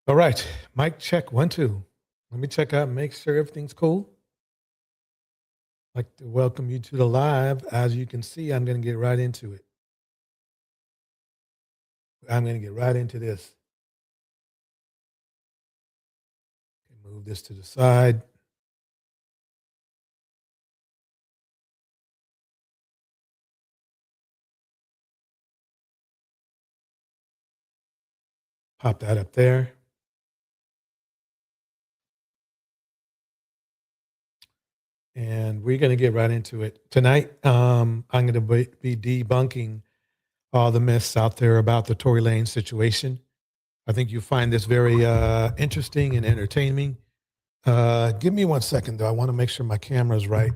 All right, mic check, 1, 2. Let me check out and make sure everything's cool. I'd like to welcome you to the live. As you can see, I'm going to get right into it. I'm going to get right into this. Move this to the side. Pop that up there. And we're going to get right into it. Tonight, I'm going to be debunking all the myths out there about the Tory Lanez situation. I think you find this very interesting and entertaining. Give me 1 second, though. I want to make sure my camera's right.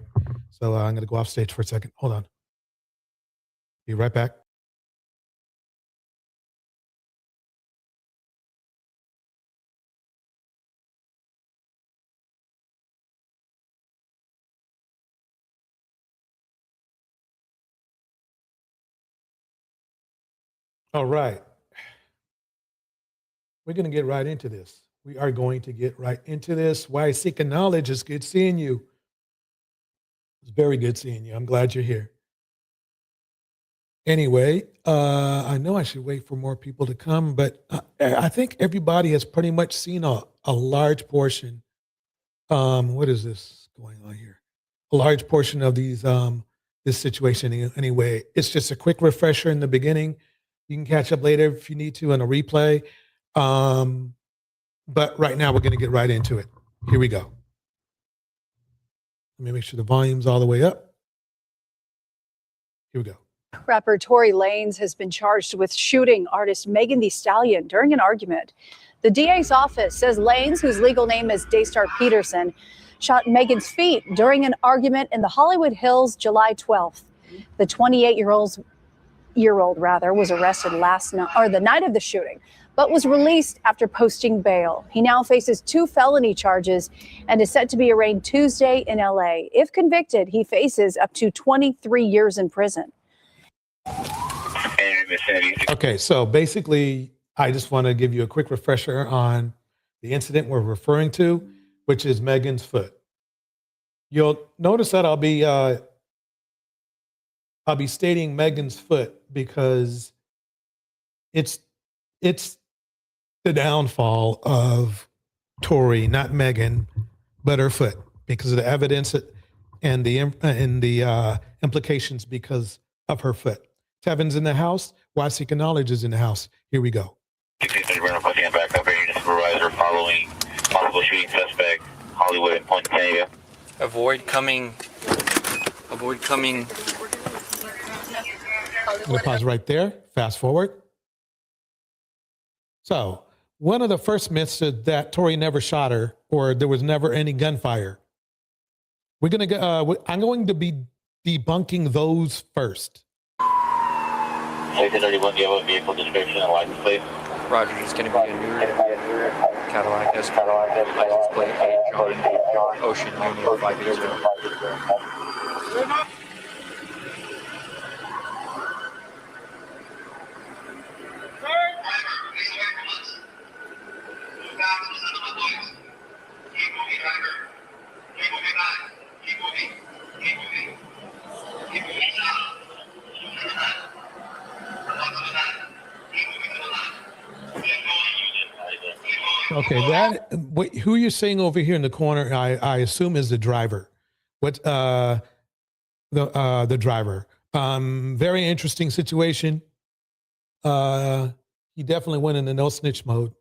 So I'm going to go off stage for a second. Hold on. Be right back. All right. We're going to get right into this. We are going to get right into this. Why Seeking Knowledge? It's good seeing you. It's very good seeing you. I'm glad you're here. Anyway, I know I should wait for more people to come, but I think everybody has pretty much seen a large portion. What is this going on here? A large portion of these this situation anyway. It's just a quick refresher in the beginning. You can catch up later if you need to in a replay. But right now we're going to get right into it. Here we go. Let me make sure the volume's all the way up. Here we go. Rapper Torey Lanez has been charged with shooting artist Megan Thee Stallion during an argument. The DA's office says Lanez, whose legal name is Daystar Peterson, shot Megan's feet during an argument in the Hollywood Hills July 12th. The 28-year-old was arrested the night of the shooting, but was released after posting bail. He now faces 2 felony charges and is set to be arraigned Tuesday in LA. If convicted, he faces up to 23 years in prison. Okay, so basically, I just want to give you a quick refresher on the incident we're referring to, which is Megan's foot. You'll notice that I'll be stating Megan's foot because it's the downfall of Tory, not Megan, but her foot, because of the evidence and the implications because of her foot. Tevin's in the house. Why Seeking Knowledge is in the house. Here we go. Back up here, supervisor following possible shooting suspect, Hollywood and Point Canada. Avoid coming. I'm going to pause right there. Fast forward. So one of the first myths is that Tory never shot her or there was never any gunfire. I'm going to be debunking those first. 31, do you have a vehicle description and license plate? Roger, it's going to be a newer Cadillac license plate, John Ocean Union 580. Okay, who you're seeing over here in the corner, I assume is the driver. The driver. Very interesting situation. He definitely went into no snitch mode.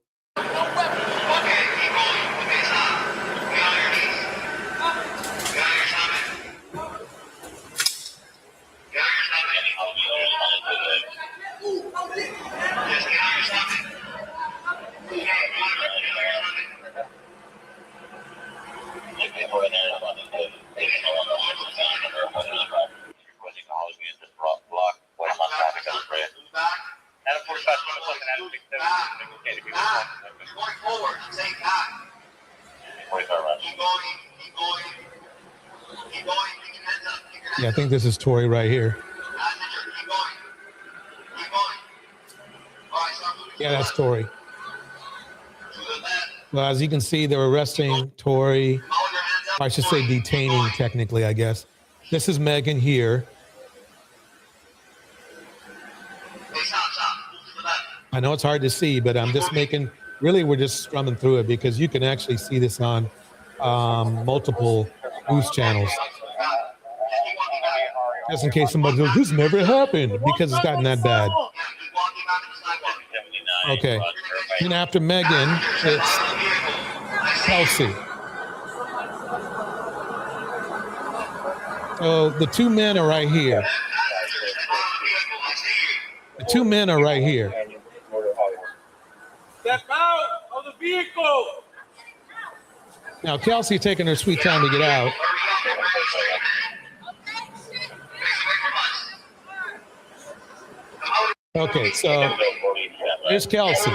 Yeah, I think this is Tory right here. Yeah, that's Tory. Well, as you can see, they're arresting Tory. I should say detaining, technically, I guess. This is Megan here. I know it's hard to see, but I'm just really, we're just strumming through it because you can actually see this on multiple news channels. Just in case somebody goes, this never happened, because it's gotten that bad. Okay. And after Megan, it's Kelsey. So the two men are right here. The two men are right here. Step out of the vehicle. Now, Kelsey taking her sweet time to get out. Okay, so here's Kelsey.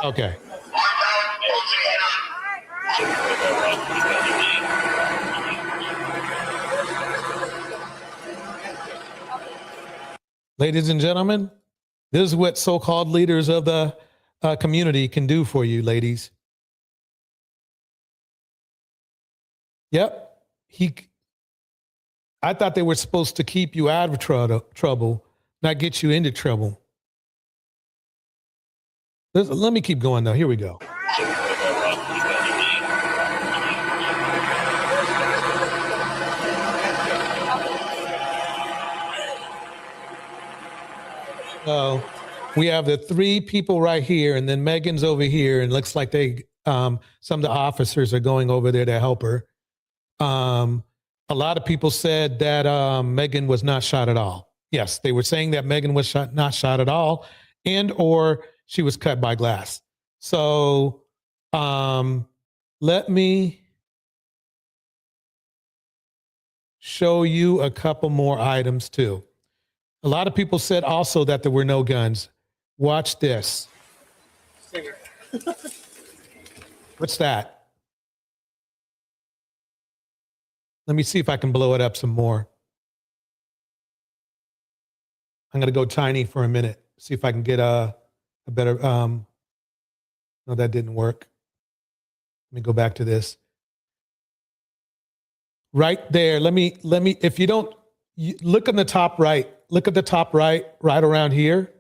Okay. Ladies and gentlemen, this is what so-called leaders of the community can do for you, ladies. Yep. I thought they were supposed to keep you out of trouble, not get you into trouble. Let me keep going, though. Here we go. So we have the three people right here, and then Megan's over here, and it looks like some of the officers are going over there to help her. A lot of people said that Megan was not shot at all. Yes, they were saying that Megan was not shot at all, and or she was cut by glass. So let me show you a couple more items too. A lot of people said also that there were no guns. Watch this. What's that? Let me see if I can blow it up some more. I'm going to go tiny for a minute. See if I can get a better, no, that didn't work. Let me go back to this. Right there. Let me, if you don't, look in the top right. Look at the top right around here.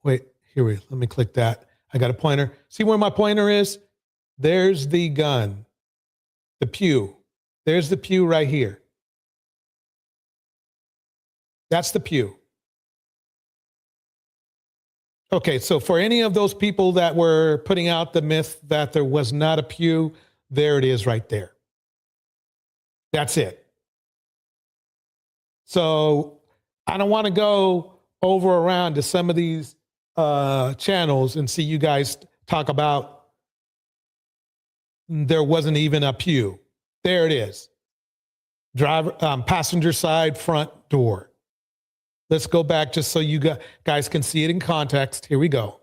Wait, let me click that. I got a pointer. See where my pointer is? There's the gun, the pew. There's the pew right here. That's the pew. Okay, so for any of those people that were putting out the myth that there was not a pew, there it is right there. That's it. So I don't want to go over around to some of these channels and see you guys talk about there wasn't even a pew. There it is. Passenger side front door. Let's go back just so you guys can see it in context. Here we go.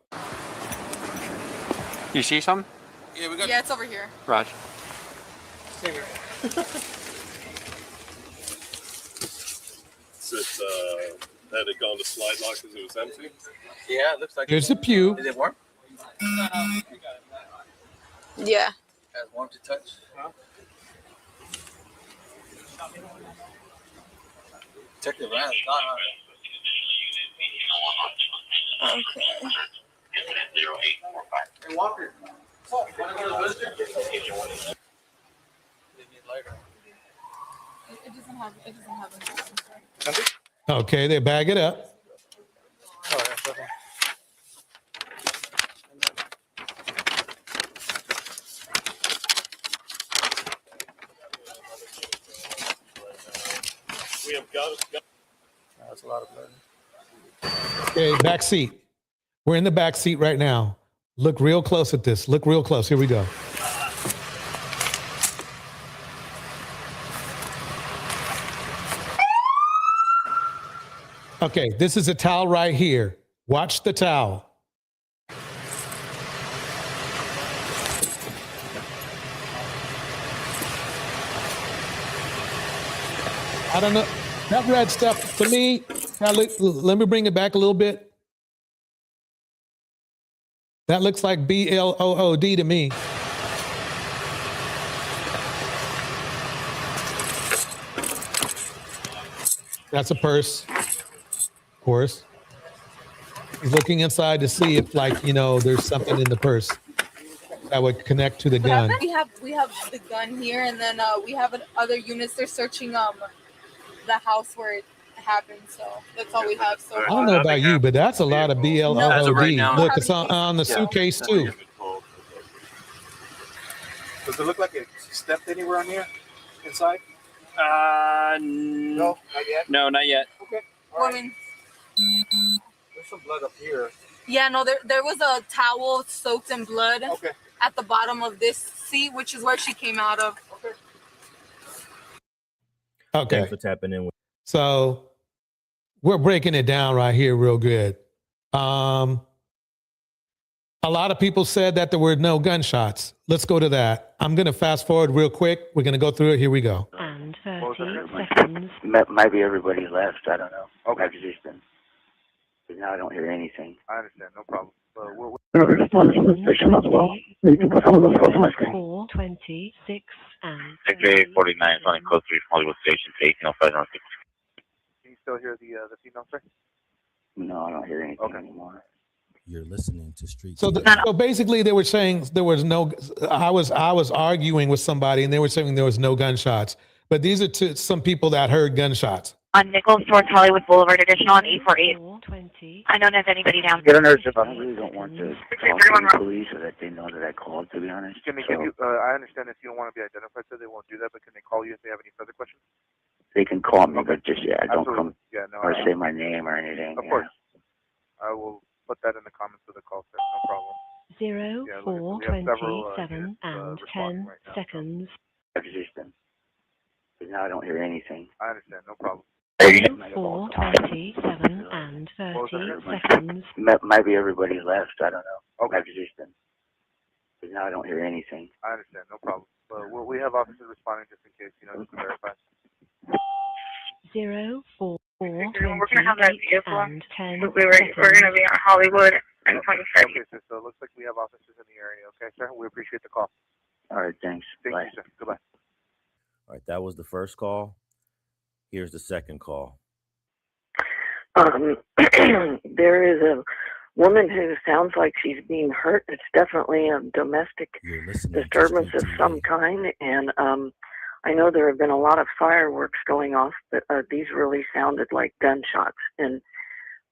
You see something? Yeah, we got. Yeah, it's over here. Raj. Had it gone to slide lock because it was empty? Yeah, it looks like. Here's the pew. Is it warm? Yeah. It's warm to touch. Huh? Check the van. Okay. Hey, Walker. Want to go to the visitor? It doesn't have Something? Okay, they bag it up. Oh, yeah, something. We have got. That's a lot of blood. Okay, back seat. We're in the back seat right now. Look real close at this. Look real close. Here we go. Okay, this is a towel right here. Watch the towel. I don't know. That red stuff to me, now let me bring it back a little bit. That looks like BLOOD to me. That's a purse, of course. He's looking inside to see if, like, you know, there's something in the purse that would connect to the gun. We have the gun here, and then we have other units. They're searching the house where it happened. So that's all we have. So I don't know about you, but that's a lot of As of right BLOOD. now- Look, it's on the suitcase too. Does it look like it stepped anywhere on here? Inside? No, not yet. no, not yet. Okay. Well, I mean, There's some blood up here. yeah, no, there was a towel soaked in blood Okay. at the bottom of this seat, which is where she came out of. Okay. Okay. Thanks for tapping in with. So we're breaking it down right here real good. A lot of people said that there were no gunshots. Let's go to that. I'm going to fast forward real quick. We're going to go through it. Here we go. And 30 seconds. Maybe everybody left. I don't know. Okay. But now I don't hear anything. I understand. No problem. We're 4:26 and 6A49 Sonic Code 3 from Hollywood Station to 1805 North. Can you still hear the female, sir? No, I don't hear anything anymore. You're listening to Street. So, so basically, they were saying there was no. I was arguing with somebody, and they were saying there was no gunshots. But these are some people that heard gunshots. On Nichols towards Hollywood Boulevard, additional on 848. 4:20. I don't have anybody down. Get a nurse if I really don't want to talk to the police so that they know that I called, to be honest. Can they give you, I understand if you don't want to be identified, so they won't do that, but can they call you if they have any further questions? They can call me, Okay. but just, yeah, don't come Yeah, no. or say my name or anything. Of course. I will put that in the comments of the call, sir. No problem. 4:27 and 10 seconds. Existence. But now I don't hear anything. I understand. No problem. 4:27 and 30 seconds. Maybe everybody left. I don't know. Okay. Existence. But now I don't hear anything. I understand. No problem. We have officers responding just in case, just to verify. 4:28 We're gonna have that vehicle. and 10 We're seconds. gonna be on Hollywood and 25. Okay, sir. So it looks like we have officers in the area. Okay, sir. We appreciate the call. All right. Thanks. Thank Bye. you, sir. Goodbye. All right, that was the first call. Here's the second call. There is a woman who sounds like she's being hurt. It's definitely a domestic You're listening to disturbance Street of TV. some kind, and I know there have been a lot of fireworks going off, but these really sounded like gunshots, and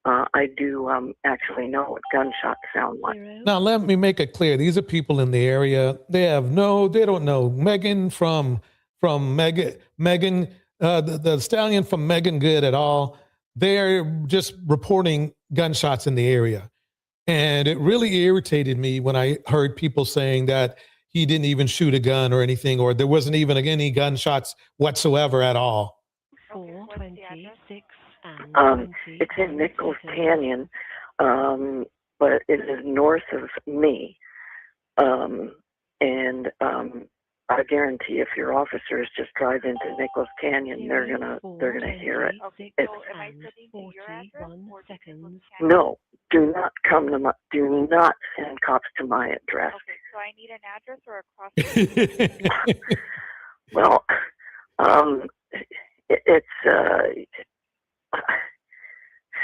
I do actually know what gunshots sound like. Now, let me make it clear. These are people in the area. They don't know Megan from Megan, the stallion from Megan Good at all. They're just reporting gunshots in the area. And it really irritated me when I heard people saying that he didn't even shoot a gun or anything, or there wasn't even any gunshots whatsoever at all. 4:26 and 20 It's in Nichols Canyon, but it is north of me. And I guarantee if your officers just drive into Nichols Canyon, they're gonna hear it. It's, 41 seconds. no, do not send cops to my address. Okay, so I need an address or a cross. Well, it's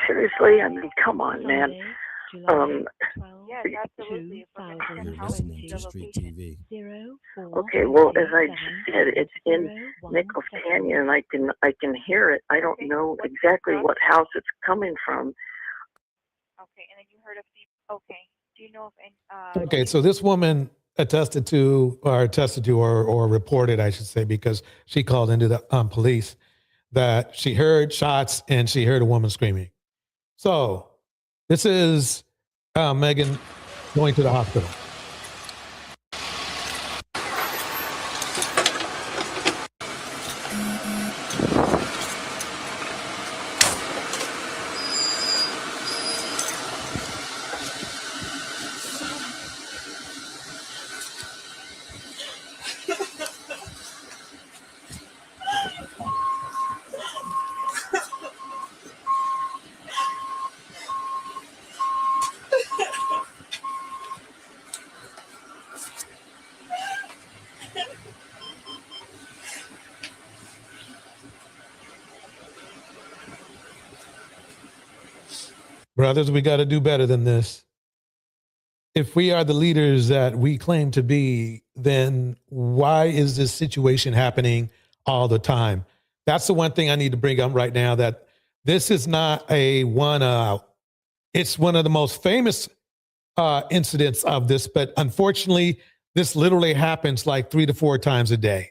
seriously. I mean, come on, man. July 12, Yes, absolutely. If we're gonna You're help listening you to Street locate TV. 04 Okay, well, as I just 27, said, it's in 01 Nichols seconds. Canyon, and I can hear it. I don't know exactly what house it's coming from. Okay, and then you heard of the. Okay, do you know if any? Okay, so this woman attested to or reported, I should say, because she called into the police, that she heard shots and she heard a woman screaming. So this is Megan going to the hospital. Brothers, we got to do better than this. If we are the leaders that we claim to be, then why is this situation happening all the time? That's the one thing I need to bring up right now, that this is not a one, it's one of the most famous incidents of this, but unfortunately, this literally happens like 3 to 4 times a day.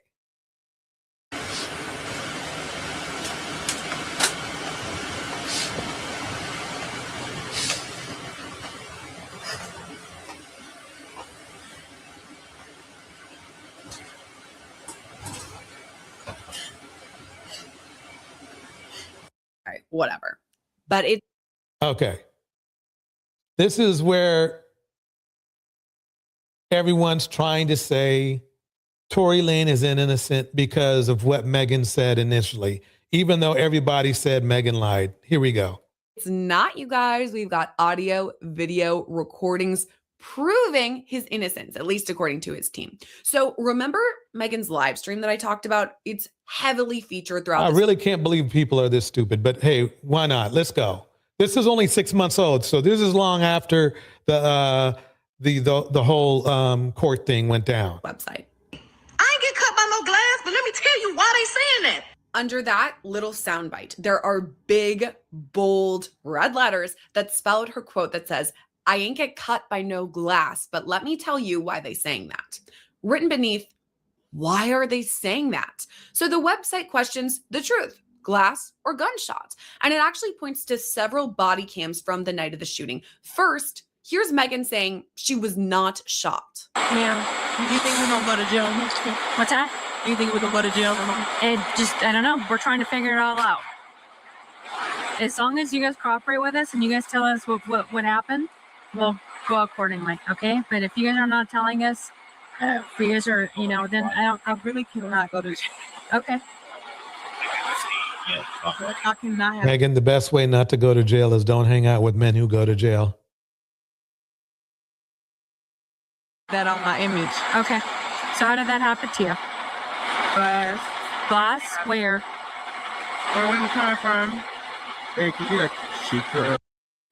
All right, whatever. But it. Okay. This is where everyone's trying to say Tory Lanez is innocent because of what Megan said initially, even though everybody said Megan lied. Here we go. It's not, you guys. We've got audio, video, recordings proving his innocence, at least according to his team. So remember Megan's live stream that I talked about? It's heavily featured throughout. I really can't believe people are this stupid, but hey, why not? Let's go. This is only 6 months old, so this is long after the whole court thing went down. Website. I ain't get cut by no glass, but let me tell you why they saying that. Under that little soundbite, there are big, bold, red letters that spell out her quote that says, "I ain't get cut by no glass, but let me tell you why they saying that." Written beneath, why are they saying that? So the website questions the truth, glass or gunshot. And it actually points to several body cams from the night of the shooting. First, here's Megan saying she was not shot. Ma'am, do you think we're gonna go to jail? What's that? Do you think we're gonna go to jail? I don't know. We're trying to figure it all out. As long as you guys cooperate with us and you guys tell us what happened, we'll go accordingly, okay? But if you guys are not telling us, if you guys are, then I really cannot go to jail. Okay. I cannot have Megan, the best way not to go to jail is don't hang out with men who go to jail. that on my image. Okay. So how did that happen to you? Glass? Where? Where are you coming from? Hey, can you shoot?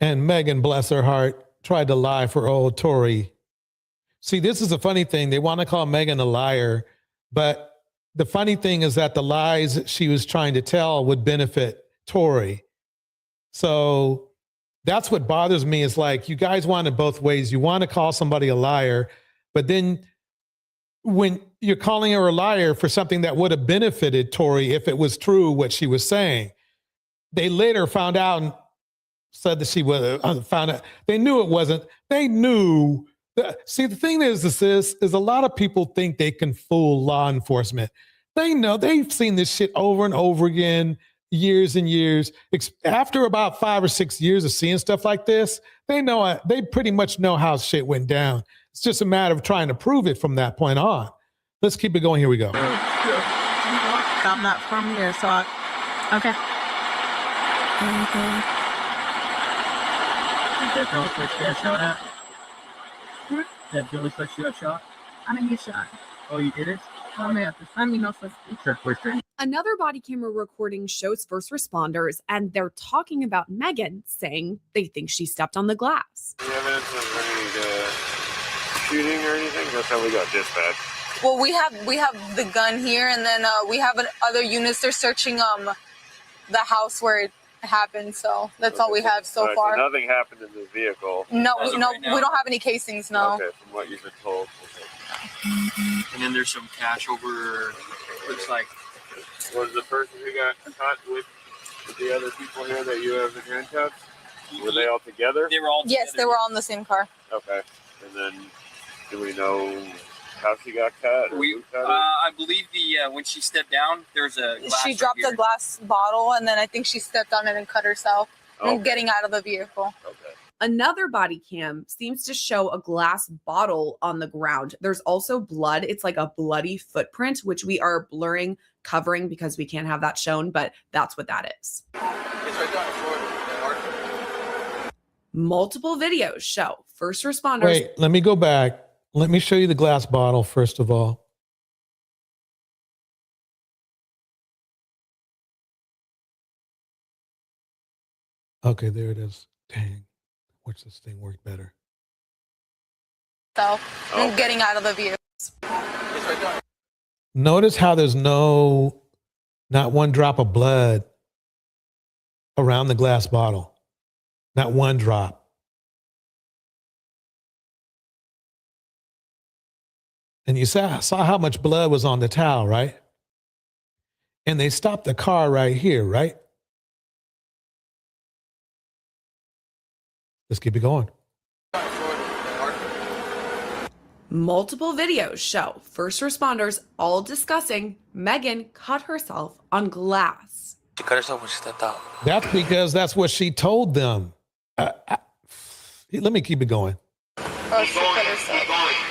And Megan, bless her heart, tried to lie for old Tory. See, this is a funny thing. They want to call Megan a liar, but the funny thing is that the lies she was trying to tell would benefit Tory. So that's what bothers me, is like, you guys want it both ways. You want to call somebody a liar, but then when you're calling her a liar for something that would have benefited Tory if it was true what she was saying, they later found out and said that she was found out. They knew it wasn't. They knew. See, the thing is a lot of people think they can fool law enforcement. They know. They've seen this shit over and over again, years and years. After about 5 or 6 years of seeing stuff like this, they know. They pretty much know how shit went down. It's just a matter of trying to prove it from that point on. Let's keep it going. Here we go. I'm not from here, so okay. That Billy said she got shot? I didn't get shot. Oh, you did it? Another body camera recording shows first responders, and they're talking about Megan, saying they think she stepped on the glass. Any evidence of any shooting or anything? That's how we got dispatched. Well, we have the gun here, and then we have other units. They're searching the house where it happened. So that's all we have so far. So nothing happened in the vehicle. No, we don't have any casings. No. Okay, from what you've been told. And then there's some cash over. Looks like. Was the person who got caught with the other people here that you have in handcuffs? Were they all together? They were all together. Yes, they were all in the same car. Okay. And then, do we know how she got cut? I believe when she stepped down, there's a glass. She dropped a glass bottle, and then I think she stepped on it and cut herself. And getting out of the vehicle. Okay. Another body cam seems to show a glass bottle on the ground. There's also blood. It's like a bloody footprint, which we are blurring, covering because we can't have that shown, but that's what that is. It's right down Florida. Multiple videos show first responders. Wait, let me go back. Let me show you the glass bottle first of all. Okay, there it is. Dang. Which this thing work better? So I'm getting out of the view. Notice how there's not one drop of blood around the glass bottle. Not one drop. And you saw how much blood was on the towel, right? And they stopped the car right here, right? Let's keep it going. Multiple videos show first responders all discussing Megan cut herself on glass. She cut herself when she stepped out. That's because that's what she told them. Let me keep it going. Oh, she cut herself.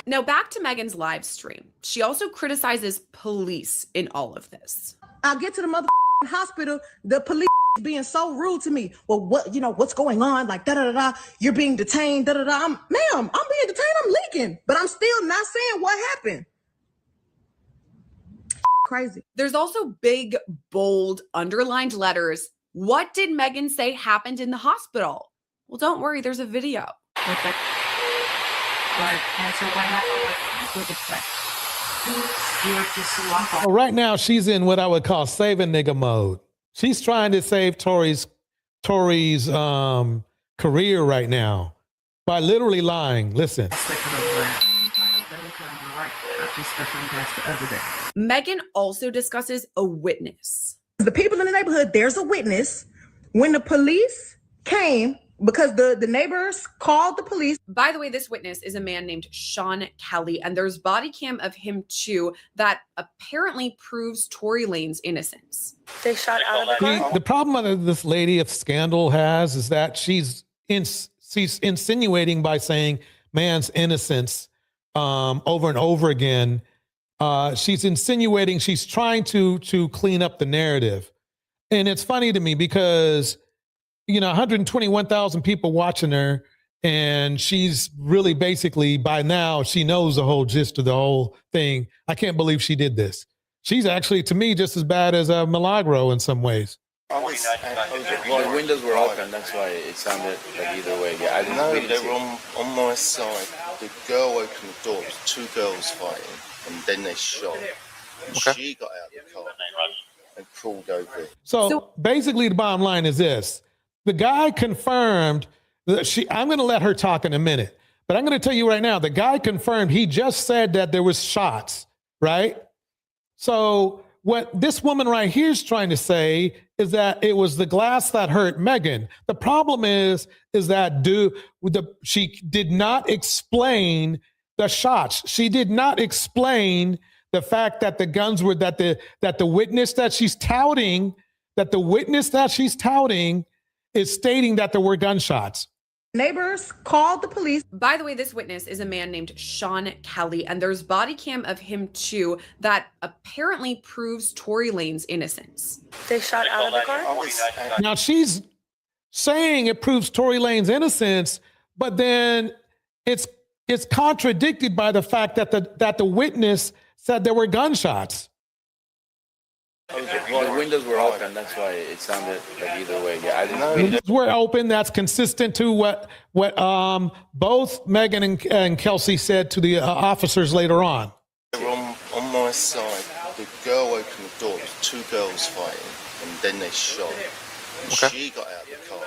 Now back to Megan's live stream. She also criticizes police in all of this. I get to the hospital, the police being so rude to me. Well, what's going on? Like, da-da-da-da, you're being detained, da-da-da. Ma'am, I'm being detained, I'm leaking, but I'm still not saying what happened. Crazy. There's also big, bold, underlined letters. What did Megan say happened in the hospital? Well, don't worry, there's a video. Well, right now, she's in what I would call save a nigga mode. She's trying to save Tory's career right now by literally lying. Listen. Megan also discusses a witness. The people in the neighborhood, there's a witness. When the police came, because the neighbors called the police. By the way, this witness is a man named Sean Kelly, and there's body cam of him too that apparently proves Tory Lanez innocence. They shot out of the car. The problem that this lady of scandal has is that she's insinuating by saying man's innocence over and over again. She's insinuating, she's trying to clean up the narrative. And it's funny to me because 121,000 people watching her, and she's really basically, by now, she knows the whole gist of the whole thing. I can't believe she did this. She's actually, to me, just as bad as Millagro in some ways. Well, the windows were open, that's why it sounded like either way. Yeah, I didn't No, really they see were it. on my side. The girl opened the door, it was two girls fighting, and then they shot. And she got out of the car and crawled over. So basically, the bottom line is this. The guy confirmed that I'm going to let her talk in a minute, but I'm going to tell you right now, the guy confirmed, he just said that there was shots, right? So what this woman right here is trying to say is that it was the glass that hurt Megan. The problem is that she did not explain the shots. She did not explain the fact that the guns were, that the witness that she's touting, is stating that there were gunshots. Neighbors called the police. By the way, this witness is a man named Sean Kelly, and there's body cam of him too that apparently proves Tory Lanez innocence. They shot out of the car. Now she's saying it proves Tory Lanez innocence, but then it's contradicted by the fact that the witness said there were gunshots. Well, the windows were open, that's why it sounded like either way. Yeah, I didn't really Windows were open. That's consistent to what both Megan and Kelsey said to the officers later on. They were on my side. The girl opened the door, it was two girls fighting, and then they shot. And she got out of the car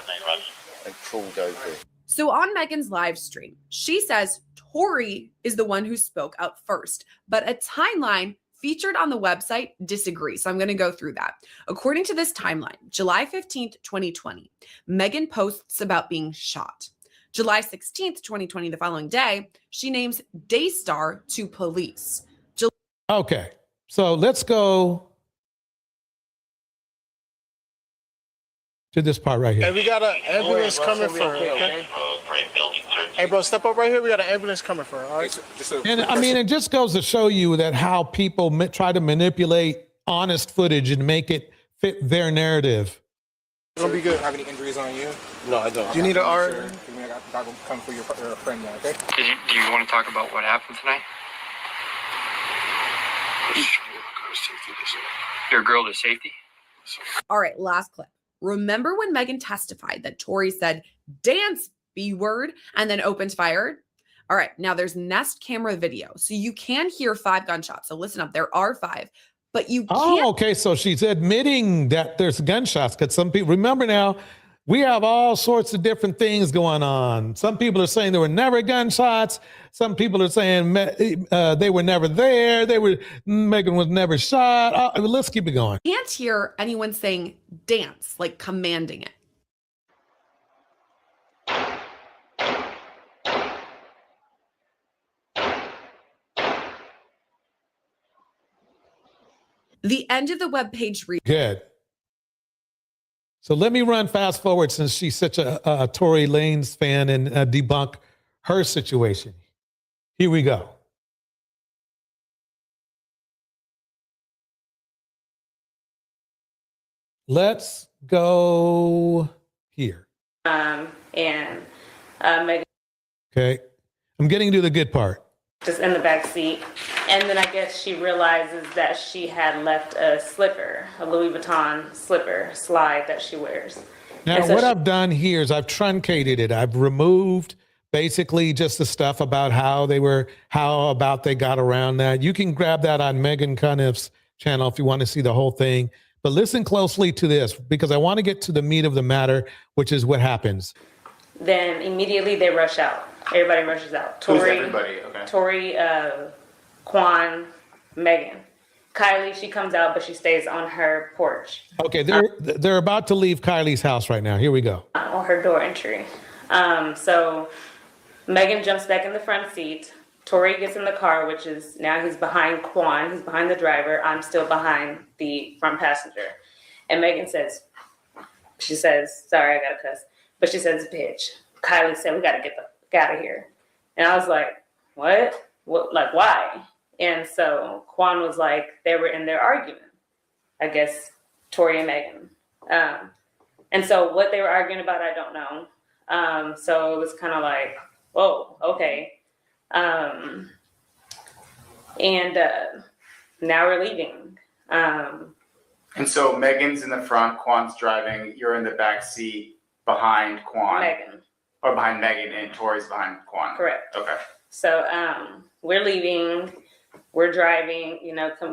and crawled over. So on Megan's live stream, she says Tory is the one who spoke out first, but a timeline featured on the website disagrees. So I'm going to go through that. According to this timeline, July 15th, 2020, Megan posts about being shot. July 16th, 2020, the following day, she names Daystar to police. Okay, so let's go to this part right here. Hey, we got an ambulance coming for her, okay? Hey, bro, step up right here. We got an ambulance coming for her, all right? And I mean, it just goes to show you that how people try to manipulate honest footage and make it fit their narrative. It's gonna be good. Have any injuries on you? No, I don't. Do you need an R? Sure. I got to come for your friend now, okay? Do you want to talk about what happened tonight? Your girl to safety? All right, last clip. Remember when Megan testified that Tory said, "Dance, B word and then opened fire. All right, now there's Nest camera video. So you can hear 5 gunshots. So listen up, there are 5, but you can't. Oh, okay. So she's admitting that there's gunshots because some people, remember now, we have all sorts of different things going on. Some people are saying there were never gunshots. Some people are saying they were never there. Megan was never shot. Let's keep it going. Can't hear anyone saying dance, like commanding it. The end of the webpage reads. Good. So let me run fast forward since she's such a Tory Lanez fan and debunk her situation. Here we go. Let's go here. Megan. Okay. I'm getting to the good part. Just in the back seat. And then I guess she realizes that she had left a slipper, a Louis Vuitton slide that she wears. Now, what I've done here is I've truncated it. I've removed basically just the stuff about how they got around that. You can grab that on Megan Cuniff's channel if you want to see the whole thing. But listen closely to this because I want to get to the meat of the matter, which is what happens. Then immediately they rush out. Everybody rushes out. Who's everybody? Okay. Tory, Quan, Megan. Kylie, she comes out, but she stays on her porch. Okay, they're about to leave Kylie's house right now. Here we go. On her door entry. So Megan jumps back in the front seat. Tory gets in the car, which is now he's behind Quan. He's behind the driver. I'm still behind the front passenger. And Megan says, sorry, I got to cuss. But she says, bitch. Kylie said, we got to get the fuck out of here. And I was like, what? Like, why? And so Quan was like, they were in their argument, I guess, Tory and Megan. And so what they were arguing about, I don't know. So it was kind of like, whoa, okay. And now we're leaving. And so Megan's in the front, Quan's driving, you're in the back seat behind Quan. Megan. Or behind Megan, and Tory's behind Quan. Correct. Okay. So we're leaving, we're driving,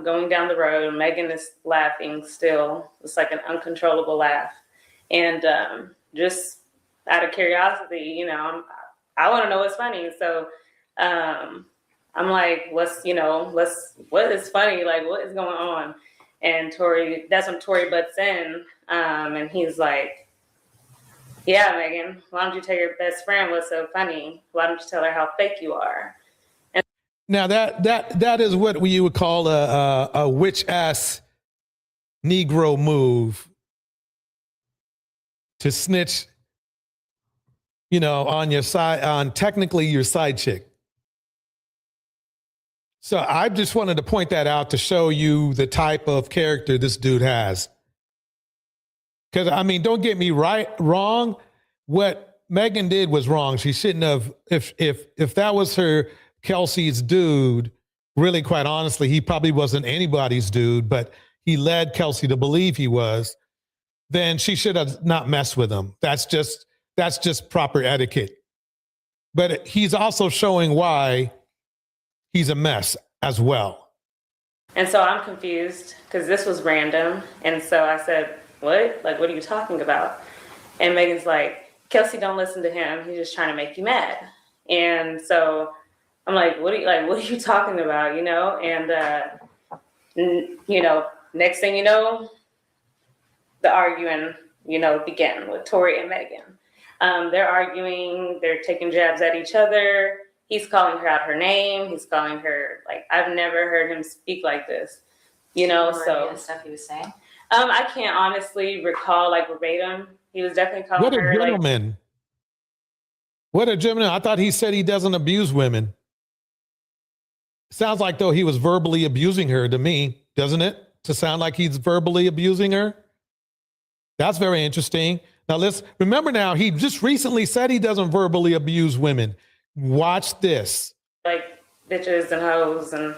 going down the road. Megan is laughing still. It's like an uncontrollable laugh. And just out of curiosity, I want to know what's funny. So I'm like, what is funny? Like, what is going on? And that's when Tory butts in, and he's like, yeah, Megan, why don't you tell your best friend what's so funny? Why don't you tell her how fake you are? And now that is what you would call a witch ass Negro move to snitch, on your side, on technically your side chick. So I just wanted to point that out to show you the type of character this dude has. Because, don't get me wrong. What Megan did was wrong. She shouldn't have, if that was her, Kelsey's dude, really, quite honestly, he probably wasn't anybody's dude, but he led Kelsey to believe he was, then she should have not messed with him. That's just proper etiquette. But he's also showing why he's a mess as well. And so I'm confused because this was random. And so I said, what? Like, what are you talking about? And Megan's like, Kelsey, don't listen to him. He's just trying to make you mad. And so I'm like, what are you talking about? And, next thing you know, the arguing, began with Tory and Megan. They're arguing, they're taking jabs at each other. He's calling her out her name. He's calling her, like, I've never heard him speak like this, so. The stuff he was saying? I can't honestly recall, like, verbatim. He was definitely calling What a her, gentleman. What a gentleman. I thought he said he doesn't abuse women. Sounds like, though, he was verbally abusing her to me, doesn't it? To sound like he's verbally abusing her? That's very interesting. Now, let's remember now, he just recently said he doesn't verbally abuse women. Watch this. like, bitches and hoes. And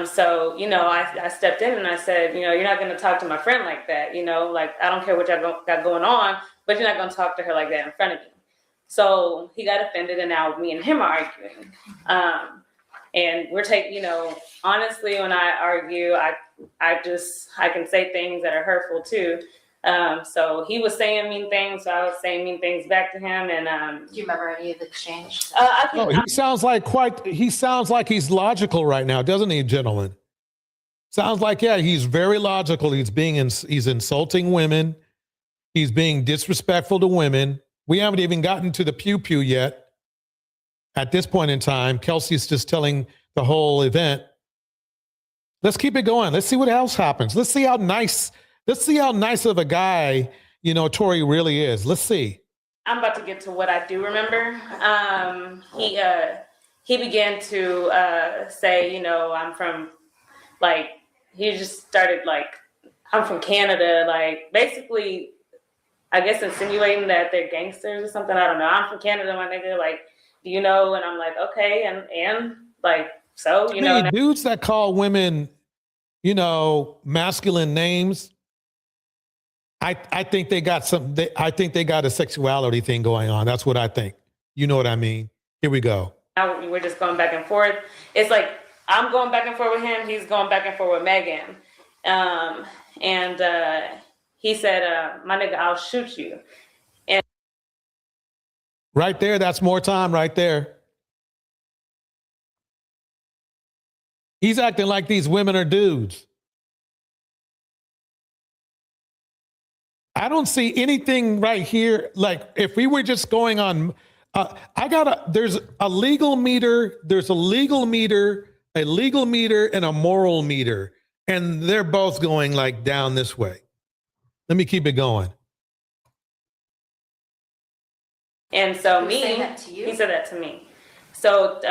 so, I stepped in and I said, you're not going to talk to my friend like that. Like, I don't care what y'all got going on, but you're not going to talk to her like that in front of me. So he got offended, and now me and him are arguing. And we're taking, honestly, when I argue, I can say things that are hurtful too. So he was saying mean things, so I was saying mean things back to him. And do you remember any of the exchange? He sounds like he's logical right now, doesn't he, gentlemen? Sounds like, yeah, he's very logical. He's insulting women. He's being disrespectful to women. We haven't even gotten to the pew yet. At this point in time, Kelsey's just telling the whole event. Let's keep it going. Let's see what else happens. Let's see how nice of a guy, Tory really is. Let's see. I'm about to get to what I do remember. He began to say, I'm from, he just started I'm from Canada, basically, I guess insinuating that they're gangsters or something. I don't know. I'm from Canada, my nigga. Do you know? And I'm like, okay, and so dudes that call women, masculine names. I think they got I think they got a sexuality thing going on. That's what I think. You know what I mean? Here we go. Now we're just going back and forth. It's like I'm going back and forth with him. He's going back and forth with Megan. He said, my nigga, I'll shoot you. And right there, that's more time right there. He's acting like these women are dudes. I don't see anything right here. If we were just going on, there's a legal meter, a legal meter and a moral meter. And they're both going down this way. Let me keep it going. And so He said that to you? He said that to me. So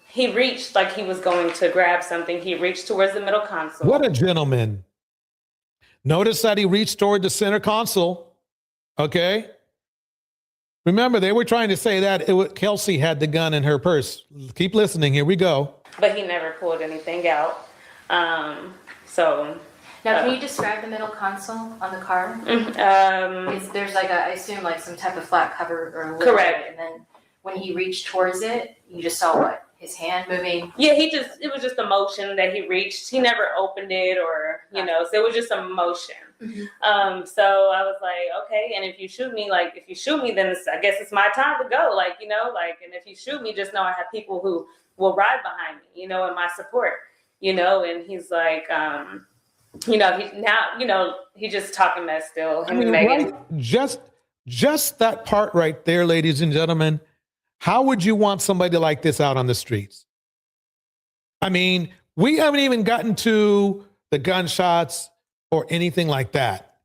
he reached he was going to grab something. He reached towards the middle console. What a gentleman. Notice that he reached toward the center console. Okay. Remember, they were trying to say that Kelsey had the gun in her purse. Keep listening. Here we go. But he never pulled anything out. Now, can you describe the middle console on the car? There's I assume some type of flat cover or a lid. Correct. And then when he reached towards it, you just saw what? His hand moving? Yeah, it was just a motion that he reached. He never opened it or, so it was just a motion. Mm-hmm. So I was like, okay, and if you shoot me, then I guess it's my time to go, and if you shoot me, just know I have people who will ride behind me, in my support, and he's like, he's just talking mess still. Him and Megan. Right? Just that part right there, ladies and gentlemen. How would you want somebody like this out on the streets? I mean, we haven't even gotten to the gunshots or anything like that.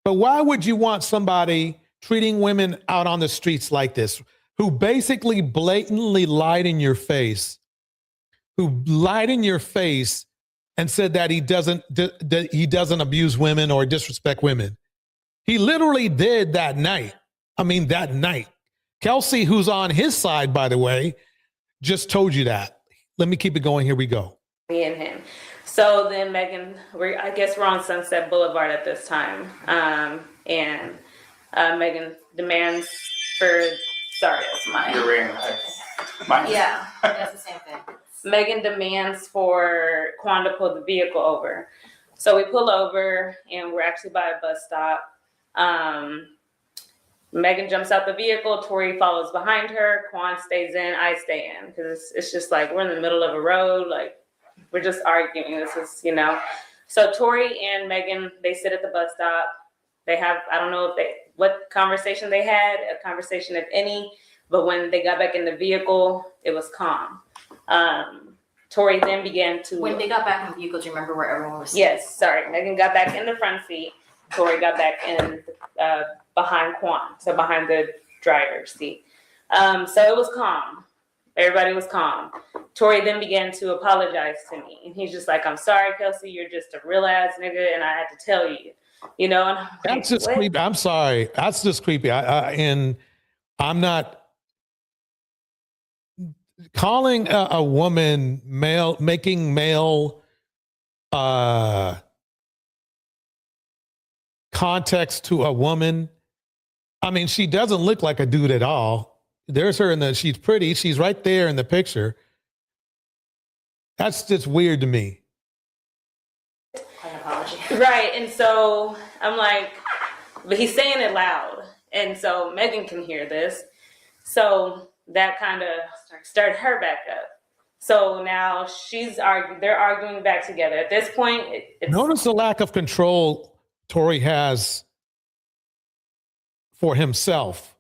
But why would you want somebody treating women out on the streets like this, who basically blatantly lied in your face, and said that he doesn't abuse women or disrespect women? He literally did that night. That night. Kelsey, who's on his side, by the way, just told you that. Let me keep it going. Here we go. Me and him. So then Megan, I guess we're on Sunset Boulevard at this time. And Megan demands for, sorry, that's mine. Your ring. Mine. Yeah, that's the same thing. Megan demands for Quan to pull the vehicle over. So we pull over and we're actually by a bus stop. Megan jumps out the vehicle. Tory follows behind her. Quan stays in. I stay in because it's just we're in the middle of a road. We're just arguing. This is, So Tory and Megan, they sit at the bus stop. They have, I don't know what conversation they had, a conversation if any, but when they got back in the vehicle, it was calm. Tory then began to. When they got back in the vehicle, do you remember where everyone was sitting? Yes, sorry. Megan got back in the front seat. Tory got back in behind Quan, so behind the driver's seat. So it was calm. Everybody was calm. Tory then began to apologize to me. And he's just like, I'm sorry, Kelsey, you're just a real ass nigga, and I had to tell you. And I'm like, that's just creepy. I'm sorry. That's just creepy. And I'm not calling a woman male, making male context to a woman. She doesn't look like a dude at all. There's her she's pretty. She's right there in the picture. That's just weird to me. Right, and so I'm like, but he's saying it loud, and so Megan can hear this. So that kind of started her back up. So now they're arguing back together. At this point, Notice the lack of control Tory has for himself.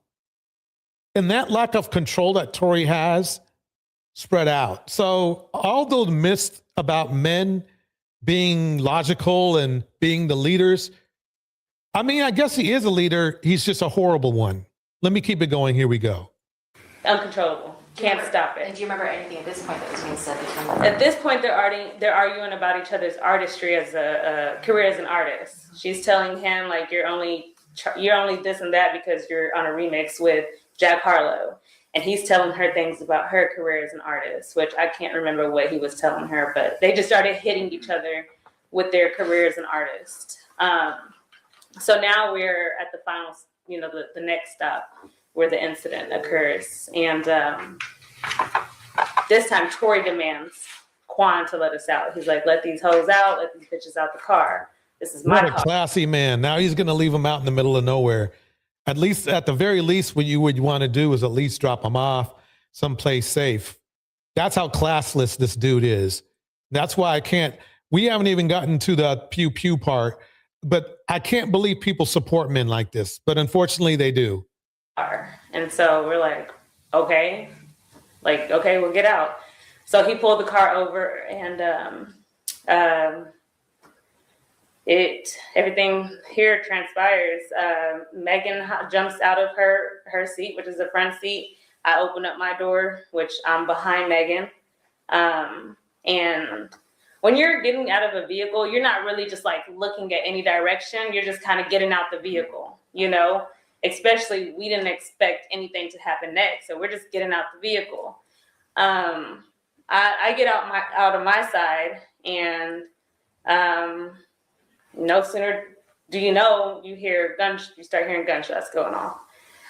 And that lack of control that Tory has spread out. So all those myths about men being logical and being the leaders, I mean, I guess he is a leader. He's just a horrible one. Let me keep it going. Here we go. Uncontrollable. Can't stop it. And do you remember anything at this point that was being said between them? At this point, they're arguing about each other's artistry as a career as an artist. She's telling him like you're only this and that because you're on a remix with Jack Harlow, and he's telling her things about her career as an artist, which I can't remember what he was telling her, but they just started hitting each other with their career as an artist. So now we're at the final, the next stop where the incident occurs. And this time Tory demands Quan to let us out. He's like, let these hoes out, let these bitches out the car. This is my car. What a classy man. Now he's going to leave them out in the middle of nowhere. At the very least, what you would want to do is at least drop them off someplace safe. That's how classless this dude is. That's why we haven't even gotten to the pew pew part, but I can't believe people support men like this, but unfortunately they do. And so we're like, okay, we'll get out. So he pulled the car over, and everything here transpires. Megan jumps out of her seat, which is the front seat. I open up my door, which I'm behind Megan. And when you're getting out of a vehicle, you're not really just like looking at any direction. You're just kind of getting out the vehicle, especially we didn't expect anything to happen next. So we're just getting out the vehicle. I get out of my side, and no sooner do you you start hearing gunshots going off.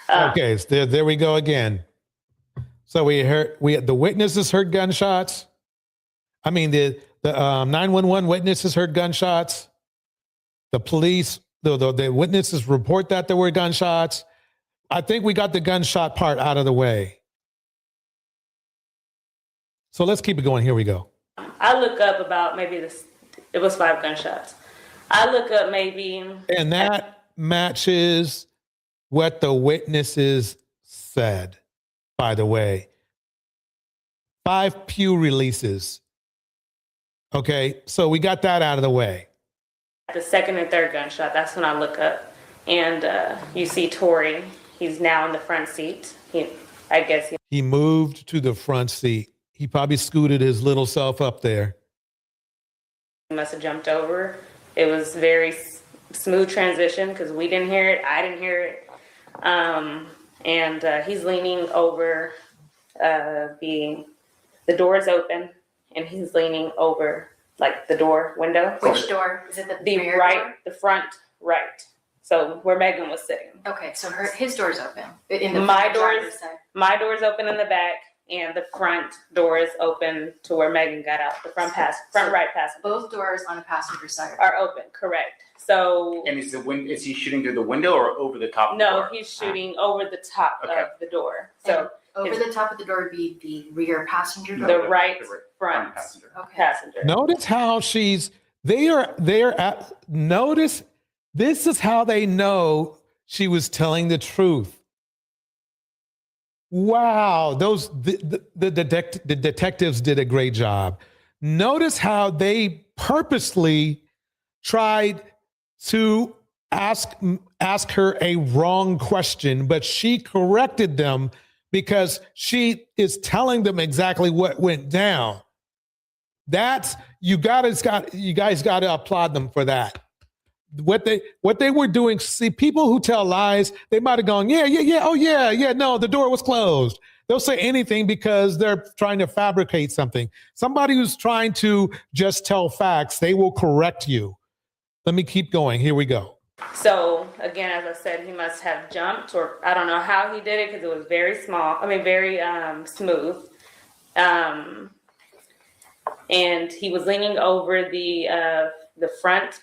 Okay, so there we go again. So the witnesses heard gunshots. I mean, the 911 witnesses heard gunshots. The police, the witnesses report that there were gunshots. I think we got the gunshot part out of the way. So let's keep it going. Here we go. I look up about it was 5 gunshots. I look up maybe. And that matches what the witnesses said, by the way. 5 pew releases. Okay, so we got that out of the way. The second and third gunshot, that's when I look up. And you see Tory. He's now in the front seat. He moved to the front seat. He probably scooted his little self up there. He must have jumped over. It was very smooth transition because we didn't hear it. I didn't hear it. And he's leaning over. The door is open, and he's leaning over like the window. Which door? Is it the rear door? The front right. So where Megan was sitting. Okay, so his door's open. My door's open in the back, and the front door is open to where Megan got out. The front right passenger. Both doors on the passenger side are open. Correct. So. And is he shooting through the window or over the top of the door? No, he's shooting over the top of the door. So over the top of the door would be the rear passenger door. The right front passenger. Notice how notice this is how they know she was telling the truth. Wow, the detectives did a great job. Notice how they purposely tried to ask her a wrong question, but she corrected them because she is telling them exactly what went down. You guys got to applaud them for that. What they were doing. See, people who tell lies, they might have gone, no, the door was closed. They'll say anything because they're trying to fabricate something. Somebody who's trying to just tell facts, they will correct you. Let me keep going. Here we go. So again, as I said, he must have jumped, or I don't know how he did it because it was very small. I mean, very smooth. And he was leaning over the front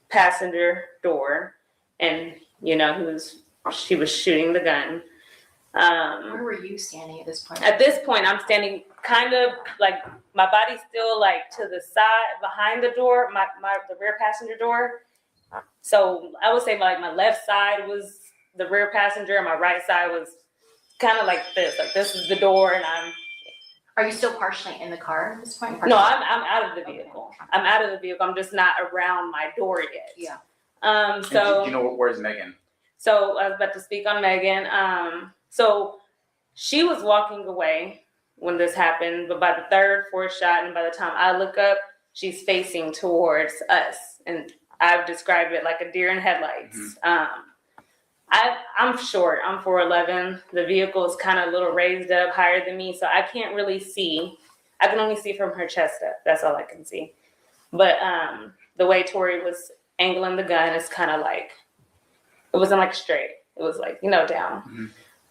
passenger door, and you know she was shooting the gun. Where were you standing at this point? At this point, I'm standing kind of like my body's still like to the side behind the door, the rear passenger door. So I would say like my left side was the rear passenger, and my right side was kind of like this. Like this is the door, and I'm. Are you still partially in the car at this point? No, I'm out of the vehicle. I'm out of the vehicle. I'm just not around my door yet. Yeah. So do you know where's Megan? So I was about to speak on Megan. So she was walking away when this happened, but by the third, fourth shot, and by the time I look up, she's facing towards us, and I've described it like a deer in headlights. Mm-hmm. I'm short. I'm 4'11". The vehicle is kind of a little raised up higher than me, so I can't really see. I can only see from her chest up. That's all I can see. But the way Tory was angling the gun is kind of like, it wasn't like straight. It was like, down. Mm-hmm.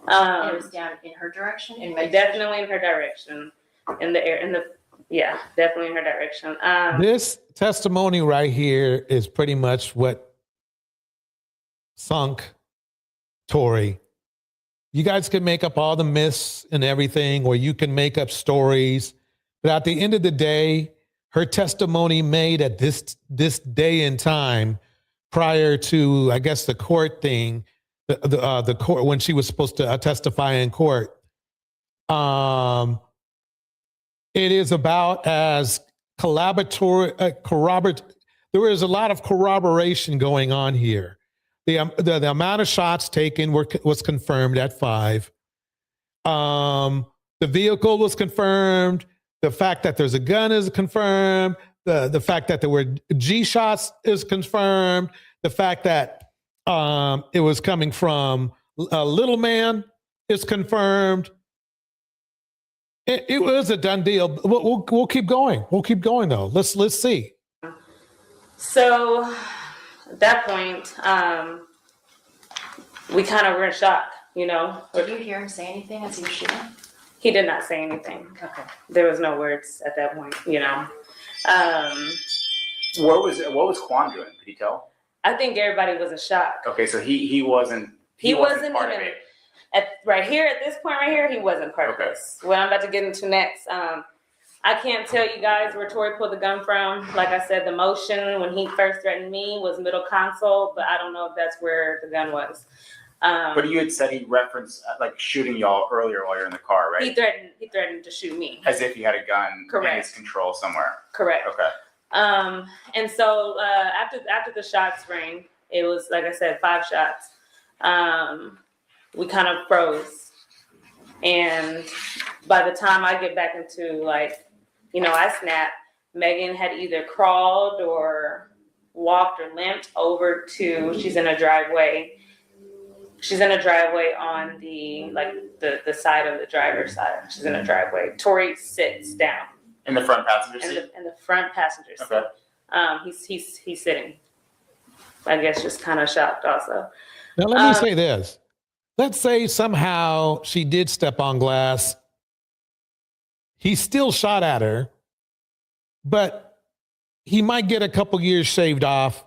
It was down in her direction? Definitely in her direction. Definitely in her direction. This testimony right here is pretty much what sunk Tory. You guys can make up all the myths and everything, or you can make up stories, but at the end of the day, her testimony made at this day and time, prior to, I guess, the court thing, the court when she was supposed to testify in court. It is about as corroborate. There is a lot of corroboration going on here. The amount of shots taken was confirmed at 5. The vehicle was confirmed. The fact that there's a gun is confirmed. The fact that there were G shots is confirmed. The fact that it was coming from a little man is confirmed. It was a done deal. We'll keep going. We'll keep going though. Let's see. So at that point, we kind of were in shock, Did you hear him say anything as he was shooting? He did not say anything. Okay. There was no words at that point, What was Quan doing? Could you tell? I think everybody was in shock. Okay, so he wasn't. He wasn't part even of it. at this point right here. He wasn't part of this. What I'm about to get into next. I can't tell you guys where Tory pulled the gun from. Like I said, the motion when he first threatened me was middle console, but I don't know if that's where the gun was. But you had said he referenced like shooting y'all earlier while you're in the car, right? He threatened to shoot me. As if he had a gun in his control somewhere. Correct. Okay. And so after the shots rang, it was like I said, 5 shots. We kind of froze, and by the time I get back into I snapped. Megan had either crawled or walked or limped over to. She's in a driveway. She's in a driveway on the side of the driver's side. She's in a driveway. Tory sits down. In the front passenger seat? In the front passenger seat. Okay. He's sitting. I guess just kind of shocked also. Now let me say this. Let's say somehow she did step on glass. He still shot at her, but he might get a couple years shaved off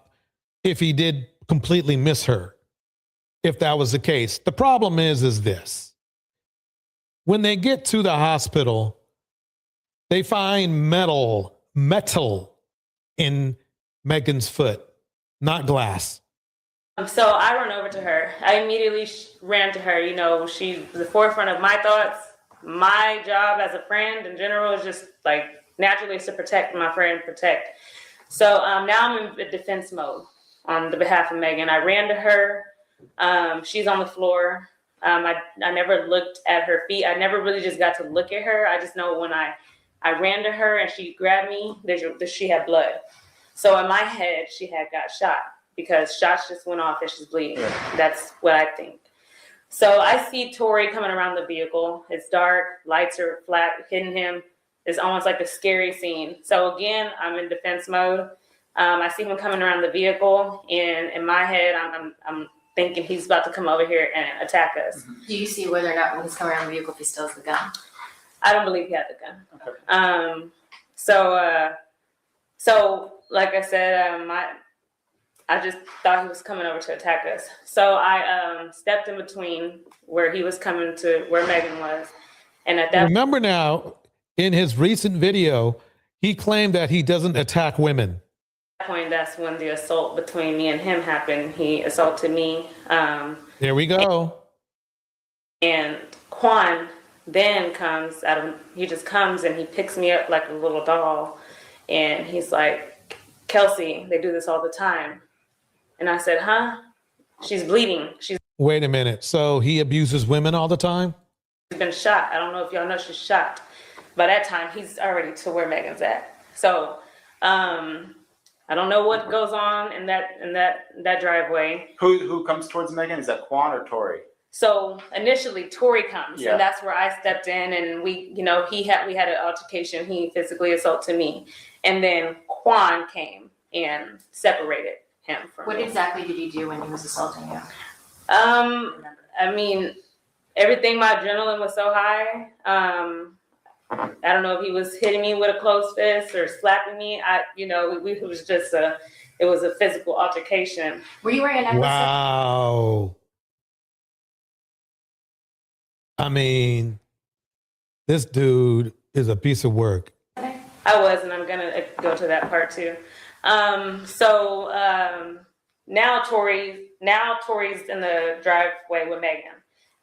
if he did completely miss her. If that was the case. The problem is this. When they get to the hospital, they find metal in Megan's foot, not glass. So I run over to her. I immediately ran to her. She's the forefront of my thoughts. My job as a friend in general is just naturally is to protect my friend, protect. So now I'm in defense mode on the behalf of Megan. I ran to her. She's on the floor. I never looked at her feet. I never really just got to look at her. I just know when I ran to her and she grabbed me, she had blood. So in my head, she had got shot because shots just went off and she's bleeding. That's what I think. So I see Tory coming around the vehicle. It's dark, lights are flat, hitting him. It's almost like a scary scene. So again, I'm in defense mode. I see him coming around the vehicle, and in my head, I'm thinking he's about to come over here and attack us. Do you see whether or not when he's coming around the vehicle if he still has the gun? I don't believe he had the gun. Okay. So like I said, I just thought he was coming over to attack us. So I stepped in between where he was coming to where Megan was, and at that Remember now, in his recent video, he claimed that he doesn't attack women. point, that's when the assault between me and him happened. He assaulted me. There we go. And Quan then comes he just comes and he picks me up like a little doll. And he's like, Kelsey, they do this all the time. And I said, huh? She's bleeding. She's Wait a minute. So he abuses women all the time? been shot. I don't know if y'all know she's shot. By that time, he's already to where Megan's at. So I don't know what goes on in that driveway. Who comes towards Megan? Is that Quan or Tory? So initially, Tory comes, Yeah. and that's where I stepped in, and we had an altercation. He physically assaulted me, and then Quan came and separated him from What me. exactly did he do when he was assaulting you? I mean, everything. My adrenaline was so high. I don't know if he was hitting me with a closed fist or slapping me. It was just a physical altercation. Were you wearing a necklace? Wow. I mean, this dude is a piece of work. I was, and I'm gonna go to that part too. Now Tory's in the driveway with Megan.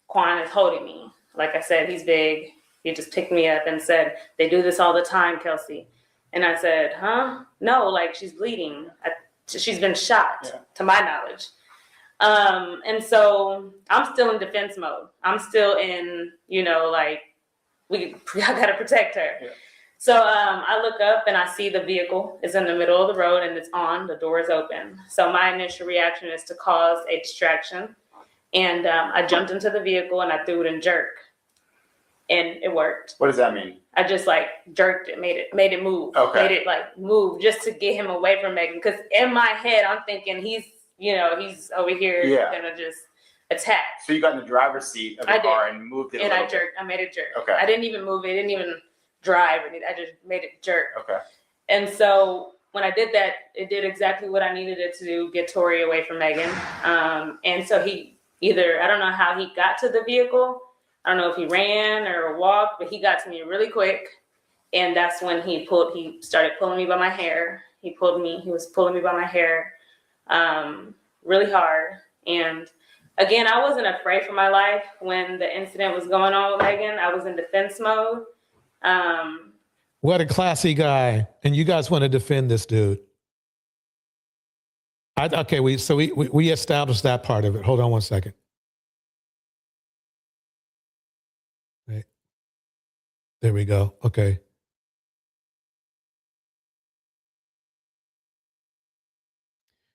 Quan is holding me. Like I said, he's big. He just picked me up and said, "They do this all the time, Kelsey." And I said, "Huh? No, like she's bleeding. She's been shot, to my knowledge." And so I'm still in defense mode. I'm still in, I gotta protect her. Yeah. So I look up and I see the vehicle is in the middle of the road and it's on, the door is open. So my initial reaction is to cause a distraction. And I jumped into the vehicle and I threw it in jerk. And it worked. What does that mean? I just jerked it, made it move. Okay. Made it move just to get him away from Megan. Because in my head, I'm thinking he's over here gonna just attack. So you got in the driver's seat of the car and moved it. And I jerked. I made it jerk. Okay. I didn't even move it. Didn't even drive. I just made it jerk. Okay. And so when I did that, it did exactly what I needed it to do, get Tory away from Megan. And so I don't know how he got to the vehicle. I don't know if he ran or walked, but he got to me really quick. And that's when he started pulling me by my hair. He was pulling me by my hair really hard. And again, I wasn't afraid for my life when the incident was going on with Megan. I was in defense mode. What a classy guy. And you guys want to defend this dude. We established that part of it. Hold on one second. Right. There we go. Okay.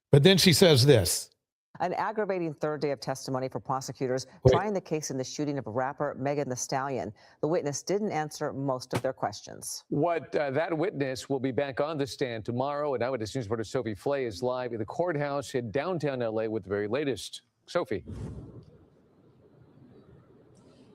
But then she says this. An aggravating third day of testimony for prosecutors trying the case in the shooting of rapper Megan Thee Stallion. The witness didn't answer most of their questions. That witness will be back on the stand tomorrow. And Eyewitness News reporter Sophie Flay is live in the courthouse in downtown LA with the very latest. Sophie.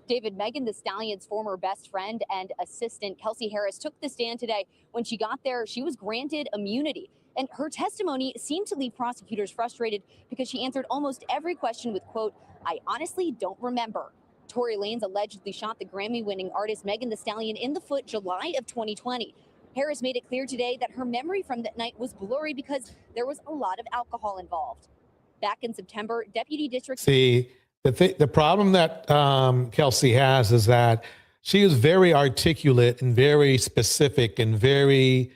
David, Megan Thee Stallion's former best friend and assistant, Kelsey Harris, took the stand today. When she got there, she was granted immunity. And her testimony seemed to leave prosecutors frustrated because she answered almost every question with, quote, "I honestly don't remember." Torey Lanez allegedly shot the Grammy-winning artist Megan Thee Stallion in the foot July of 2020. Harris made it clear today that her memory from that night was blurry because there was a lot of alcohol involved. Back in September, Deputy District... See, the problem that Kelsey has is that she is very articulate and very specific and very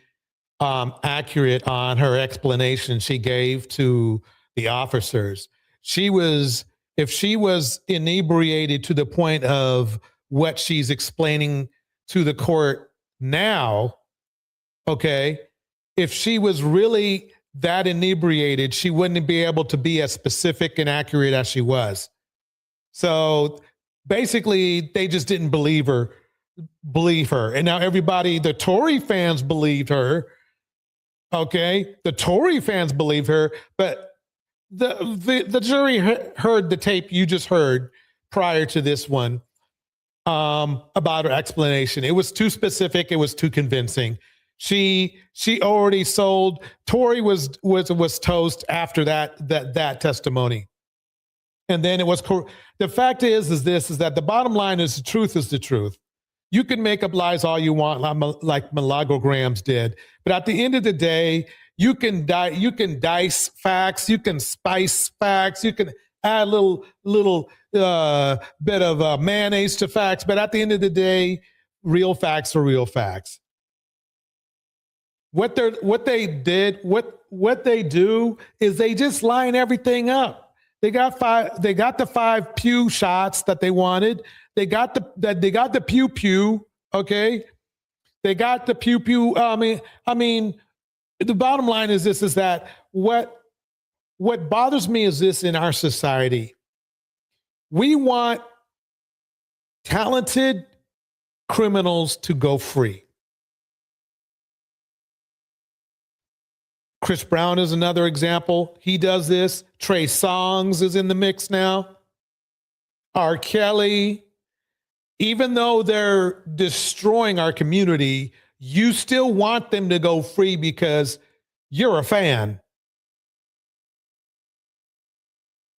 accurate on her explanation she gave to the officers. If she was inebriated to the point of what she's explaining to the court now, okay, if she was really that inebriated, she wouldn't be able to be as specific and accurate as she was. So basically, they just didn't believe her. And now everybody, the Tory fans believed her. Okay, the Tory fans believe her, but the jury heard the tape you just heard prior to this one about her explanation. It was too specific. It was too convincing. She already sold. Tory was toast after that testimony, and then it was. The fact is that the bottom line is the truth is the truth. You can make up lies all you want, like Millagro Gramz did, but at the end of the day, you can dice facts, you can spice facts, you can add a little bit of mayonnaise to facts, but at the end of the day, real facts are real facts. What they do is they just line everything up. They got the 5 pew shots that they wanted. They got the pew pew. Okay, they got the pew pew. I mean, the bottom line is this: is that what bothers me is this in our society. We want talented criminals to go free. Chris Brown is another example. He does this. Trey Songz is in the mix now. R. Kelly. Even though they're destroying our community, you still want them to go free because you're a fan.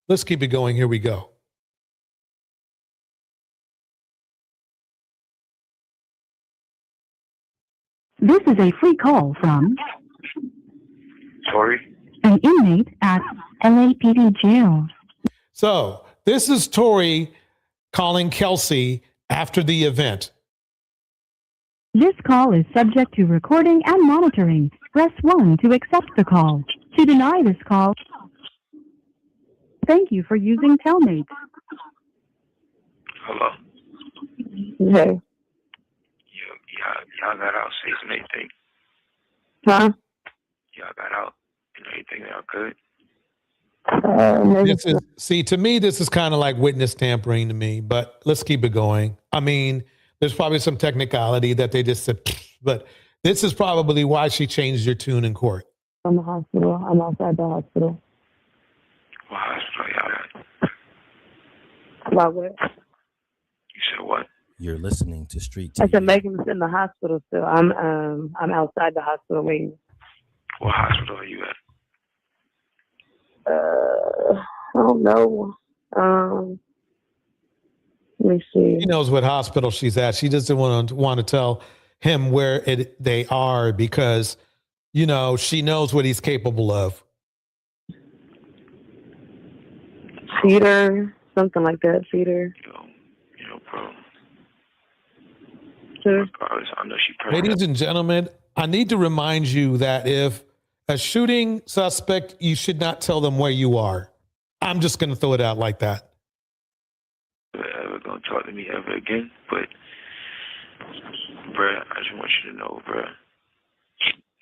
Let's keep it going. Here we go. This is a free call from Tory? an inmate at LAPD jail. So this is Tory calling Kelsey after the event. This call is subject to recording and monitoring. Press 1 to accept the call. To deny this call, thank you for using Telmate. Hello? Hey. Y'all got out safe and everything? Huh? Y'all got out and everything out good? To me, this is kind of like witness tampering to me, but let's keep it going. I mean, there's probably some technicality that they just said, but this is probably why she changed your tune in court. From the hospital. I'm outside the hospital. What hospital y'all at? About what? You said what? You're listening to Street I TV. said Megan's in the hospital still. I'm outside the hospital waiting. What hospital are you at? I don't know. Let me see. She knows what hospital she's at. She doesn't want to tell him where they are because, you know, she knows what he's capable of. Cedar, something like that. Cedar. You know, bro. Sure. I know she pregnant. Ladies and gentlemen, I need to remind you that if a shooting suspect, you should not tell them where you are. I'm just going to throw it out like that. Ever gonna talk to me ever again? But, bruh, I just want you to know, bruh.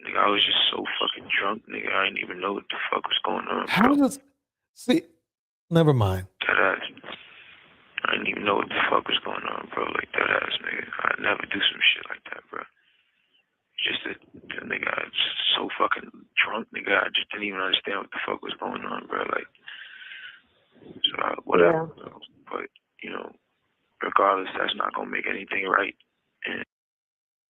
Nigga, I was just so fucking drunk, nigga. I didn't even know what the fuck was going on. How does see? Never mind. That ass. I didn't even know what the fuck was going on, bro. Like that ass, nigga. I'd never do some shit like that, bro. Just that, nigga, I was so fucking drunk, nigga. I just didn't even understand what the fuck was going on, bro. Like, so whatever. Yeah. But you know, regardless, that's not gonna make anything right. And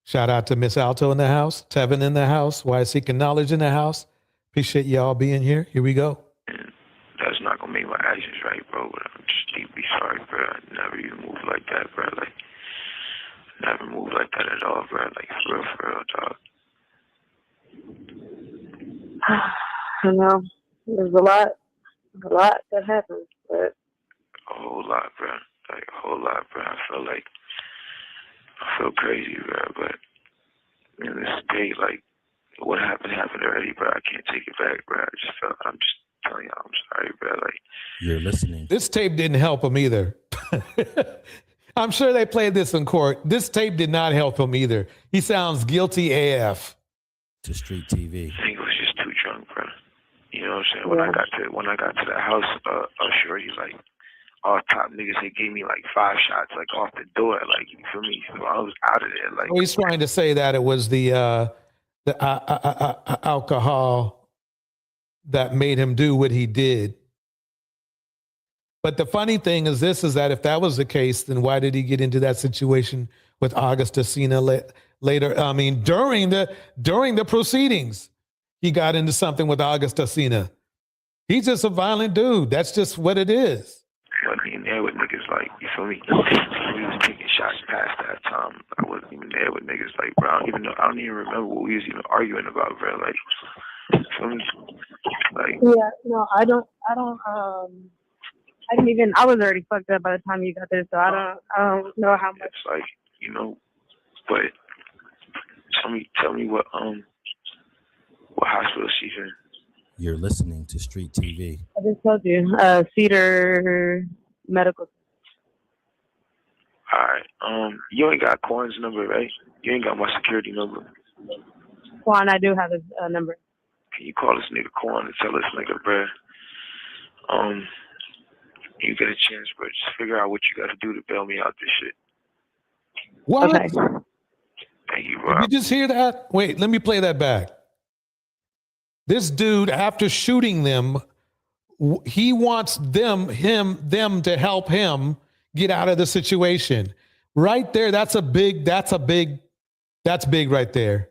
shout out to Miss Alto in the house, Tevin in the house, Why Seeking Knowledge in the house. Appreciate y'all being here. Here we go. And that's not gonna make my actions right, bro. But I'm just deeply sorry, bro. I never even moved like that, bro. Like, never moved like that at all, bro. Like, for real, dog. I know. There's a lot that happens, but a whole lot, bro. Like, a whole lot, bro. I feel crazy, bro. But in this day, like, what happened already, bro. I can't take it back, bro. I'm just telling y'all, I'm sorry, bro. Like, you're listening. This tape didn't help him either. I'm sure they played this in court. This tape did not help him either. He sounds guilty AF. To Street TV. I think it was just too drunk, bro. You know what I'm saying? When I got to the house, shorty, like, all top niggas, they gave me like 5 shots, like off the door, like, you feel me? So I was out of there, like. Well, he's trying to say that it was the the alcohol that made him do what he did. But the funny thing is this, is that if that was the case, then why did he get into that situation with Augustina later? I mean, during the proceedings, he got into something with Augustina. He's just a violent dude. That's just what it is. I wasn't even there with niggas like, you feel me? We was taking shots past that time. I wasn't even there with niggas like, bro. I don't even remember what we was even arguing about, bro. Like, you feel me? Like, Yeah, no, I didn't even, I was already fucked up by the time you got there, so I don't know how much. it's like, you know, but tell me what hospital she's in. You're listening to Street TV. I just told you, Cedar Medical. All right. You ain't got Quan's number, right? You ain't got my security number. Quan, I do have his number. Can you call this nigga Quan and tell this nigga, bruh, you get a chance, bro, just figure out what you got to do to bail me out this shit. What? Okay. Thank you, bro. Did you just hear that? Wait, let me play that back. This dude, after shooting them, he wants them to help him get out of the situation. Right there, that's big right there.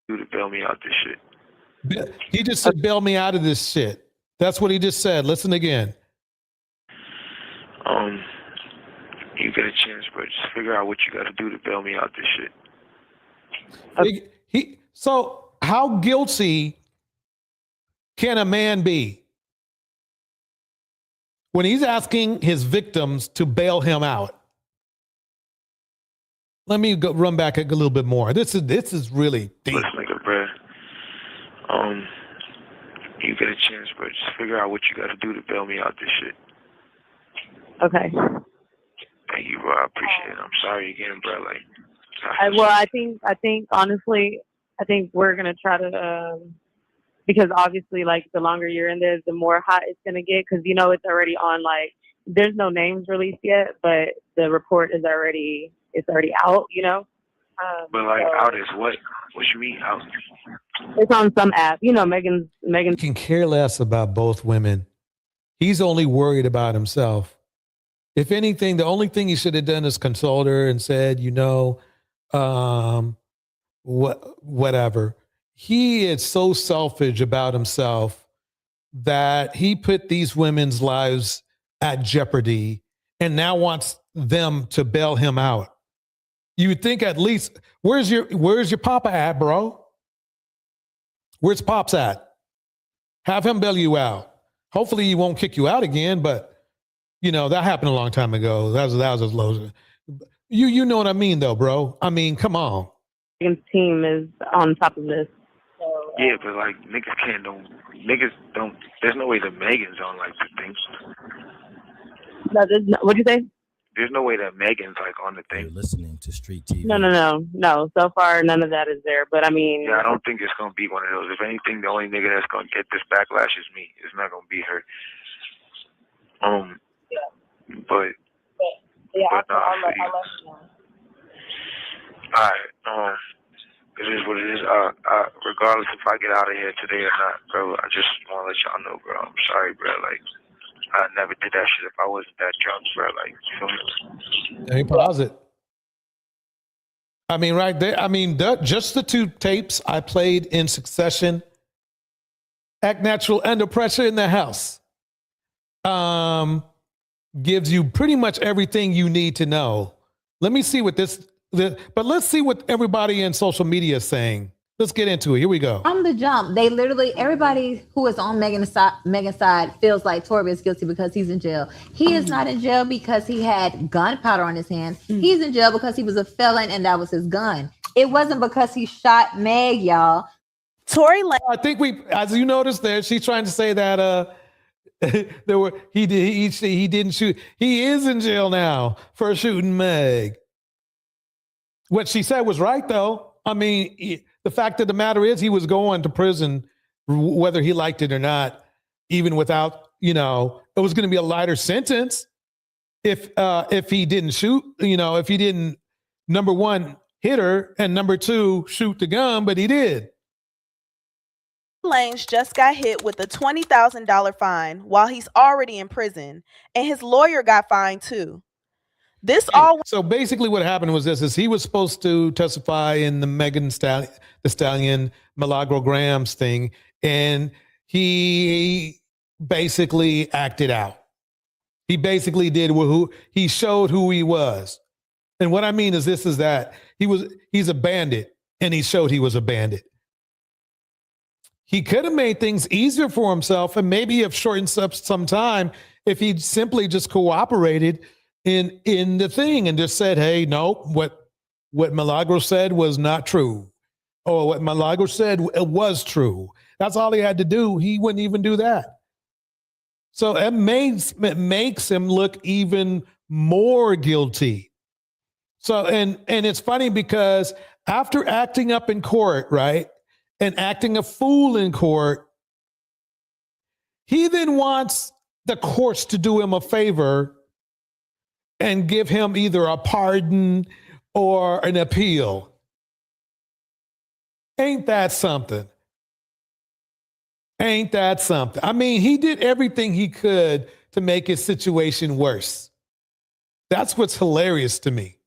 Do to bail me out this shit. He just said, bail me out of this shit. That's what he just said. Listen again. You get a chance, bro, just figure out what you got to do to bail me out this shit. So how guilty can a man be when he's asking his victims to bail him out? Let me run back a little bit more. This is really deep. Listen, nigga, bro. You get a chance, bro, just figure out what you got to do to bail me out this shit. Okay. Thank you, bro. I appreciate it. I'm sorry again, bro. Like, I think honestly, I think we're gonna try to, because obviously, like, the longer you're in this, the more hot it's gonna get, because you know it's already on. Like, there's no names released yet, but the report is already out. You know. But like, out is what? What you mean out? It's on some app. You know, Megan can care less about both women. He's only worried about himself. If anything, the only thing he should have done is consult her and said, whatever. He is so selfish about himself that he put these women's lives at jeopardy and now wants them to bail him out. You would think at least, where's your papa at, bro? Where's Pops at? Have him bail you out. Hopefully he won't kick you out again, but that happened a long time ago. That was as low. You know what I mean, though, bro. I mean, come on. Megan's team is on top of this. So, yeah, but like niggas don't. There's no way that Megan's on like the thing. What'd you say? There's no way that Megan's like on the thing. You're listening to Street TV. No. So far, none of that is there. But I mean, yeah, I don't think it's gonna be one of those. If anything, the only nigga that's gonna get this backlash is me. It's not gonna be her. But yeah, no, I'll let you know. All right. It is what it is. Regardless if I get out of here today or not, bro, I just want to let y'all know, bro. I'm sorry, bro. Like, I never did that shit if I wasn't that drunk, bro. Like, you feel me? Let me pause it. I mean, right there. I mean, just the two tapes I played in succession. Act Natural, Under Pressure in the House. Gives you pretty much everything you need to know. Let me see what but let's see what everybody in social media is saying. Let's get into it. Here we go. From the jump, everybody who is on Megan's side feels like Tory is guilty because he's in jail. He is not in jail because he had gunpowder on his hands. He's in jail because he was a felon and that was his gun. It wasn't because he shot Meg, y'all. Torey Lanez. I think as you noticed there, she's trying to say that he didn't shoot. He is in jail now for shooting Meg. What she said was right, though. I mean, the fact of the matter is he was going to prison, whether he liked it or not, even without, it was going to be a lighter sentence if he didn't shoot, if he didn't, number one, hit her, and number two, shoot the gun, but he did. Lanez just got hit with a $20,000 fine while he's already in prison, and his lawyer got fined too. This all So basically what happened was this, is he was supposed to testify in the the Stallion Millagro Gramz thing, and he basically acted out. He basically did he showed who he was. And what I mean is this, is that he's a bandit, and he showed he was a bandit. He could have made things easier for himself and maybe have shortened some time if he simply just cooperated in the thing and just said, hey, no, what Millagro said was not true. Or what Millagro said was true. That's all he had to do. He wouldn't even do that. So it makes him look even more guilty. So, and it's funny because after acting up in court, right, and acting a fool in court, he then wants the courts to do him a favor and give him either a pardon or an appeal. Ain't that something? Ain't that something? I mean, he did everything he could to make his situation worse. That's what's hilarious to me.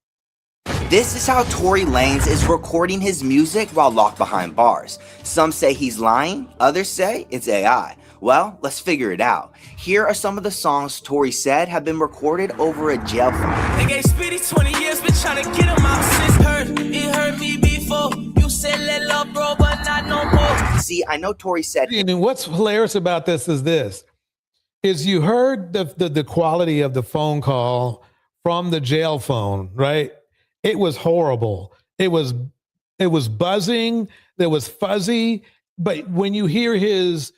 This is how Tory Lanez is recording his music while locked behind bars. Some say he's lying, others say it's AI. Well, let's figure it out. Here are some of the songs Tory said have been recorded over a jail phone. They gave Speedy 20 years, been trying to get him out since it hurt me before. You said let love bro, but not no more. See, I know Tory said... And what's hilarious about this is you heard the quality of the phone call from the jail phone, right? It was horrible. It was buzzing. There was fuzzy. But when you hear his,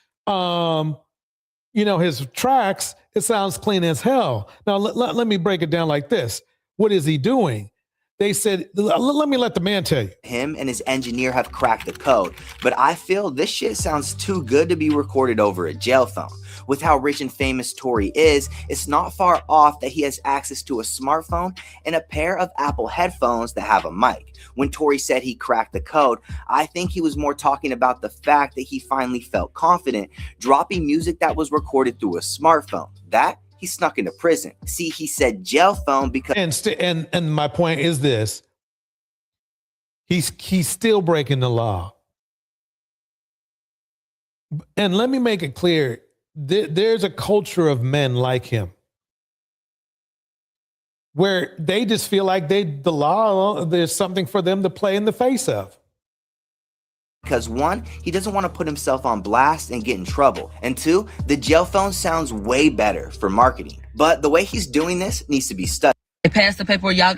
his tracks, it sounds clean as hell. Now, let me break it down like this. What is he doing? They said, let me let the man tell you. Him and his engineer have cracked the code, but I feel this shit sounds too good to be recorded over a jail phone. With how rich and famous Tory is, it's not far off that he has access to a smartphone and a pair of Apple headphones that have a mic. When Tory said he cracked the code, I think he was more talking about the fact that he finally felt confident dropping music that was recorded through a smartphone. That he snuck into prison. See, he said jail phone because... And my point is this. He's still breaking the law. And let me make it clear. There's a culture of men like him where they just feel like the law, there's something for them to play in the face of. Because one, he doesn't want to put himself on blast and get in trouble. And two, the jail phone sounds way better for marketing. But the way he's doing this needs to be studied. They passed the paper, y'all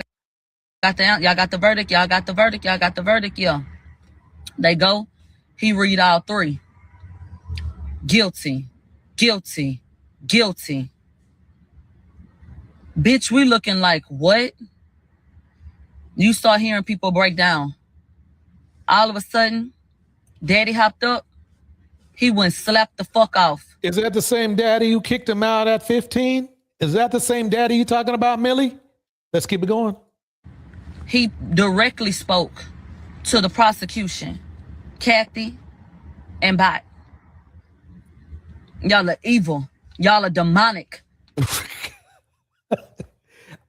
got the verdict, y'all got the verdict, yeah. They go, he read all three. Guilty, guilty, guilty. Bitch, we looking like what? You start hearing people break down. All of a sudden, Daddy hopped up. He went slapped the fuck off. Is that the same daddy who kicked him out at 15? Is that the same daddy you talking about, Millie? Let's keep it going. He directly spoke to the prosecution, Kathy and Bot. Y'all are evil. Y'all are demonic.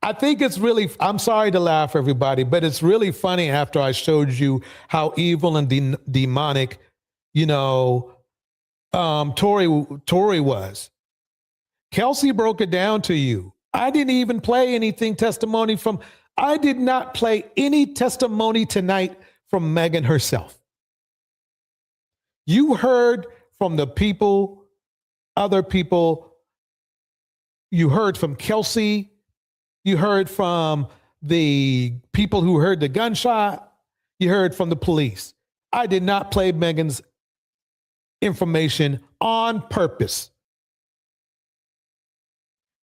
I think it's really, I'm sorry to laugh, everybody, but it's really funny after I showed you how evil and demonic, Tory was. Kelsey broke it down to you. I didn't even play I did not play any testimony tonight from Megan herself. You heard from the people, other people. You heard from Kelsey. You heard from the people who heard the gunshot. You heard from the police. I did not play Megan's information on purpose.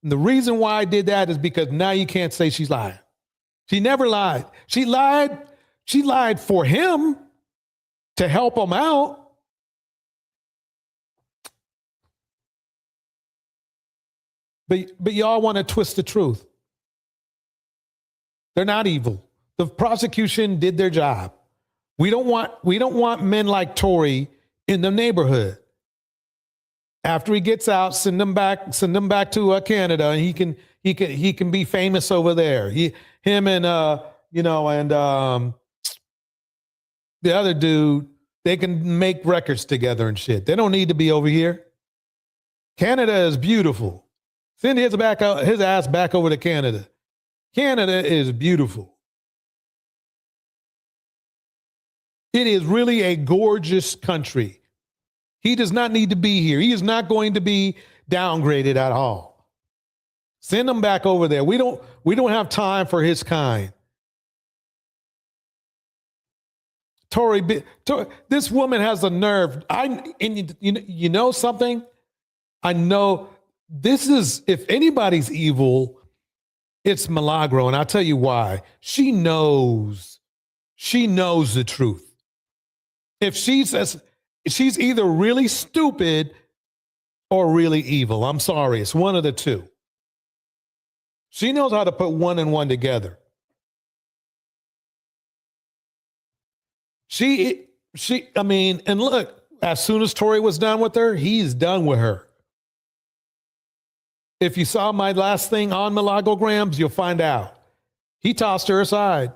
And the reason why I did that is because now you can't say she's lying. She never lied. She lied for him to help him out. But y'all want to twist the truth. They're not evil. The prosecution did their job. We don't want men like Tory in the neighborhood. After he gets out, send him back to Canada, and he can be famous over there. Him and the other dude, they can make records together and shit. They don't need to be over here. Canada is beautiful. Send his ass back over to Canada. Canada is beautiful. It is really a gorgeous country. He does not need to be here. He is not going to be downgraded at all. Send him back over there. We don't have time for his kind. Tory, this woman has a nerve. You know something? I know this is, if anybody's evil, it's Millagro, and I'll tell you why. She knows the truth. If she says she's either really stupid or really evil, I'm sorry, it's one of the two. She knows how to put one and one together. And look, as soon as Tory was done with her, he's done with her. If you saw my last thing on Millagro Gramz, you'll find out. He tossed her aside.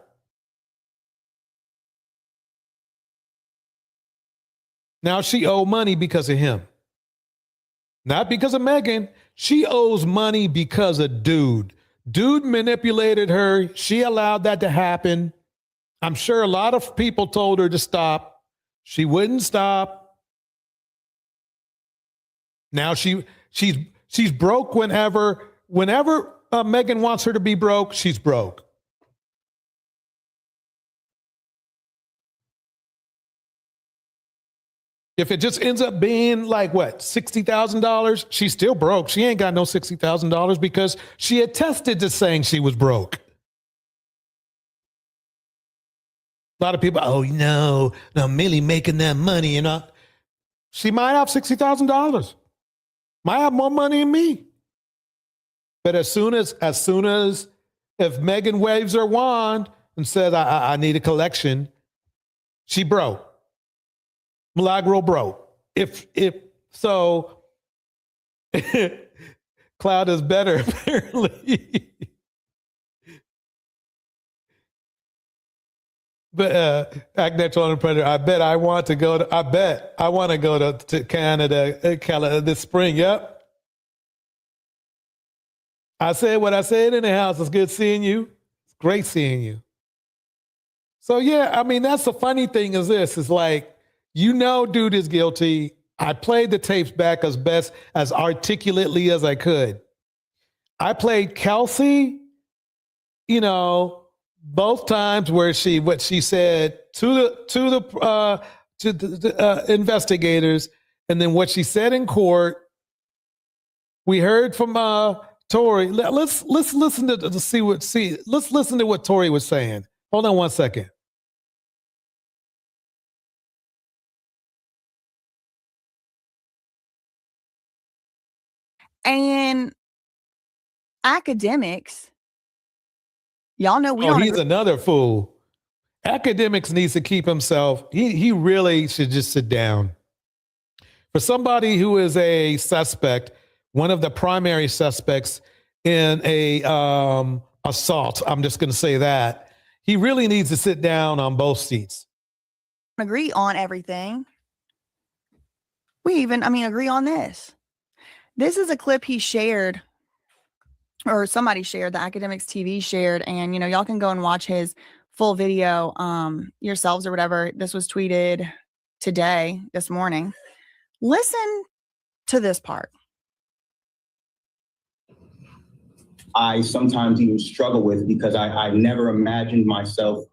Now she owes money because of him. Not because of Megan. She owes money because of dude. Dude manipulated her. She allowed that to happen. I'm sure a lot of people told her to stop. She wouldn't stop. Now she's broke whenever Megan wants her to be broke, she's broke. If it just ends up being like what, $60,000, she's still broke. She ain't got no $60,000 because she attested to saying she was broke. A lot of people, oh no, Millie making that money, she might have $60,000. Might have more money than me. But as soon as if Megan waves her wand and says, I need a collection, she broke. Millagro broke. If so, Cloud is better, apparently. But Act Natural and Predator, I bet I want to go to Canada this spring. Yep. I said what I said in the house. It's good seeing you. It's great seeing you. So yeah, I mean, that's the funny thing is this, is like, dude is guilty. I played the tapes back as best, as articulately as I could. I played Kelsey, both times where what she said to the investigators, and then what she said in court. We heard from Tory. Let's listen let's listen to what Tory was saying. Hold on one second. And academics, y'all know we don't. He's another fool. Academics needs to keep himself. He really should just sit down. For somebody who is a suspect, one of the primary suspects in a assault, I'm just going to say that, he really needs to sit down on both seats. Agree on everything. We even, agree on this. This is a clip he shared, or somebody shared, the Academics TV shared, and y'all can go and watch his full video yourselves or whatever. This was tweeted this morning. Listen to this part. I sometimes even struggle with because I never imagined myself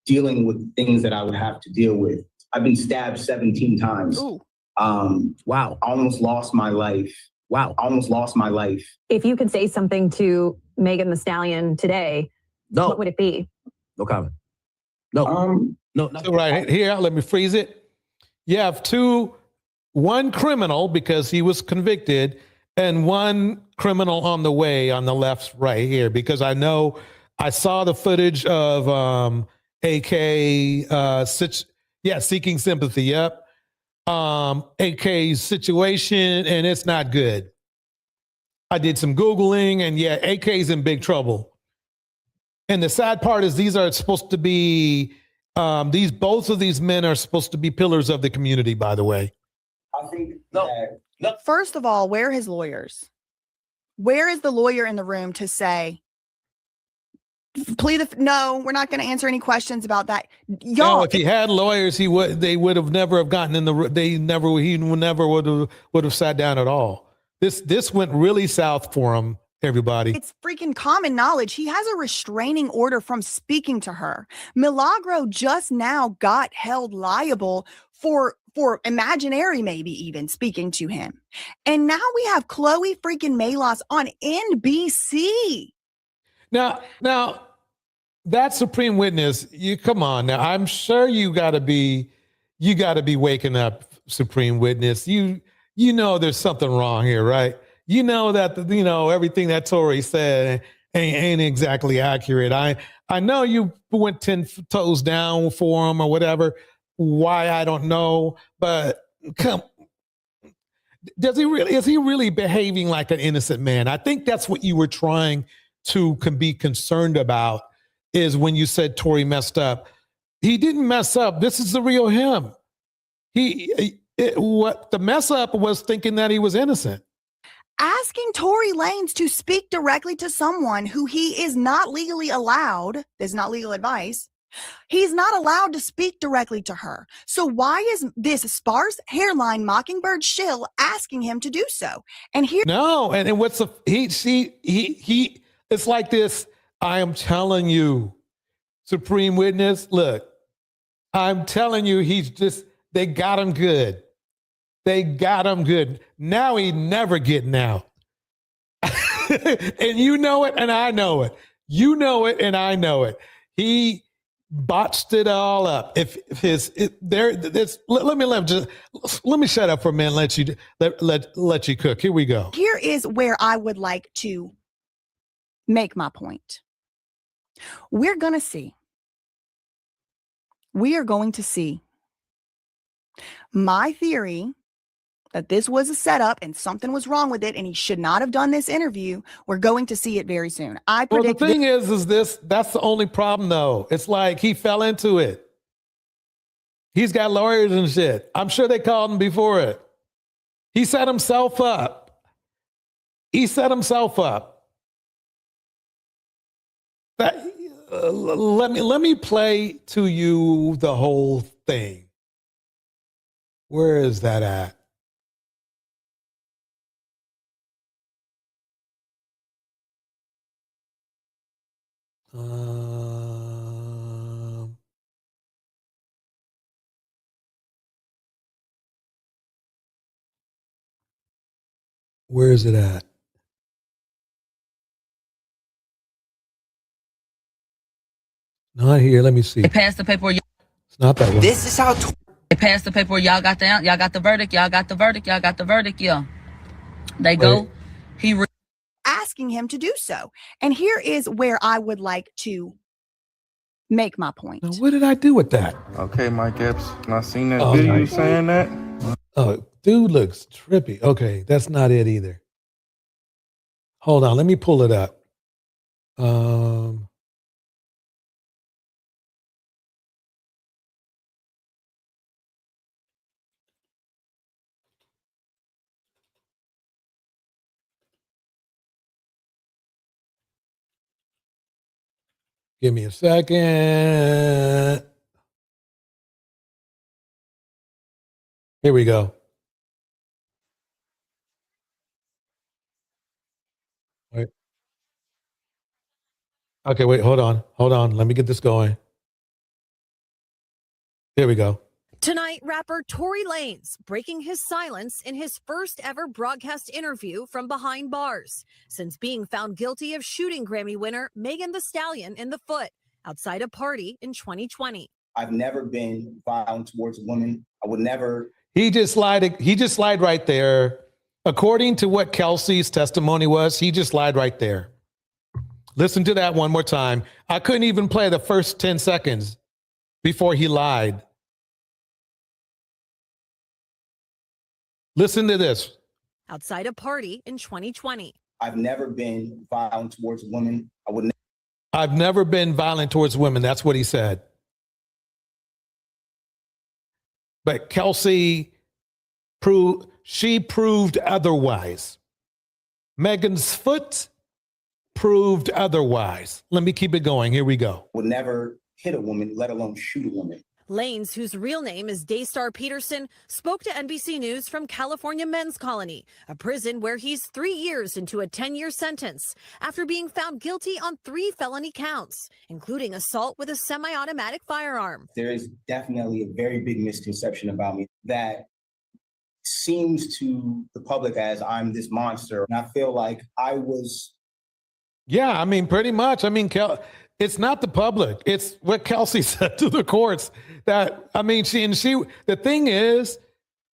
dealing with things that I would have to deal with. I've been stabbed 17 times. Ooh. Wow. Almost lost my life. Wow. Almost lost my life. If you could say something to Megan Thee Stallion today, what would it be? No comment. No. No. Right here, let me freeze it. You have one criminal because he was convicted, and one criminal on the way on the left right here, because I know I saw the footage of AK Seeking Sympathy. Yep. AK's situation, and it's not good. I did some Googling, and yeah, AK's in big trouble. And the sad part is these are supposed to be, both of these men are supposed to be pillars of the community, by the way. I think First of all, where are his lawyers? Where is the lawyer in the room to say, no, we're not going to answer any questions about that. Y'all, if he had lawyers, they would have never have gotten in the. He never would have sat down at all. This went really south for him. Everybody, it's freaking common knowledge. He has a restraining order from speaking to her. Millagro just now got held liable for imaginary, maybe even speaking to him. And now we have Chloe freaking Malos on NBC. Now that Supreme Witness, you come on now. I'm sure you gotta be waking up, Supreme Witness. You know there's something wrong here, right? You know that everything that Tory said ain't exactly accurate. I know you went 10 toes down for him or whatever. Why, I don't know, but is he really behaving like an innocent man? I think that's what you were trying to be concerned about, is when you said Tory messed up. He didn't mess up. This is the real him. What the mess up was thinking that he was innocent. Asking Torey Lanez to speak directly to someone who he is not legally allowed, there's not legal advice, he's not allowed to speak directly to her. So why is this sparse hairline mockingbird shill asking him to do so? And here, no, and what's he it's like this. I am telling you, Supreme Witness, look, I'm telling you, they got him good. They got him good. Now he never getting out. And you know it, and I know it. You know it, and I know it. He botched it all up. Let me shut up for a minute. Let you cook. Here we go. Here is where I would like to make my point. We are going to see my theory that this was a setup and something was wrong with it and he should not have done this interview. We're going to see it very soon. I predict. Well, the thing is that's the only problem though. It's like he fell into it. He's got lawyers and shit. I'm sure they called him before it. He set himself up. Let me play to you the whole thing. Where is that at? Where is it at? Not here. Let me see. They passed the paper. It's not that one. This is how they passed the paper. Y'all got the verdict. Yeah. They go. Asking him to do so. And here is where I would like to make my point. Now, what did I do with that? Okay, Mike Epps. I seen that video you saying that. Oh, dude looks trippy. Okay, that's not it either. Hold on, let me pull it up. Give me a second. Here we go. Wait. Okay, wait, hold on. Let me get this going. Here we go. Tonight, rapper Tory Lanez breaking his silence in his first ever broadcast interview from behind bars since being found guilty of shooting Grammy winner Megan Thee Stallion in the foot outside a party in 2020. I've never been violent towards a woman. I would never. He just lied right there. According to what Kelsey's testimony was, he just lied right there. Listen to that one more time. I couldn't even play the first 10 seconds before he lied. Listen to this. outside a party in 2020. I've never been violent towards women. I've never been violent towards women. That's what he said. But Kelsey proved otherwise. Megan's foot proved otherwise. Let me keep it going. Here we go. Would never hit a woman, let alone shoot a woman. Lanez, whose real name is Daystar Peterson, spoke to NBC News from California Men's Colony, a prison where he's 3 years into a 10-year sentence after being found guilty on 3 felony counts, including assault with a semi-automatic firearm. There is definitely a very big misconception about me that seems to the public as I'm this monster. And I feel like I was. Yeah, I mean, pretty much. I mean, it's not the public. It's what Kelsey said to the courts. That, I mean, the thing is,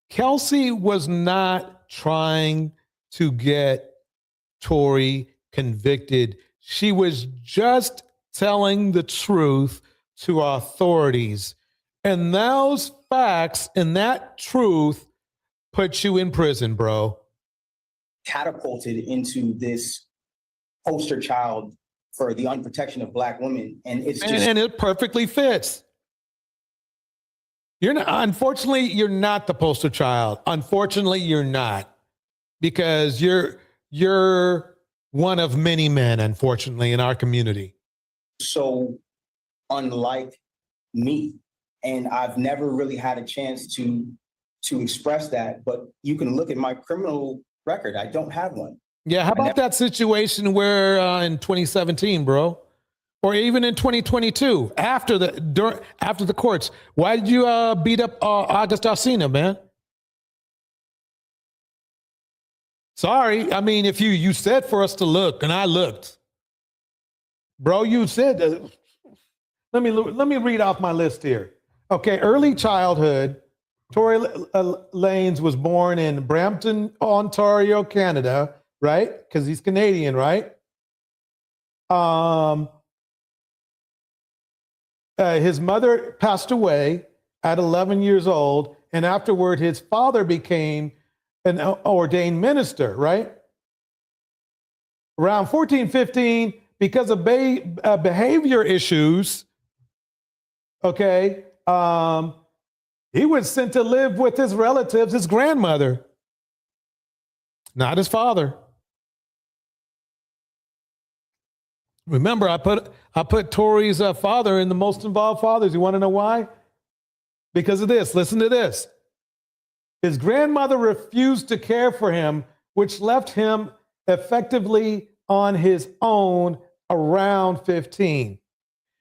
Kelsey was not trying to get Tory convicted. She was just telling the truth to authorities. And those facts and that truth put you in prison, bro. Catapulted into this poster child for the unprotection of Black women. And it's just. And it perfectly fits. Unfortunately, you're not the poster child. Unfortunately, you're not. Because you're one of many men, unfortunately, in our community. So unlike me. And I've never really had a chance to express that. But you can look at my criminal record. I don't have one. Yeah, how about that situation where in 2017, bro? Or even in 2022, after the courts, why did you beat up August Alsina, man? Sorry, I mean, if you said for us to look, and I looked, bro. You said, let me read off my list here. Okay, early childhood. Tory Lanez was born in Brampton, Ontario, Canada, right? Because he's Canadian, right? His mother passed away at 11 years old, and afterward, his father became an ordained minister, right? Around 14, 15, because of behavior issues, okay, he was sent to live with his relatives, his grandmother, not his father. Remember, I put Tory's father in the most involved fathers. You want to know why? Because of this. Listen to this. His grandmother refused to care for him, which left him effectively on his own around 15.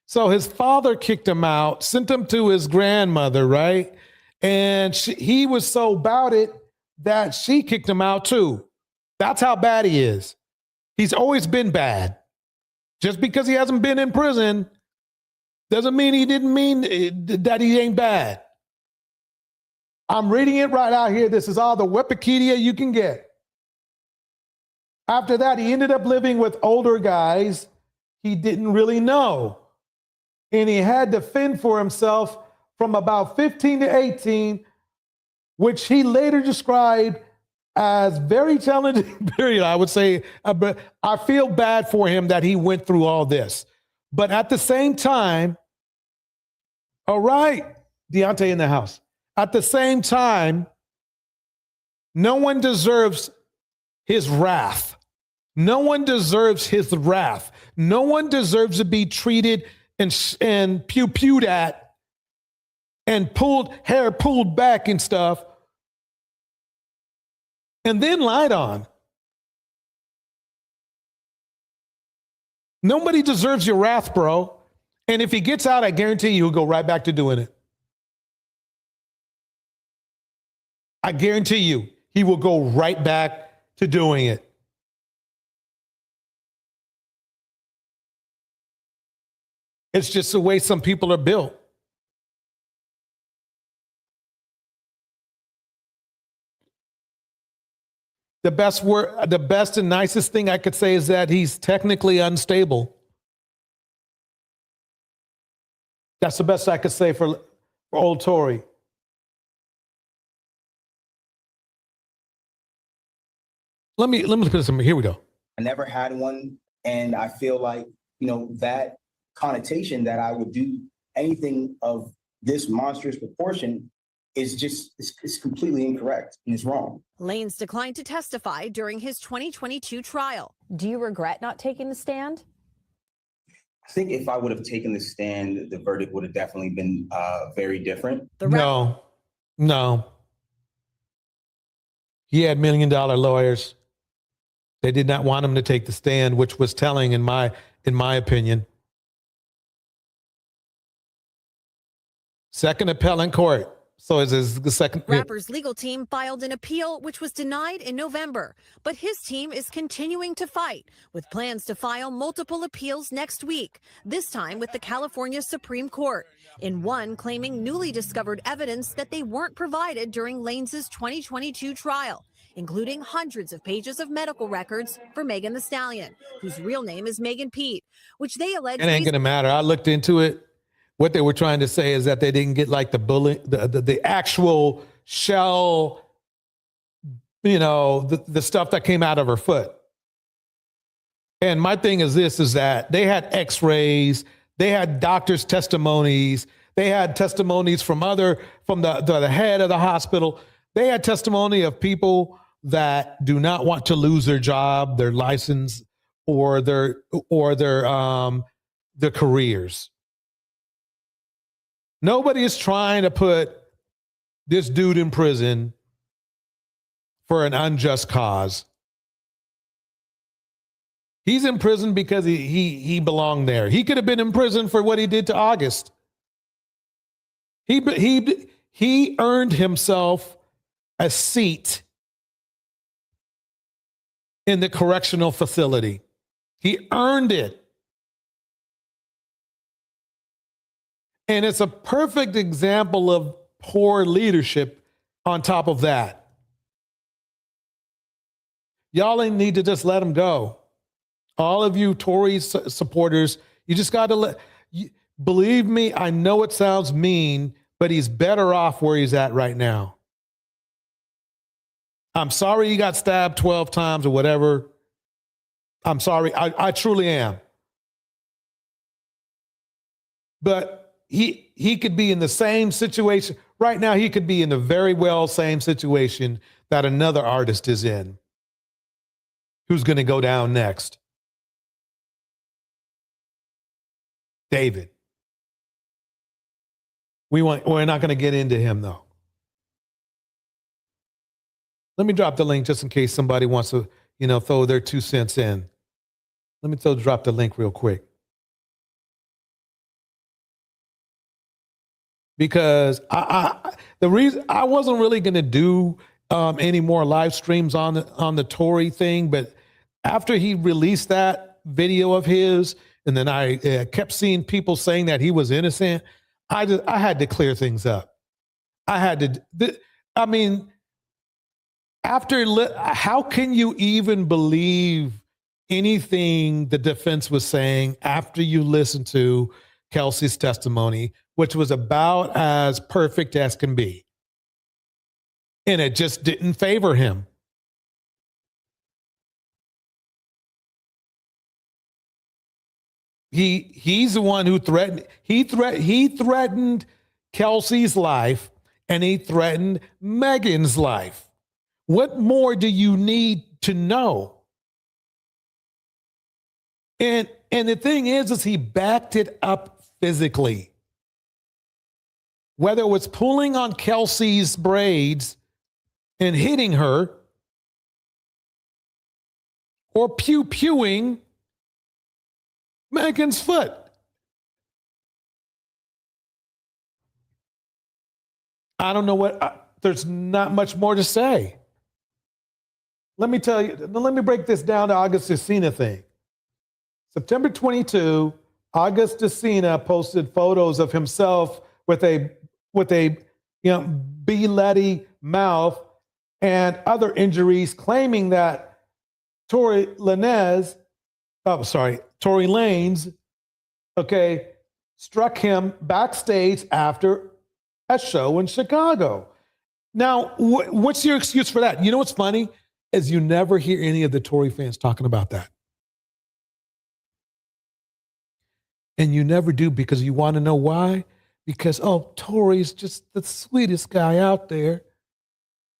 So his father kicked him out, sent him to his grandmother, right? And he was so about it that she kicked him out too. That's how bad he is. He's always been bad. Just because he hasn't been in prison doesn't mean he didn't mean that he ain't bad. I'm reading it right out here. This is all the Wikipedia you can get. After that, he ended up living with older guys he didn't really know. And he had to fend for himself from about 15 to 18, which he later described as very challenging period, I would say. But I feel bad for him that he went through all this. But at the same time, all right, Deontay in the house. At the same time, no one deserves his wrath. No one deserves his wrath. No one deserves to be treated and pew-pewed at and hair pulled back and stuff and then lied on. Nobody deserves your wrath, bro. And if he gets out, I guarantee you he'll go right back to doing it. I guarantee you he will go right back to doing it. It's just the way some people are built. The best and nicest thing I could say is that he's technically unstable. That's the best I could say for old Tory. Let me put some. Here we go. I never had one, and I feel like, you know, that connotation that I would do anything of this monstrous proportion is just it's completely incorrect and it's wrong. Lanez declined to testify during his 2022 trial. Do you regret not taking the stand? I think if I would have taken the stand, the verdict would have definitely been very different. No. He had $1 million lawyers. They did not want him to take the stand, which was telling in my opinion. Second appellate court. So is the second. Rapper's legal team filed an appeal, which was denied in November. But his team is continuing to fight, with plans to file multiple appeals next week, this time with the California Supreme Court, in one claiming newly discovered evidence that they weren't provided during Lanez's 2022 trial, including hundreds of pages of medical records for Megan Thee Stallion, whose real name is Megan Pete, which they allege It ain't going to matter. I looked into it. What they were trying to say is that they didn't get like the actual shell, you know, the stuff that came out of her foot. And my thing is this, is that they had x-rays, they had doctors' testimonies, they had testimonies from the head of the hospital. They had testimony of people that do not want to lose their job, their license, or their careers. Nobody is trying to put this dude in prison for an unjust cause. He's in prison because he belonged there. He could have been in prison for what he did to August. He earned himself a seat in the correctional facility. He earned it. And it's a perfect example of poor leadership on top of that. Y'all need to just let him go. All of you Tory supporters, you just got to believe me, I know it sounds mean, but he's better off where he's at right now. I'm sorry he got stabbed 12 times or whatever. I'm sorry. I truly am. But he could be in the same situation. Right now, he could be in the very well same situation that another artist is in. Who's going to go down next? David. We're not going to get into him, though. Let me drop the link just in case somebody wants to, throw their 2 cents in. Let me drop the link real quick. Because the reason I wasn't really going to do any more live streams on the Tory thing, but after he released that video of his, and then I kept seeing people saying that he was innocent, I had to clear things up. How can you even believe anything the defense was saying after you listen to Kelsey's testimony, which was about as perfect as can be? And it just didn't favor him. He's the one who threatened. He threatened Kelsey's life, and he threatened Megan's life. What more do you need to know? And the thing is he backed it up physically. Whether it was pulling on Kelsey's braids and hitting her, or pew-pewing Megan's foot. I don't know there's not much more to say. Let me tell you, let me break this down to August Alsina thing. September 22, August Alsina posted photos of himself with a bloody mouth and other injuries, claiming that Torey Lanez, struck him backstage after a show in Chicago. Now, what's your excuse for that? You know what's funny is you never hear any of the Tory fans talking about that. And you never do, because you want to know why? Because, oh, Tory's just the sweetest guy out there.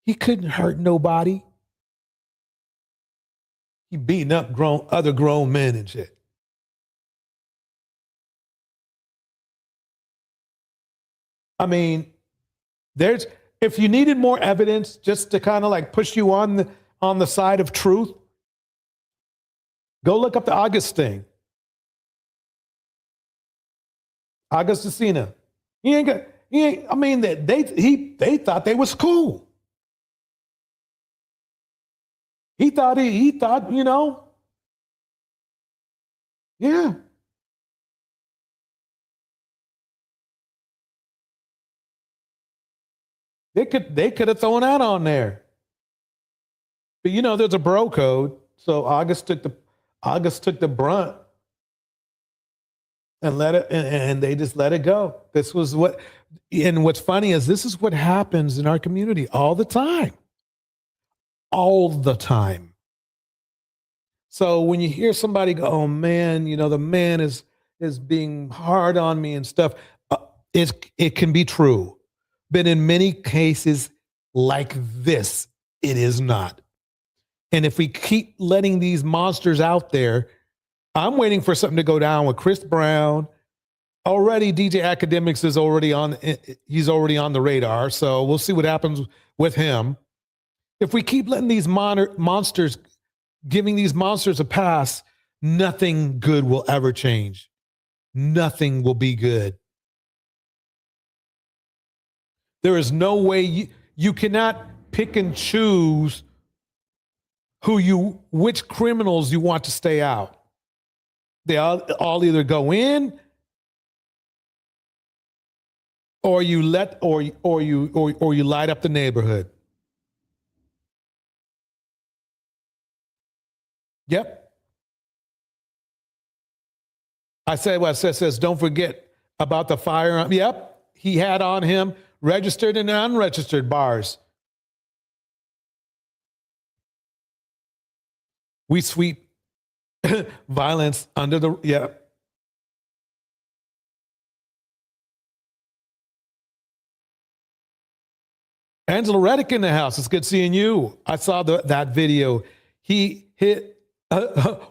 He couldn't hurt nobody. He beating up other grown men and shit. I mean, if you needed more evidence just to kind of like push you on the side of truth, go look up the August thing. August Alsina. I mean, they thought they was cool. He thought, you know, yeah. They could have thrown that on there. But you know, there's a bro code. So August took the brunt and and they just let it go. And what's funny is this is what happens in our community all the time. All the time. So when you hear somebody go, oh man, you know, the man is being hard on me and stuff, it can be true. But in many cases like this, it is not. And if we keep letting these monsters out there, I'm waiting for something to go down with Chris Brown. Already, DJ Academics is he's already on the radar. So we'll see what happens with him. If we keep letting these monsters, giving these monsters a pass, nothing good will ever change. Nothing will be good. There is no way you cannot pick and choose which criminals you want to stay out. They all either go in, or you light up the neighborhood. Yep. I said what it says, don't forget about the firearm. Yep. He had on him registered and unregistered bars. We sweep violence under the, yeah. Angela Reddick in the house. It's good seeing you. I saw that video. He hit,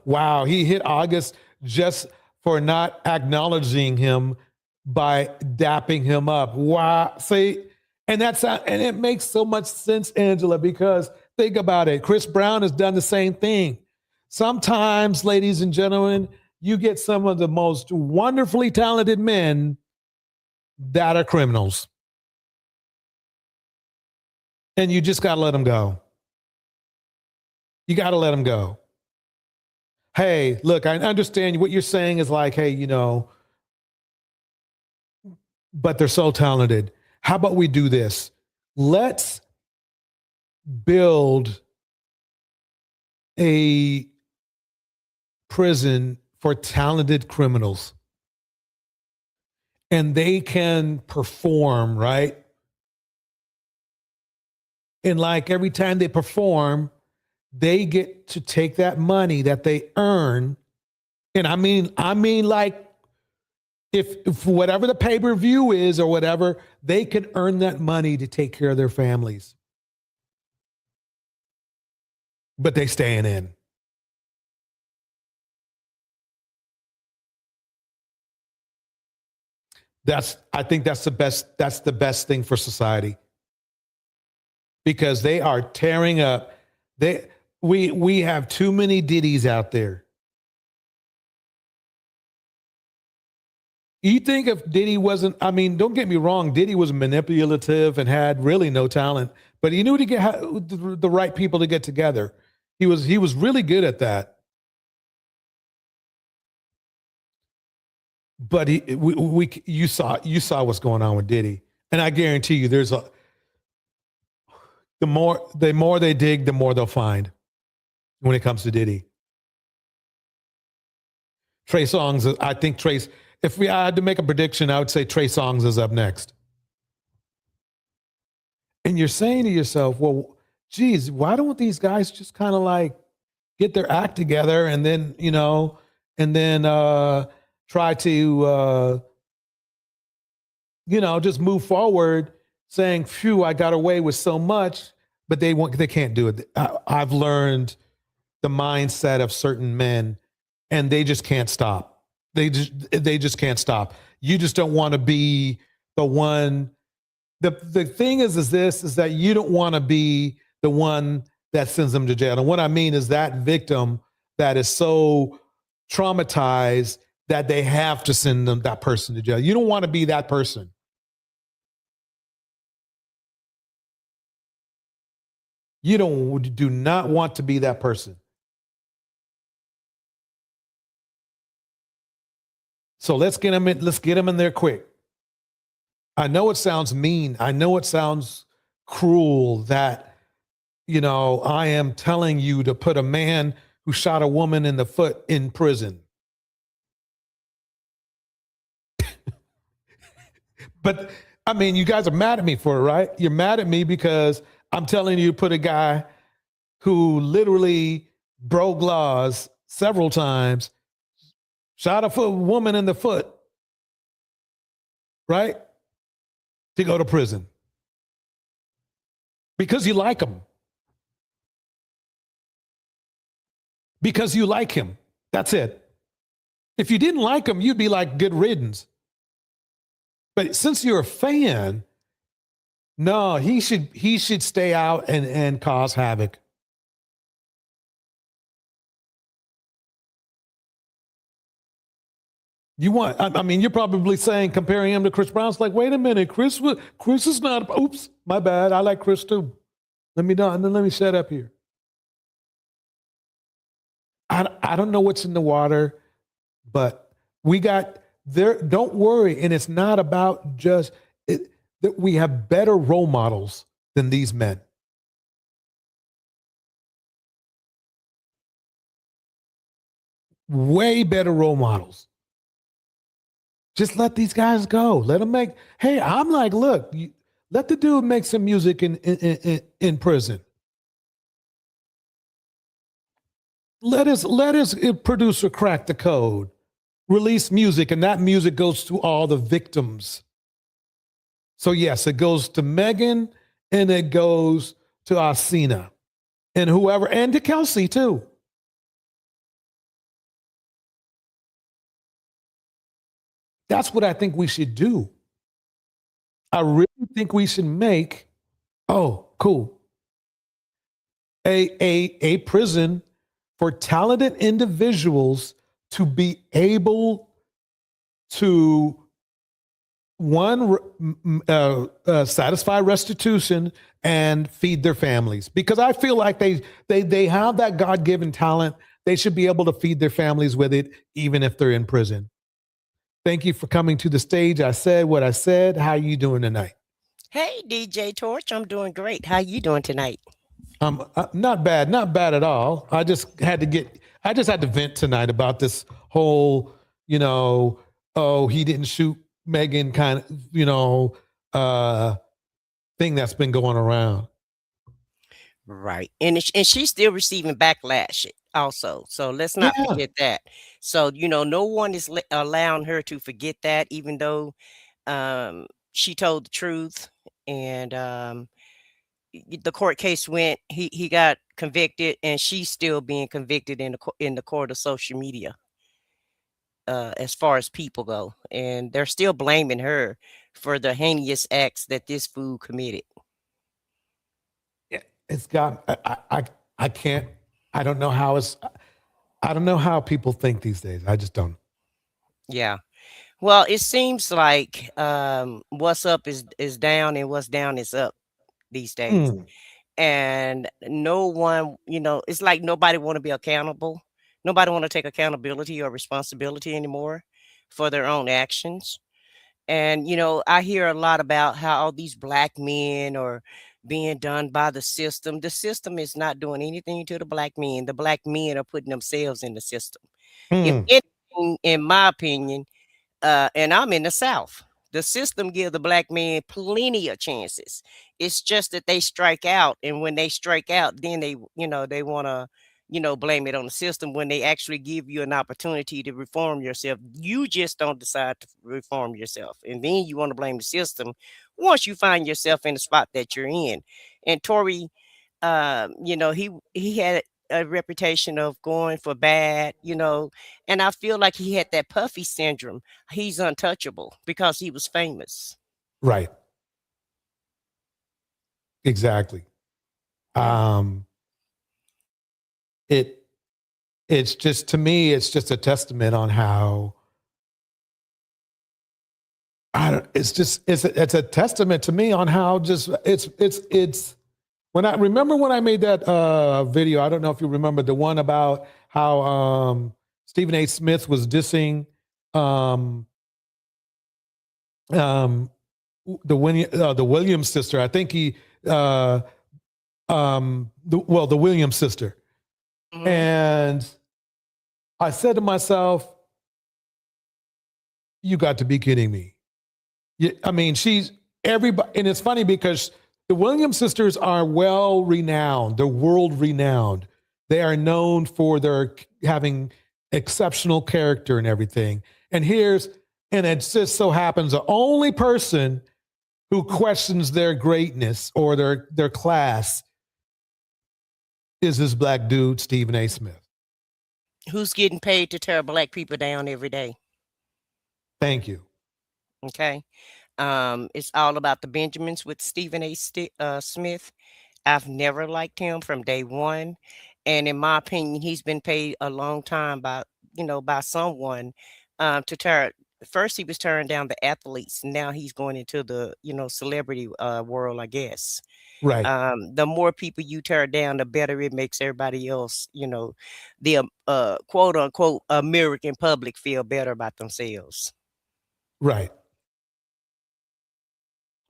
wow, he hit August just for not acknowledging him by dapping him up. Wow. See, and it makes so much sense, Angela, because think about it. Chris Brown has done the same thing. Sometimes, ladies and gentlemen, you get some of the most wonderfully talented men that are criminals. And you just got to let them go. You got to let them go. Hey, look, I understand what you're saying is like, hey, you know, but they're so talented. How about we do this? Let's build a prison for talented criminals. And they can perform, right? And like every time they perform, they get to take that money that they earn. And I mean like if whatever the pay-per-view is or whatever, they can earn that money to take care of their families. But they staying in. I think that's the best thing for society. Because they are tearing up. We have too many Diddy's out there. You think if Diddy wasn't, I mean, don't get me wrong, Diddy was manipulative and had really no talent, but he knew to get the right people to get together. He was really good at that. But you saw what's going on with Diddy, and I guarantee you, the more they dig, the more they'll find when it comes to Diddy. Trey Songz, I think if I had to make a prediction, I would say Trey Songz is up next. And you're saying to yourself, well, geez, why don't these guys just kind of like get their act together and then, try to, just move forward saying, phew, I got away with so much, but they can't do it. I've learned the mindset of certain men, and they just can't stop. They just can't stop. You just don't want to be the one. The thing is that you don't want to be the one that sends them to jail. And what I mean is that victim that is so traumatized that they have to send that person to jail. You don't want to be that person. You do not want to be that person. So let's get them in there quick. I know it sounds mean. I know it sounds cruel that, I am telling you to put a man who shot a woman in the foot in prison. But I mean, you guys are mad at me for it, right? You're mad at me because I'm telling you to put a guy who literally broke laws several times, shot a woman in the foot, right? To go to prison. Because you like him. Because you like him. That's it. If you didn't like him, you'd be like, good riddance. But since you're a fan, no, he should stay out and cause havoc. You're probably saying, comparing him to Chris Brown, it's like, wait a minute, Chris is not, oops, my bad. I like Chris too. Let me shut up here. I don't know what's in the water, but we got there. Don't worry. And it's not about just that we have better role models than these men. Way better role models. Just let these guys go. Let them make, hey, I'm like, look, let the dude make some music in prison. Let his producer crack the code, release music, and that music goes to all the victims. So yes, it goes to Megan and it goes to Asina and whoever, and to Kelsey too. That's what I think we should do. I really think we should make, cool, a prison for talented individuals to be able to, one, satisfy restitution and feed their families. Because I feel like they have that God-given talent. They should be able to feed their families with it, even if they're in prison. Thank you for coming to the stage. I said what I said. How are you doing tonight? Hey, DJ Torch, I'm doing great. How you doing tonight? Not bad at all. I just had to vent tonight about this whole, he didn't shoot Megan kind of, thing that's been going around. Right. And she's still receiving backlash also. So let's not forget that. So, no one is allowing her to forget that, even though she told the truth. And the court case went, he got convicted, and she's still being convicted in the court of social media, as far as people go. And they're still blaming her for the heinous acts that this fool committed. It's got, I can't, I don't know how people think these days. I just don't. Yeah. Well, it seems like what's up is down and what's down is up these days. And no one, it's like nobody want to be accountable. Nobody want to take accountability or responsibility anymore for their own actions. And, I hear a lot about how all these black men are being done by the system. The system is not doing anything to the black men. The black men are putting themselves in the system. If anything, in my opinion, and I'm in the South, The system gives the black man plenty of chances. It's just that they strike out, and when they strike out, then they want to blame it on the system when they actually give you an opportunity to reform yourself. You just don't decide to reform yourself, and then you want to blame the system once you find yourself in the spot that you're in. And Tory, he had a reputation of going for bad, and I feel like he had that Puffy syndrome. He's untouchable because he was famous. Right. Exactly. It's just, to me, it's just a testament on how it's a testament to me on how just it's when I remember when I made that video. I don't know if you remember the one about how Stephen A. Smith was dissing the Williams sister. I think the Williams sister. Mm-hmm. And I said to myself, you got to be kidding me. I mean, she's everybody. And it's funny because the Williams sisters are well renowned. They're world renowned. They are known for their having exceptional character and everything. And it just so happens the only person who questions their greatness or their class is this black dude, Stephen A. Smith. Who's getting paid to tear black people down every day. Thank you. Okay. It's all about the Benjamins with Stephen A. Smith. I've never liked him from day one. And in my opinion, he's been paid a long time by someone to tear. First, he was tearing down the athletes. Now he's going into the, celebrity world, I guess. Right. The more people you tear down, the better it makes everybody else, the quote unquote American public feel better about themselves. Right.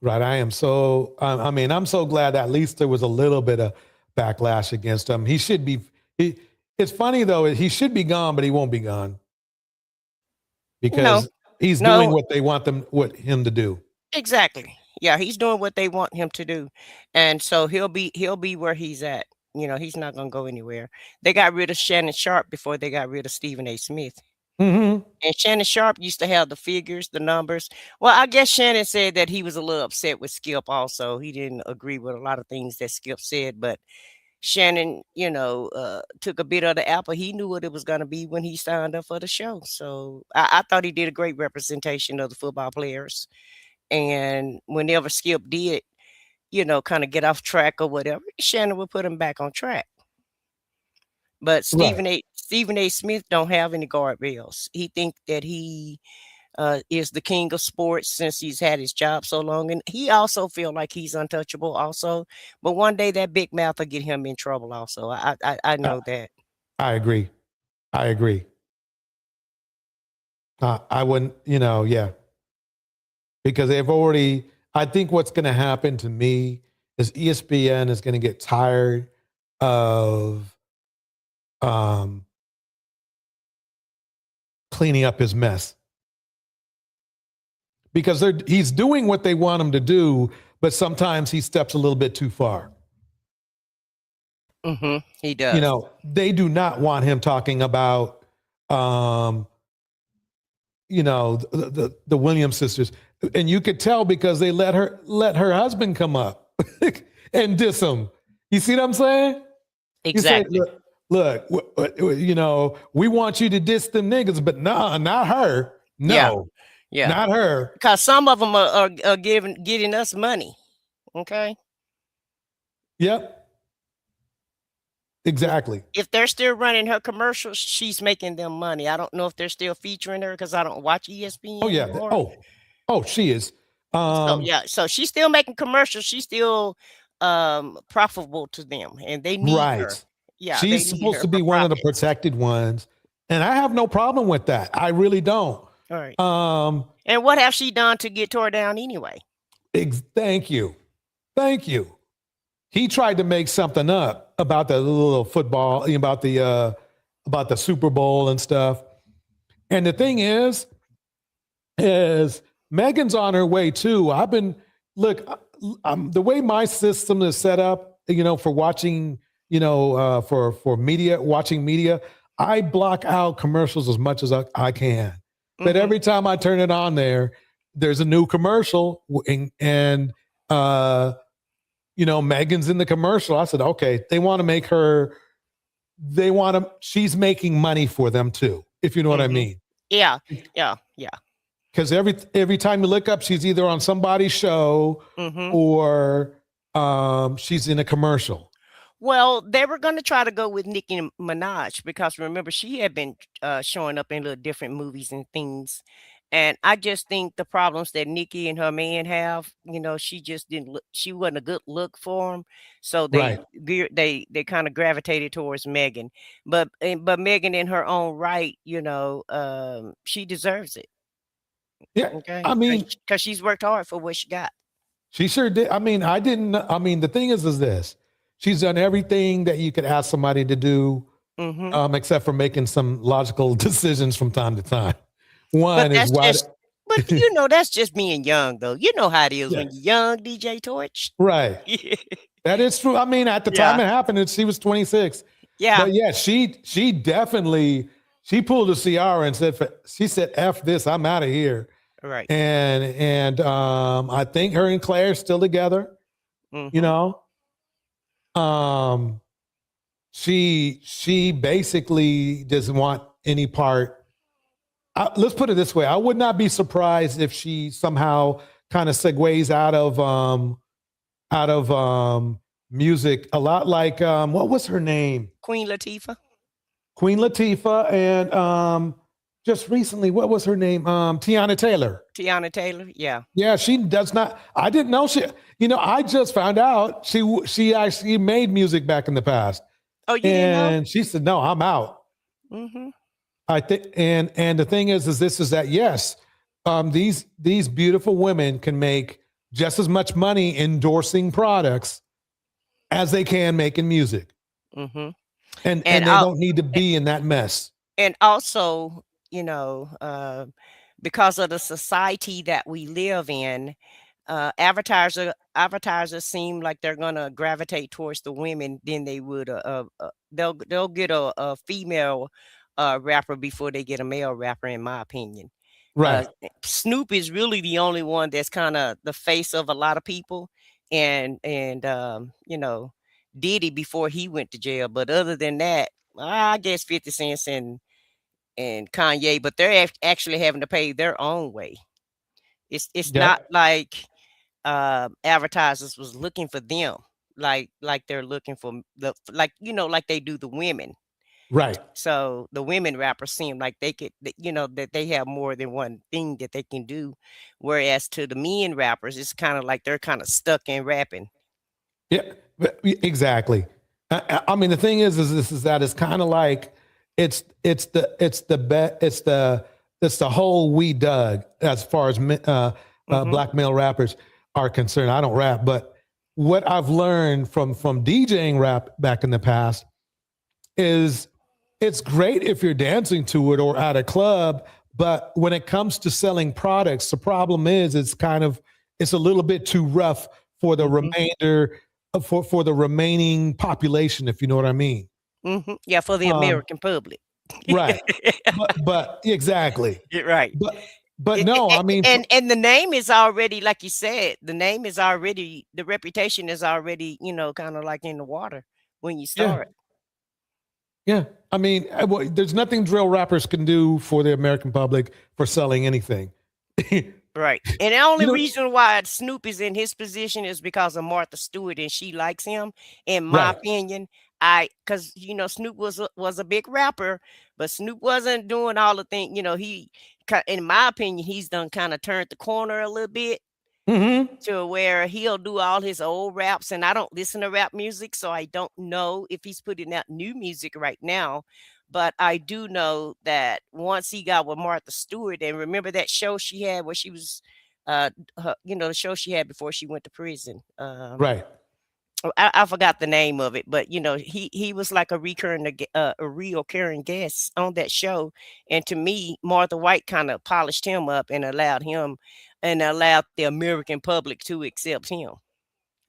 Right. I'm so glad that at least there was a little bit of backlash against him. He should be. It's funny though. He should be gone, but he won't be gone because he's doing what they want him to do. Exactly. Yeah, he's doing what they want him to do, and so he'll be where he's at. He's not going to go anywhere. They got rid of Shannon Sharp before they got rid of Stephen A. Smith. Mm-hmm. And Shannon Sharp used to have the figures, the numbers. Well, I guess Shannon said that he was a little upset with Skip also. He didn't agree with a lot of things that Skip said, but Shannon, took a bit of the apple. He knew what it was going to be when he signed up for the show. So I thought he did a great representation of the football players. And whenever Skip did, kind of get off track or whatever, Shannon would put him back on track. But Stephen A. Smith don't have any guardrails. He think that he is the king of sports since he's had his job so long, and he also feel like he's untouchable also. But one day that big mouth will get him in trouble also. I know that. I agree. I wouldn't, yeah, because they've already. I think what's going to happen to me is ESPN is going to get tired of cleaning up his mess because he's doing what they want him to do, but sometimes he steps a little bit too far. Mm-hmm. He does. They do not want him talking about, the Williams sisters, and you could tell because they let her husband come up and diss him. You see what I'm saying? Exactly. Say, look, we want you to diss them niggas, but nah, not her. No, yeah. Not her. Because some of them are getting us money. Okay. Yep. Exactly. If they're still running her commercials, she's making them money. I don't know if they're still featuring her because I don't watch ESPN. Oh yeah. Anymore. Oh, she is. So she's still making commercials. She's still profitable to them, and they need her. Yeah, she's supposed to be one of the protected ones, and I have no problem with that. I really don't. All right. And what have she done to get tore down anyway? Thank you. He tried to make something up about the little football, about the Super Bowl and stuff. And the thing is Megan's on her way too. The way my system is set up, for watching, for media, watching media, I block out commercials as much as I can. But every time I turn it on there's a new commercial and Megan's in the commercial. I said, okay, she's making money for them too, if you know what I mean. Yeah. Because every time you look up, she's either on somebody's show or she's in a commercial. Well, they were going to try to go with Nicki Minaj because remember she had been showing up in little different movies and things. And I just think the problems that Nicki and her man have, she just she wasn't a good look for him. So they kind of gravitated towards Megan. But Megan in her own right, she deserves it. Yeah. Okay. I mean, because she's worked hard for what she got. She sure did. The thing is this. She's done everything that you could ask somebody to do, except for making some logical decisions from time to time. But that's just being young, though. You know how it is when you're young, DJ Torch. Right. That is true. I mean, at the time it happened, she was 26. Yeah. But yeah, she definitely, she pulled a Ciara and she said, F this, I'm out of here. Right. And I think her and Claire are still together. She basically doesn't want any part. Let's put it this way. I would not be surprised if she somehow kind of segues out of music, a lot like what was her name? Queen Latifah. And just recently, what was her name? Tiana Taylor. Yeah. Yeah, she does not. I didn't know I just found out she actually made music back in the past. Oh, you didn't know? And she said, "No, I'm out." I think, and the thing is that yes, these beautiful women can make just as much money endorsing products as they can making music, and they don't need to be in that mess. And also, because of the society that we live in, advertisers seem like they're gonna gravitate towards the women than they would. They'll get a female rapper before they get a male rapper, in my opinion. Right. Snoop is really the only one that's kind of the face of a lot of people, and Diddy before he went to jail. But other than that, I guess 50 Cent and Kanye, but they're actually having to pay their own way. It's not like advertisers was looking for them like they're looking for like they do the women. Right. So the women rappers seem like they could, that they have more than one thing that they can do. Whereas to the men rappers, it's kind of like they're kind of stuck in rapping. Yeah, exactly. I mean, the thing is that it's kind of like it's the hole we dug as far as black male rappers are concerned. I don't rap, but what I've learned from DJing rap back in the past is it's great if you're dancing to it or at a club, but when it comes to selling products, the problem is it's a little bit too rough for the remainder for the remaining population, if you know what I mean. Yeah, for the American public. Right. but exactly. Right. But no, I mean, and the name is already, like you said, the reputation is already, kind of like in the water when you start. Yeah. I mean, there's nothing drill rappers can do for the American public for selling anything. Right. And the only reason why Snoop is in his position is because of Martha Stewart and she likes him, in my opinion. Because Snoop was a big rapper, but Snoop wasn't doing all the things. He, in my opinion, he's done kind of turned the corner a little bit to where he'll do all his old raps. And I don't listen to rap music, so I don't know if he's putting out new music right now. But I do know that once he got with Martha Stewart, and remember that show she had where she was, the show she had before she went to prison. Right. I forgot the name of it, but you know, he was like a recurring guest on that show. And to me, Martha White kind of polished him up and allowed the American public to accept him.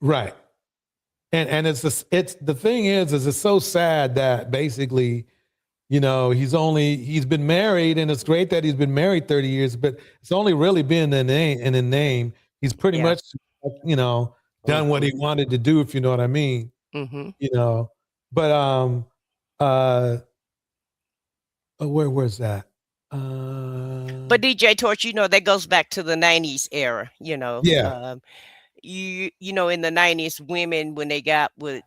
Right. And it's the thing is it's so sad that basically, you know, he's been married, and it's great that he's been married 30 years, but it's only really been in the name. He's pretty much, you know, done what he wanted to do, if you know what I mean. Mm-hmm. You know, but where's that? But DJ Torch, you know, that goes back to the 90s era, you know. Yeah. You know, in the 90s, women, when they got with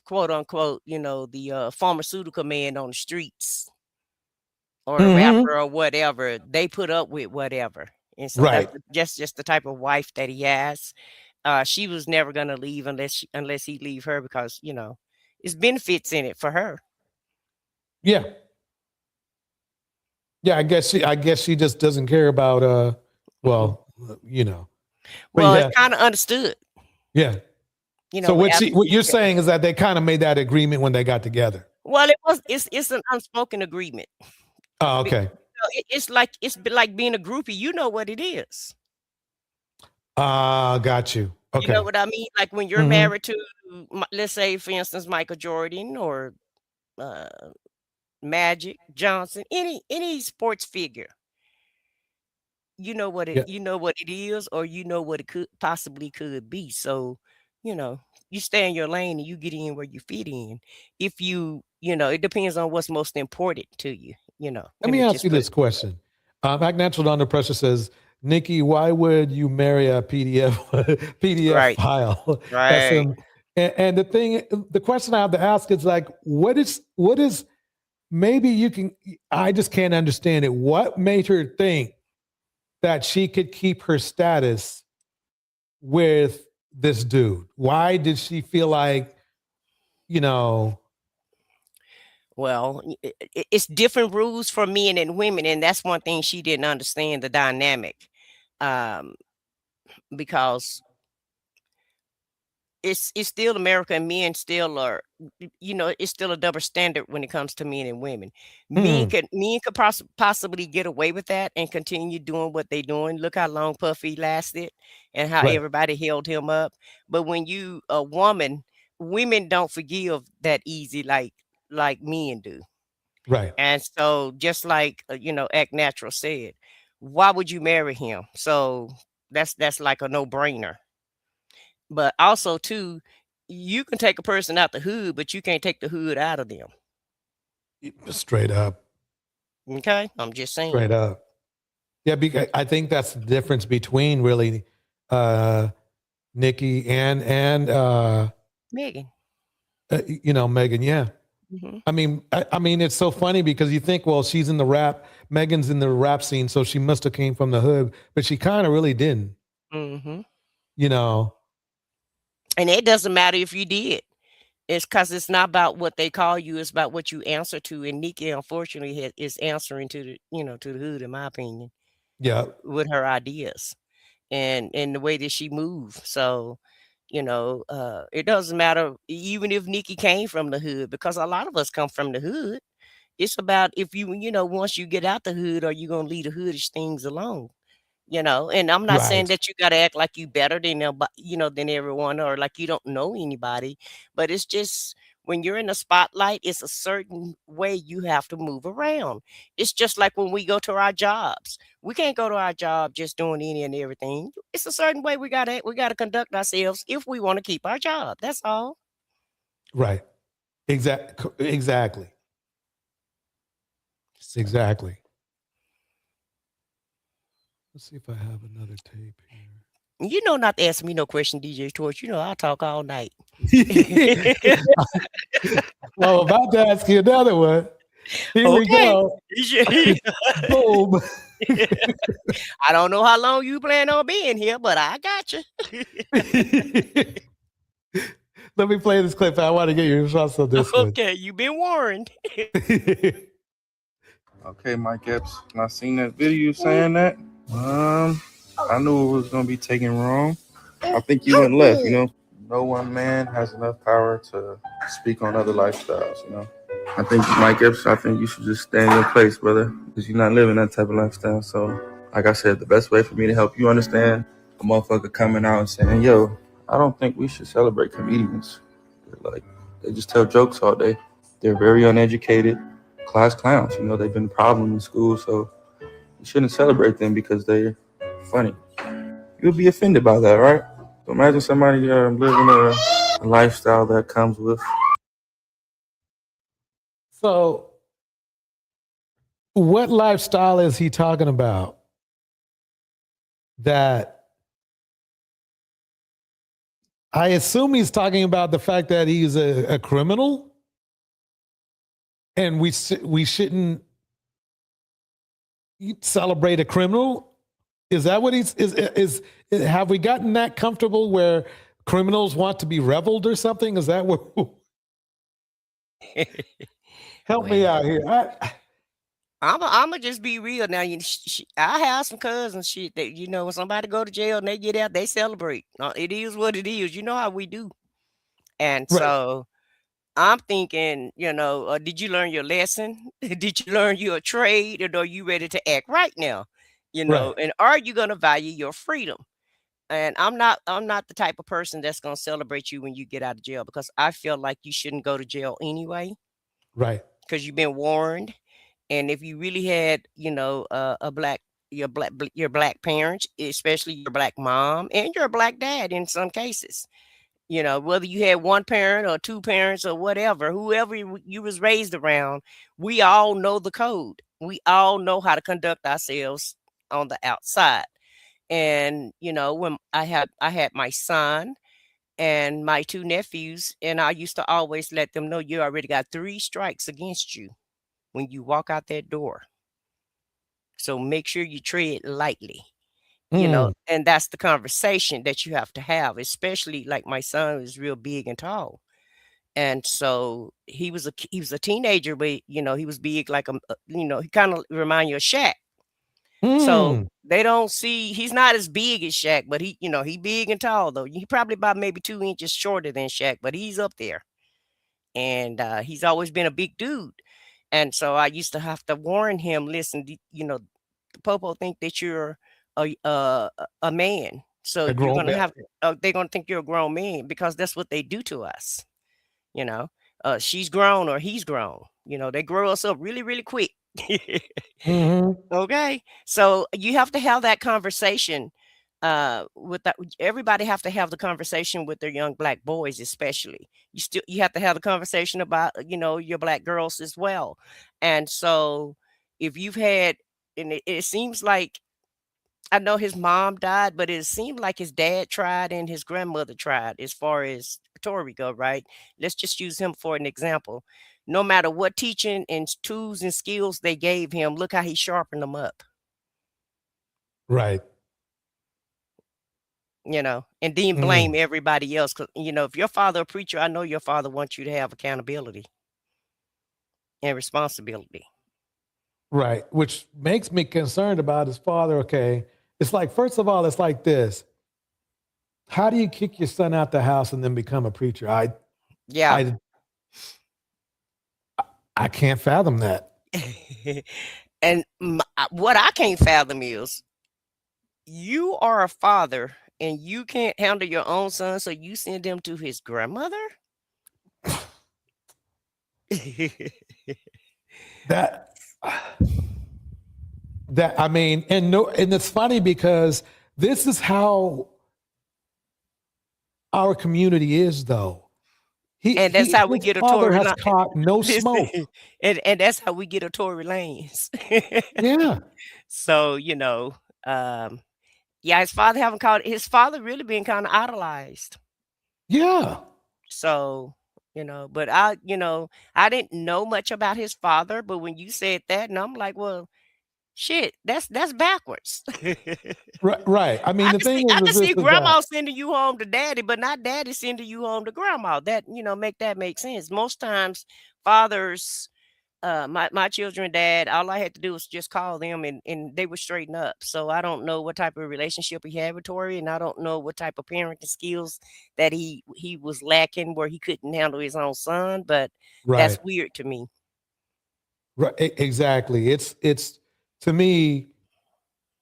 quote unquote, you know, the pharmaceutical man on the streets or the rapper or whatever, they put up with whatever. And so that's just the type of wife that he has. She was never gonna leave unless he leave her, because, you know, it's benefits in it for her. Yeah. Yeah, I guess she just doesn't care about well, you know. But Well, yeah. it's kind of understood. Yeah. You know, so what you're saying is that they kind of made that agreement when they got together. Well, it's an unspoken agreement. Oh, okay. It's like being a groupie. You know what it is. Got you. Okay. You know what I mean? Like when you're married to, let's say, for instance, Michael Jordan or Magic Johnson, any sports figure. You know what it is, or you know what it could be. So, you know, you stay in your lane and you get in where you fit in. If you know, it depends on what's most important to you, you know. Let me ask you this question. Act Natural Under Pressure says, Nikki, why would you marry a PDF file? Right. And the question I have to ask is like, what is maybe you can, I just can't understand it. What made her think that she could keep her status with this dude? Why did she feel like, you know? Well, it's different rules for men and women, and that's one thing she didn't understand, the dynamic, because it's still America, and men still are, you know, it's still a double standard when it comes to men and women. Men could possibly get away with that and continue doing what they're doing. Look how long Puffy lasted and how everybody held him up. But when you a woman, women don't forgive that easy like men do. Right. And so just like, you know, Act Natural said, why would you marry him? So that's like a no-brainer. But also, too, you can take a person out the hood, but you can't take the hood out of them. Straight up. Okay? I'm just saying. Straight up. Yeah, because I think that's the difference between really Nikki and Megan. You know, Megan, yeah. I mean, it's so funny because you think, well, she's in the rap, Megan's in the rap scene, so she must have came from the hood, but she kind of really didn't. You know. And it doesn't matter if you did. It's because it's not about what they call you, it's about what you answer to. And Nikki, unfortunately, is answering to the, you know, to the hood, in my opinion. Yeah. With her ideas and the way that she moves. So, you know, it doesn't matter even if Nikki came from the hood, because a lot of us come from the hood. It's about if you know, once you get out the hood, are you going to leave the hoodish things alone? You know, and I'm not saying that you got to act like you better than you know, than everyone, or like you don't know anybody, but it's just when you're in the spotlight, it's a certain way you have to move around. It's just like when we go to our jobs. We can't go to our job just doing any and everything. It's a certain way we gotta conduct ourselves if we want to keep our job. That's all. Right. Exactly. Exactly. Let's see if I have another tape here. You know not to ask me no question, DJ Torch. You know I'll talk all night. Well, I'm about to ask you another one. Here we go. Boom. I don't know how long you plan on being here, but I got you. Let me play this clip. I want to get your response on this one. Okay, you've been warned. Okay, Mike Epps. When I seen that video saying that, I knew it was gonna be taken wrong. I think you went left, you know. no one man has enough power to speak on other lifestyles, you know. I think, Mike Epps, I think you should just stay in your place, brother, because you're not living that type of lifestyle. So, like I said, the best way for me to help you understand a motherfucker coming out and saying, yo, I don't think we should celebrate comedians. They just tell jokes all day. They're very uneducated, class clowns. You know, they've been a problem in school, so you shouldn't celebrate them because they're funny. You'll be offended by that, right? So imagine somebody living a lifestyle that comes with. So, what lifestyle is he talking about? That I assume he's talking about the fact that he's a criminal, and we shouldn't celebrate a criminal. Is that what he's is? Have we gotten that comfortable where criminals want to be reveled or something? Is that what? Help me out here. I'm gonna just be real now. I have some cousins shit that when somebody go to jail and they get out, they celebrate. It is what it is. You know how we do. And so I'm thinking, did you learn your lesson? Did you learn your trade, or are you ready to act right now? And are you gonna value your freedom? And I'm not the type of person that's gonna celebrate you when you get out of jail, because I feel like you shouldn't go to jail anyway. Right. Because you've been warned. And if you really had, your black parents, especially your black mom and your black dad in some cases, whether you had one parent or two parents or whatever, whoever you was raised around, we all know the code. We all know how to conduct ourselves on the outside. And, when I had my son and my two nephews, and I used to always let them know, you already got 3 strikes against you when you walk out that door. So make sure you tread lightly, and that's the conversation that you have to have, especially like my son is real big and tall. And so he was a teenager, but he was big, like he kind of remind you of Shaq. So they don't see, he's not as big as Shaq, but he big and tall though. He probably about maybe 2 inches shorter than Shaq, but he's up there. And he's always been a big dude. And so I used to have to warn him, listen, the Popo think that you're a man. So you're going to have, they're going to think you're a grown man, because that's what they do to us. She's grown or he's grown. They grow us up really, really quick. Okay. So you have to have that conversation with that. Everybody have to have the conversation with their young black boys, especially. You have to have the conversation about your black girls as well. And so if you've had, and it seems like, I know his mom died, but it seemed like his dad tried and his grandmother tried, as far as Tory go, right? Let's just use him for an example. No matter what teaching and tools and skills they gave him, look how he sharpened them up. Right. And then blame everybody else. Because, if your father a preacher, I know your father wants you to have accountability and responsibility. Right. Which makes me concerned about his father. Okay. It's like, first of all, it's like this. How do you kick your son out the house and then become a preacher? I can't fathom that. And what I can't fathom is, you are a father and you can't handle your own son, so you send him to his grandmother? That I mean, and it's funny because this is how our community is, though. And that's how we get a Tory Lanez. Caught no smoke. and that's how we get a Tory Lanez. Yeah. So, his father really been kind of idolized. Yeah. So, but I didn't know much about his father, but when you said that, and I'm like, well, shit, that's backwards. Right. I mean, I the thing is, I can see grandma sending you home to daddy, but not daddy sending you home to grandma. That, make sense. Most times fathers my children dad, all I had to do was just call them and they would straighten up. So I don't know what type of relationship he had with Tori, and I don't know what type of parenting skills that he was lacking where he couldn't handle his own son, but that's Right. weird to me. Right. Exactly. It's to me,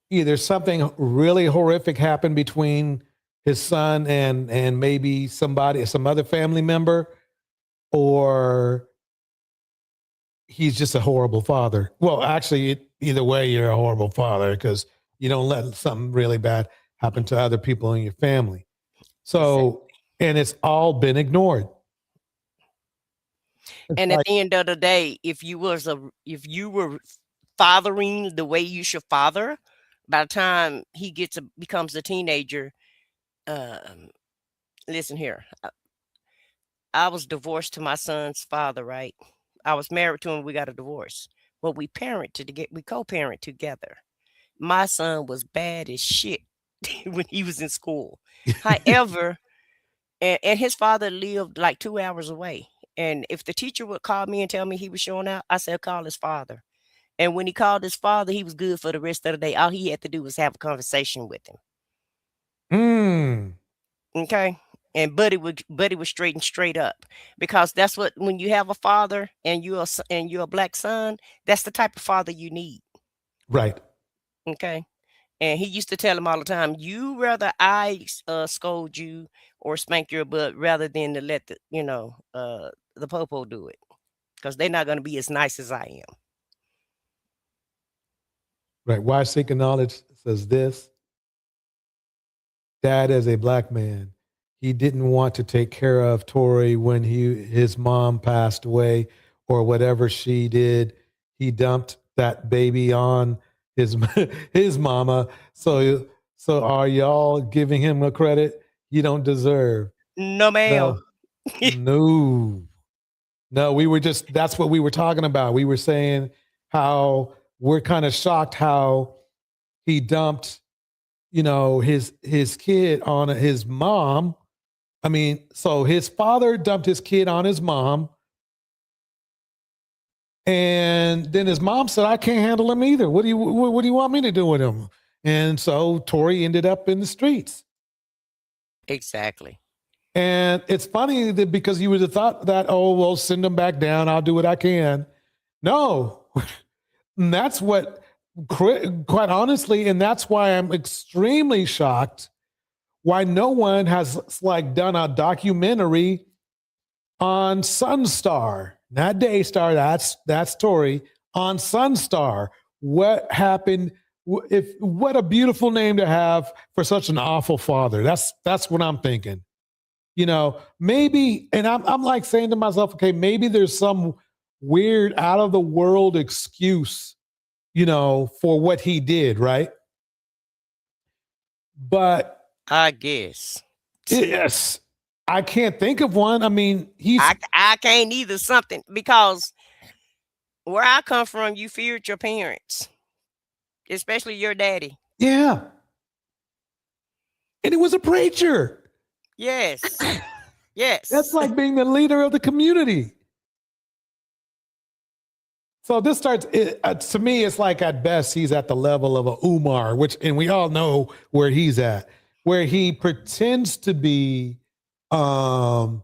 either something really horrific happened between his son and maybe some other family member, or he's just a horrible father. Well, actually, either way, you're a horrible father because you don't let something really bad happen to other people in your family. So, and it's all been ignored. It's And like, at the end of the day, if you were fathering the way you should father, by the time he becomes a teenager, listen here. I was divorced to my son's father, right? I was married to him. We got a divorce. But we co-parent together. My son was bad as shit when he was in school. However, and his father lived like 2 hours away. And if the teacher would call me and tell me he was showing out, I said, call his father. And when he called his father, he was good for the rest of the day. All he had to do was have a conversation with him. Okay. And Buddy was straight up, because that's what, when you have a father and you're a black son, that's the type of father you need. right. Okay. And he used to tell him all the time, you rather I scold you or spank your butt rather than to let the popo do it, because they're not going to be as nice as I am. Right. Why Seeking Knowledge says this: Dad, as a black man, he didn't want to take care of Tory when his mom passed away or whatever she did. He dumped that baby on his his mama. So are y'all giving him a credit you don't deserve? No, ma'am. No, that's what we were talking about. We were saying how we're kind of shocked how he dumped, his kid on his mom. I mean, so his father dumped his kid on his mom. And then his mom said, I can't handle him either. What do you want me to do with him? And so Tory ended up in the streets. Exactly. And it's funny that because you would have thought that, oh, well, send him back down. I'll do what I can. No, and that's what, quite honestly, and that's why I'm extremely shocked why no one has done a documentary on Sunstar, not Daystar. That's Tory, on Sunstar. What happened? What a beautiful name to have for such an awful father. That's what I'm thinking. Maybe, and I'm like saying to myself, okay, maybe there's some weird out of the world excuse, for what he did, right? But I guess. Yes. I can't think of one. I mean, I can't either, something, because where I come from, you feared your parents, especially your daddy. Yeah. And he was a preacher. Yes. Yes. That's like being the leader of the community. So this starts, to me, it's like at best, he's at the level of a Umar, and we all know where he's at, where he pretends to be of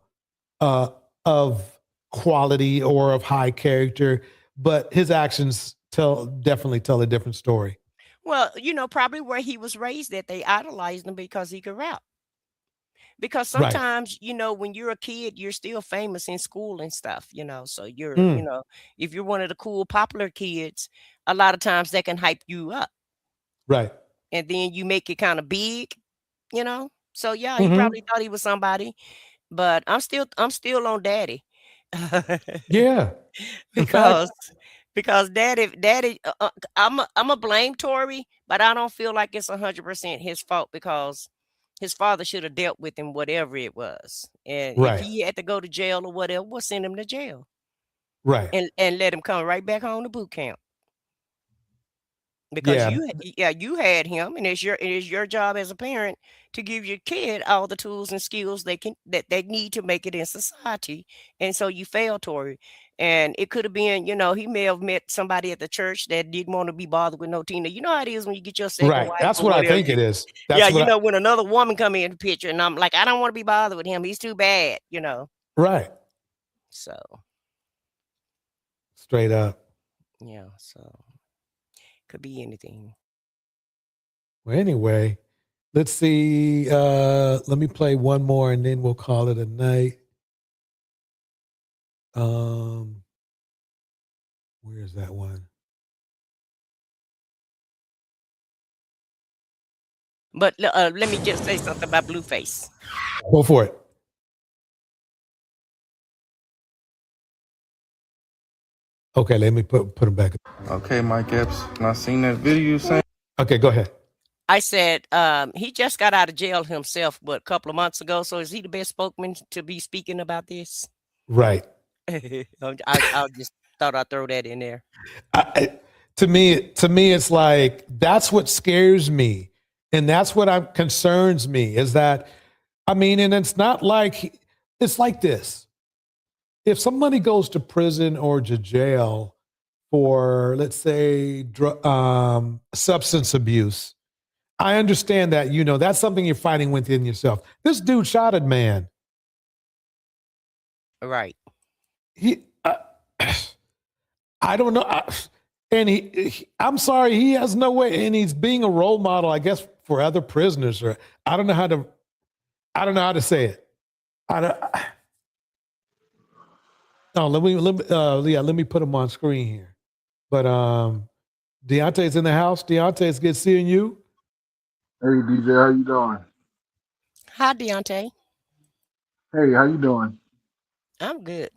quality or of high character, but his actions definitely tell a different story. Well, probably where he was raised at, they idolized him because he could rap. Because sometimes, when you're a kid, you're still famous in school and stuff, so you're, if you're one of the cool, popular kids, a lot of times that can hype you up. Right. And then you make it kind of big, So yeah, he probably thought he was somebody, but I'm still on daddy. Yeah. Because daddy, I'm a blame Tory, but I don't feel like it's 100% his fault, because his father should have dealt with him, whatever it was. And if he had to go to jail or whatever, we'll send him to jail. Right. And let him come right back home to boot camp. Because you had him, and it's your job as a parent to give your kid all the tools and skills that they need to make it in society. And so you failed, Tory. And it could have been, you know, he may have met somebody at the church that didn't want to be bothered with no Tina. You know how it is when you get your second Right. wife That's or what I whatever. think it is. That's Yeah, what you know, when another woman come in the picture and I'm like, I don't want to be bothered with him. He's too bad, you know. Right. So straight up. yeah, so could be anything. Well, anyway, let's see. Let me play one more and then we'll call it a night. Where's that one? But let me just say something about Blueface. Go for it. Okay, let me put him back. Okay, Mike Epps. And I seen that video saying. Okay, go ahead. I said he just got out of jail himself, a couple of months ago. So is he the best spokesman to be speaking about this? Right. I just thought I'd throw that in there. To me, it's like that's what scares me, and that's what concerns me. Is that, I mean, and it's not like it's like this. If somebody goes to prison or to jail for, let's say, substance abuse, I understand that, you know, that's something you're fighting within yourself. This dude shot a man. Right. I don't know. And I'm sorry, he has no way. And he's being a role model, I guess, for other prisoners. Or I don't know how to say it. Let me put him on screen here. But Deontay's in the house. Deontay, it's good seeing you. Hey, DJ, how you doing? Hi, Deontay. Hey, how you doing? I'm good.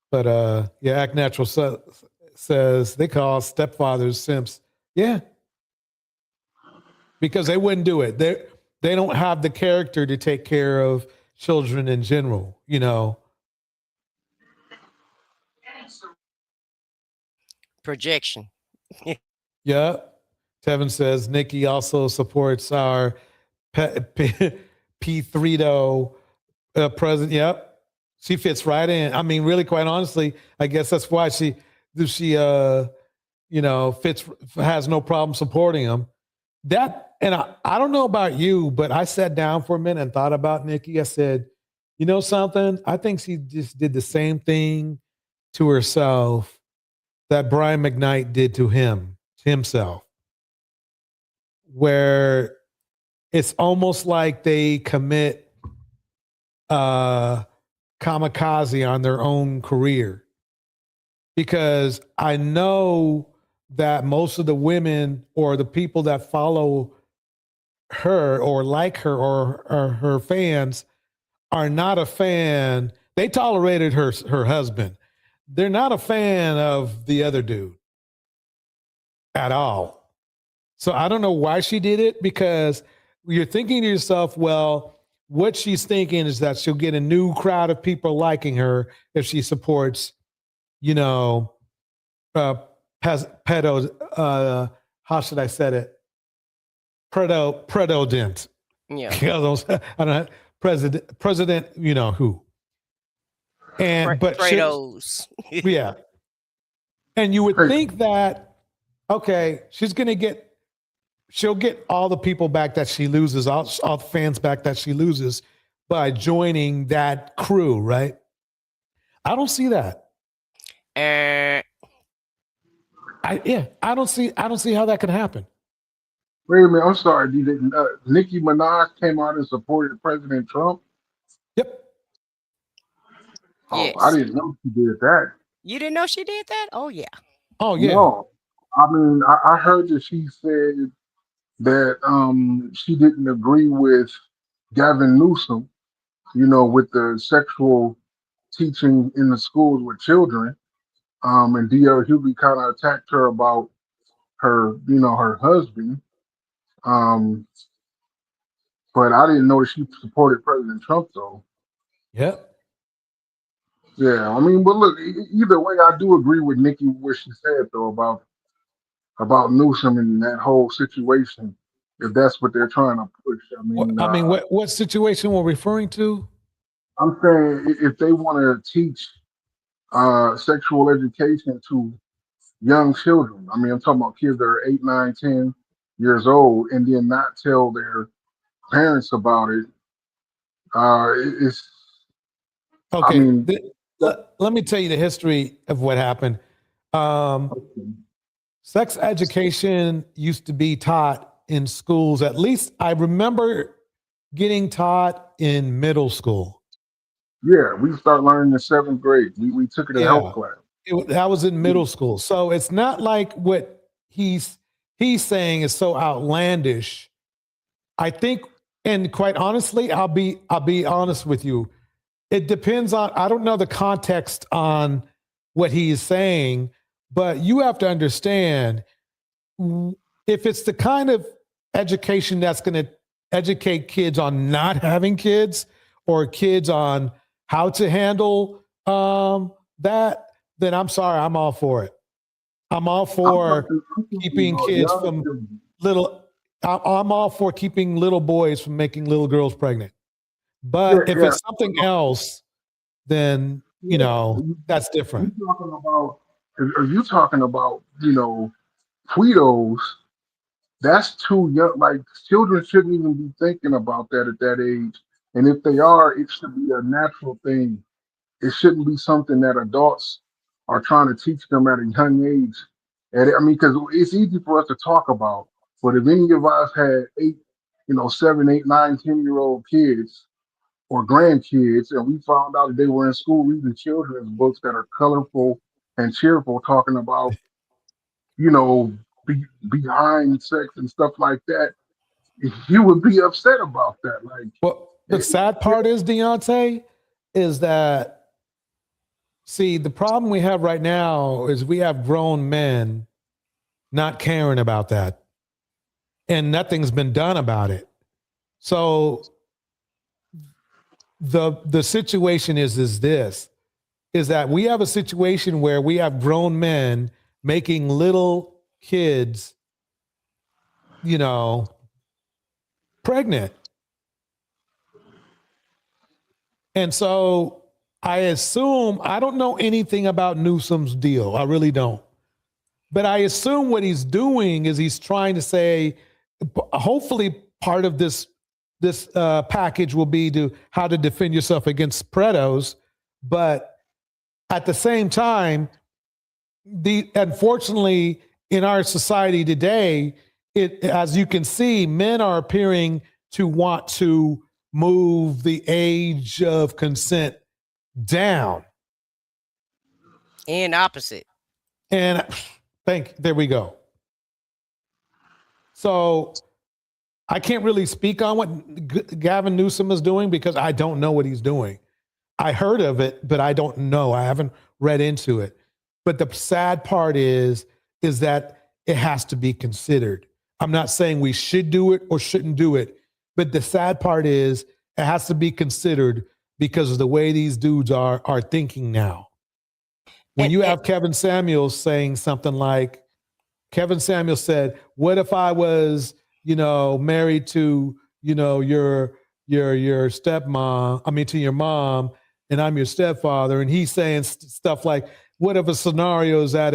But yeah, Act Natural says they call stepfathers simps. Yeah. Because they wouldn't do it. They don't have the character to take care of children in general, you know. Projection. Yeah. Tevin says Nikki also supports our P3 president. Yep. She fits right in. I mean, really, quite honestly, I guess that's why she fits, has no problem supporting him. And I don't know about you, but I sat down for a minute and thought about Nikki. I said, you know something? I think she just did the same thing to herself that Brian McKnight did to himself, where it's almost like they commit kamikaze on their own career. Because I know that most of the women or the people that follow her or like her or her fans are not a fan. They tolerated her husband. They're not a fan of the other dude at all. So I don't know why she did it, because you're thinking to yourself, well, what she's thinking is that she'll get a new crowd of people liking her if she supports, how should I say it? President. Yeah. I don't know. President, you know who. And but Fredos. Yeah. And you would think that, okay, she'll get all the people back that she loses, all the fans back that she loses by joining that crew, right? I don't see that. I don't see how that could happen. Wait a minute, I'm sorry. Nicki Minaj came out and supported President Trump? Yep. Oh, Yes. I didn't know she did that. You didn't know she did that? Oh, yeah. Oh, yeah. No. I mean, I heard that she said that she didn't agree with Gavin Newsom, with the sexual teaching in the schools with children. And D.L. Hughley kind of attacked her about her, her husband. But I didn't know that she supported President Trump, though. Yep. Yeah, I mean, but look, either way, I do agree with Nikki what she said though about Newsom and that whole situation. If that's what they're trying to push, What situation we're referring to? I'm saying if they want to teach sexual education to young children, I mean, I'm talking about kids that are 8, 9, 10 years old, and then not tell their parents about it. It's, I Okay, mean, let me tell you the history of what happened. Sex education used to be taught in schools. At least I remember getting taught in middle school. yeah, we start learning in 7th grade. We took it in health Yeah, class. that was in middle school. So it's not like what he's saying is so outlandish. I think, and quite honestly, I'll be honest with you. It depends on, I don't know the context on what he is saying, but you have to understand if it's the kind of education that's going to educate kids on not having kids or kids on how to handle that, then I'm sorry, I'm all for it. I'm all for keeping kids from little, I'm all for keeping little boys from making little girls pregnant. But if it's something else, then, you know, that's different. Are you talking about, Tweedos? That's too young. Like, children shouldn't even be thinking about that at that age. And if they are, it should be a natural thing. It shouldn't be something that adults are trying to teach them at a young age. And I mean, because it's easy for us to talk about, but if any of us had 7, 8, 9, 10-year-old kids or grandkids, and we found out that they were in school reading children's books that are colorful and cheerful, talking about, behind sex and stuff like that, you would be upset about that. Like, well, the sad part is, Deontay, is that, see, the problem we have right now is we have grown men not caring about that, and nothing's been done about it. So the situation is that we have a situation where we have grown men making little kids, pregnant. And so I assume, I don't know anything about Newsom's deal. I really don't. But I assume what he's doing is he's trying to say, hopefully part of this package will be to how to defend yourself against predators. But at the same time, unfortunately, in our society today, as you can see, men are appearing to want to move the age of consent down. And opposite. And there we go. So I can't really speak on what Gavin Newsom is doing because I don't know what he's doing. I heard of it, but I don't know. I haven't read into it. But the sad part is that it has to be considered. I'm not saying we should do it or shouldn't do it, but the sad part is it has to be considered because of the way these dudes are thinking now. When you have Kevin Samuels saying something like, Kevin Samuels said, "What if I was, married to, your stepmom? I mean, to your mom, and I'm your stepfather." And he's saying stuff like, "What if a scenario is that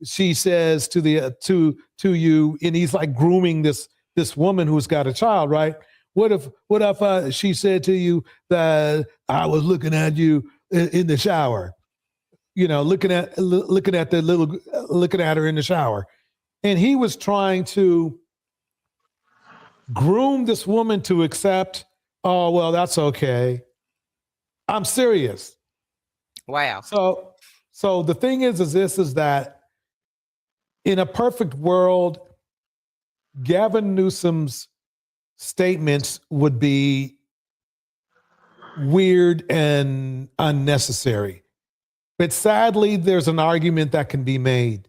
she says to you," and he's like grooming this woman who's got a child, right? What if she said to you that I was looking at you in the shower, looking at her in the shower, and he was trying to groom this woman to accept, "Oh, well, that's okay." I'm serious. Wow. So the thing is that in a perfect world, Gavin Newsom's statements would be weird and unnecessary. But sadly, there's an argument that can be made.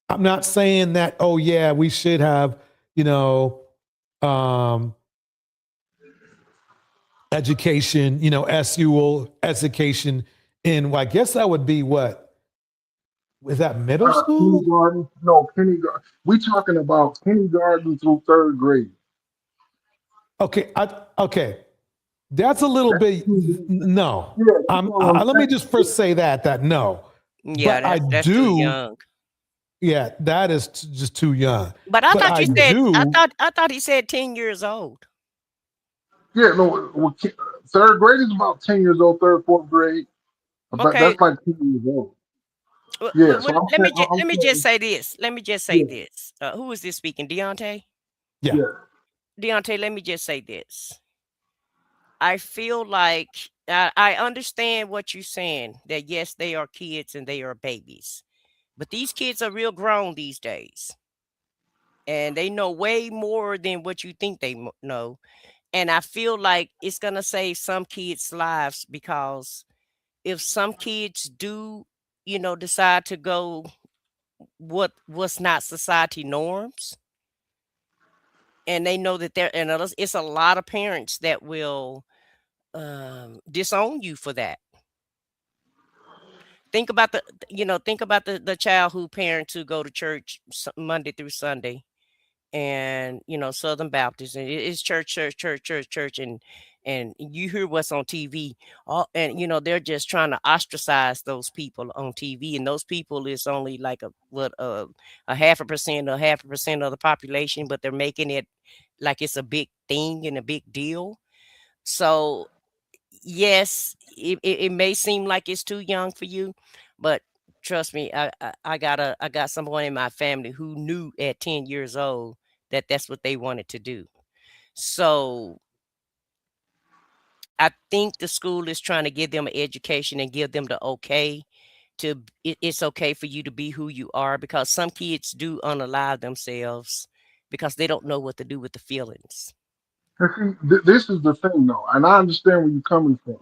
I'm not saying that, oh yeah, we should have, education, SUL education in, well, I guess that would be what? Was that middle school? Kindergarten? No, kindergarten. We talking about kindergarten through 3rd grade. Okay, okay. That's a little bit no. Let me just first say that no. Yeah, But that's too young. Yeah, that is just too young. But I thought you said do. I thought he said 10 years old. Yeah, no, third grade is about 10 years old, third, fourth grade. But Okay. that's like 10 years old. Well, Yeah, well, so I'm let saying, me just say this. Let me just say this. Who is this speaking? Deontay? Yeah. Deontay, let me just say this. I feel like I understand what you're saying, that yes, they are kids and they are babies. But these kids are real grown these days. And they know way more than what you think they know. And I feel like it's going to save some kids' lives, because if some kids do, decide to go what's not society norms, and they know that it's a lot of parents that will disown you for that. Think about the child who parents who go to church Monday through Sunday, and Southern Baptist, and it's church, and you hear what's on TV, and they're just trying to ostracize those people on TV, and those people is only like a 0.5% of the population, but they're making it like it's a big thing and a big deal. So yes, it may seem like it's too young for you, but trust me, I got someone in my family who knew at 10 years old that that's what they wanted to do. So I think the school is trying to give them an education and give them the okay it's okay for you to be who you are, because some kids do unalive themselves because they don't know what to do with the feelings. and see, this is the thing, though, and I understand where you're coming from.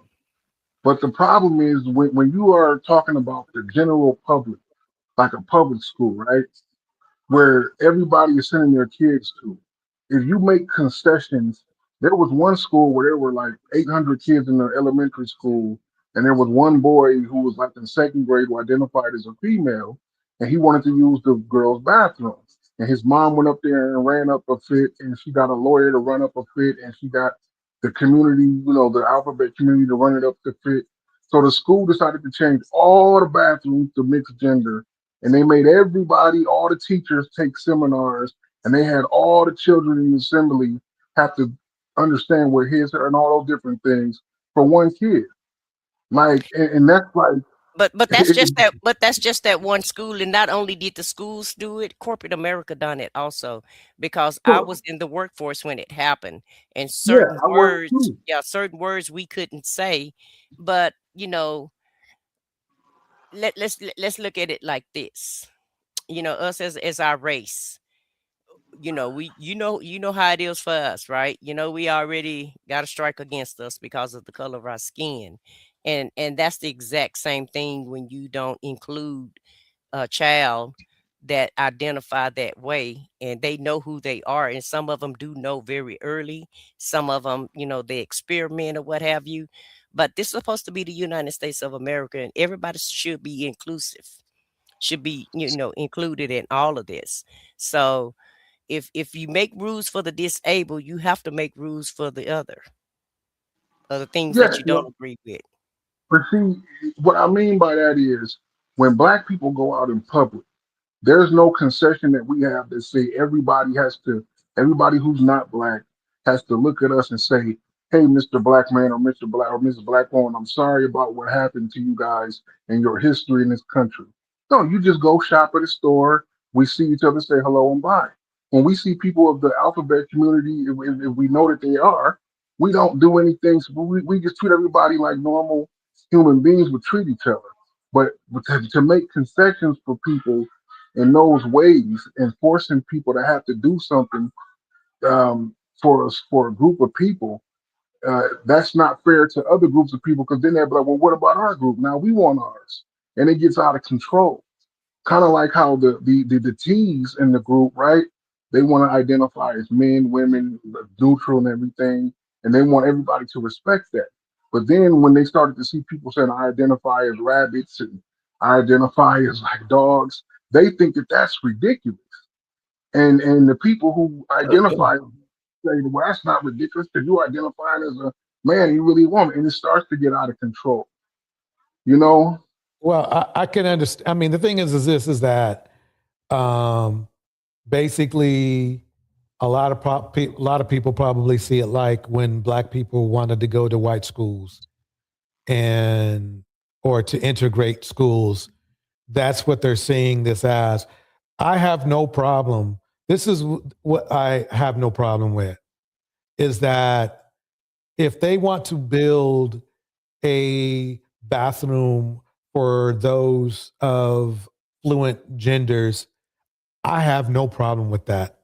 But the problem is when you are talking about the general public, like a public school, right, where everybody is sending their kids to, if you make concessions, there was one school where there were like 800 kids in the elementary school, and there was one boy who was like in second grade who identified as a female, and he wanted to use the girls' bathroom. And his mom went up there and ran up a fit, and she got a lawyer to run up a fit, and she got the community, the alphabet community to run it up the fit. So the school decided to change all the bathrooms to mixed gender, and they made everybody, all the teachers, take seminars, and they had all the children in the assembly have to understand what his and all those different things for one kid. Like, and that's like, But that's just that one school, and not only did the schools do it, corporate America done it also, because I was in the workforce when it happened, and certain I work words, too. certain words we couldn't say, but let's look at it like this. Us as our race, we how it is for us, right? We already got a strike against us because of the color of our skin, and that's the exact same thing when you don't include a child that identify that way, and they know who they are, and some of them do know very early, some of them they experiment or what have you. But this is supposed to be the United States of America, and everybody should be inclusive, should be included in all of this. So if you make rules for the disabled, you have to make rules for the other things Yeah, that you don't agree with. but see, what I mean by that is when black people go out in public, there's no concession that we have that say everybody who's not black has to look at us and say, hey, Mr. Black man or Mr. Black or Mrs. Black woman, I'm sorry about what happened to you guys and your history in this country. No, you just go shop at a store. We see each other, say hello and bye. When we see people of the alphabet community, if we know that they are, we don't do anything. So we just treat everybody like normal human beings would treat each other. But to make concessions for people in those ways and forcing people to have to do something for a group of people, that's not fair to other groups of people, because then they're like, well, what about our group? Now we want ours. And it gets out of control. Kind of like how the T's in the group, right? They want to identify as men, women, neutral and everything. And they want everybody to respect that. But then when they started to see people saying, I identify as rabbits and I identify as like dogs, they think that that's ridiculous. And the people who identify say, well, that's not ridiculous because you identifying as a man, you really a woman, and it starts to get out of control. You know? Well, I can understand. I mean, the thing is that basically a lot of people probably see it like when black people wanted to go to white schools or to integrate schools. That's what they're seeing this as. I have no problem. This is what I have no problem with, is that if they want to build a bathroom for those of fluent genders, I have no problem with that.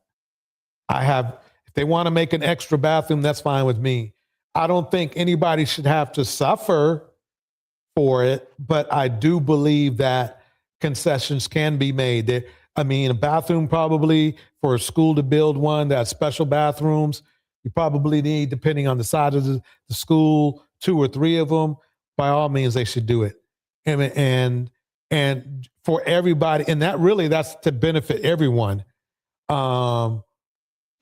If they want to make an extra bathroom, that's fine with me. I don't think anybody should have to suffer for it, but I do believe that concessions can be made. A bathroom probably for a school to build one, that special bathrooms, you probably need, depending on the size of the school, 2 or 3 of them. By all means, they should do it. And for everybody, and that's to benefit everyone.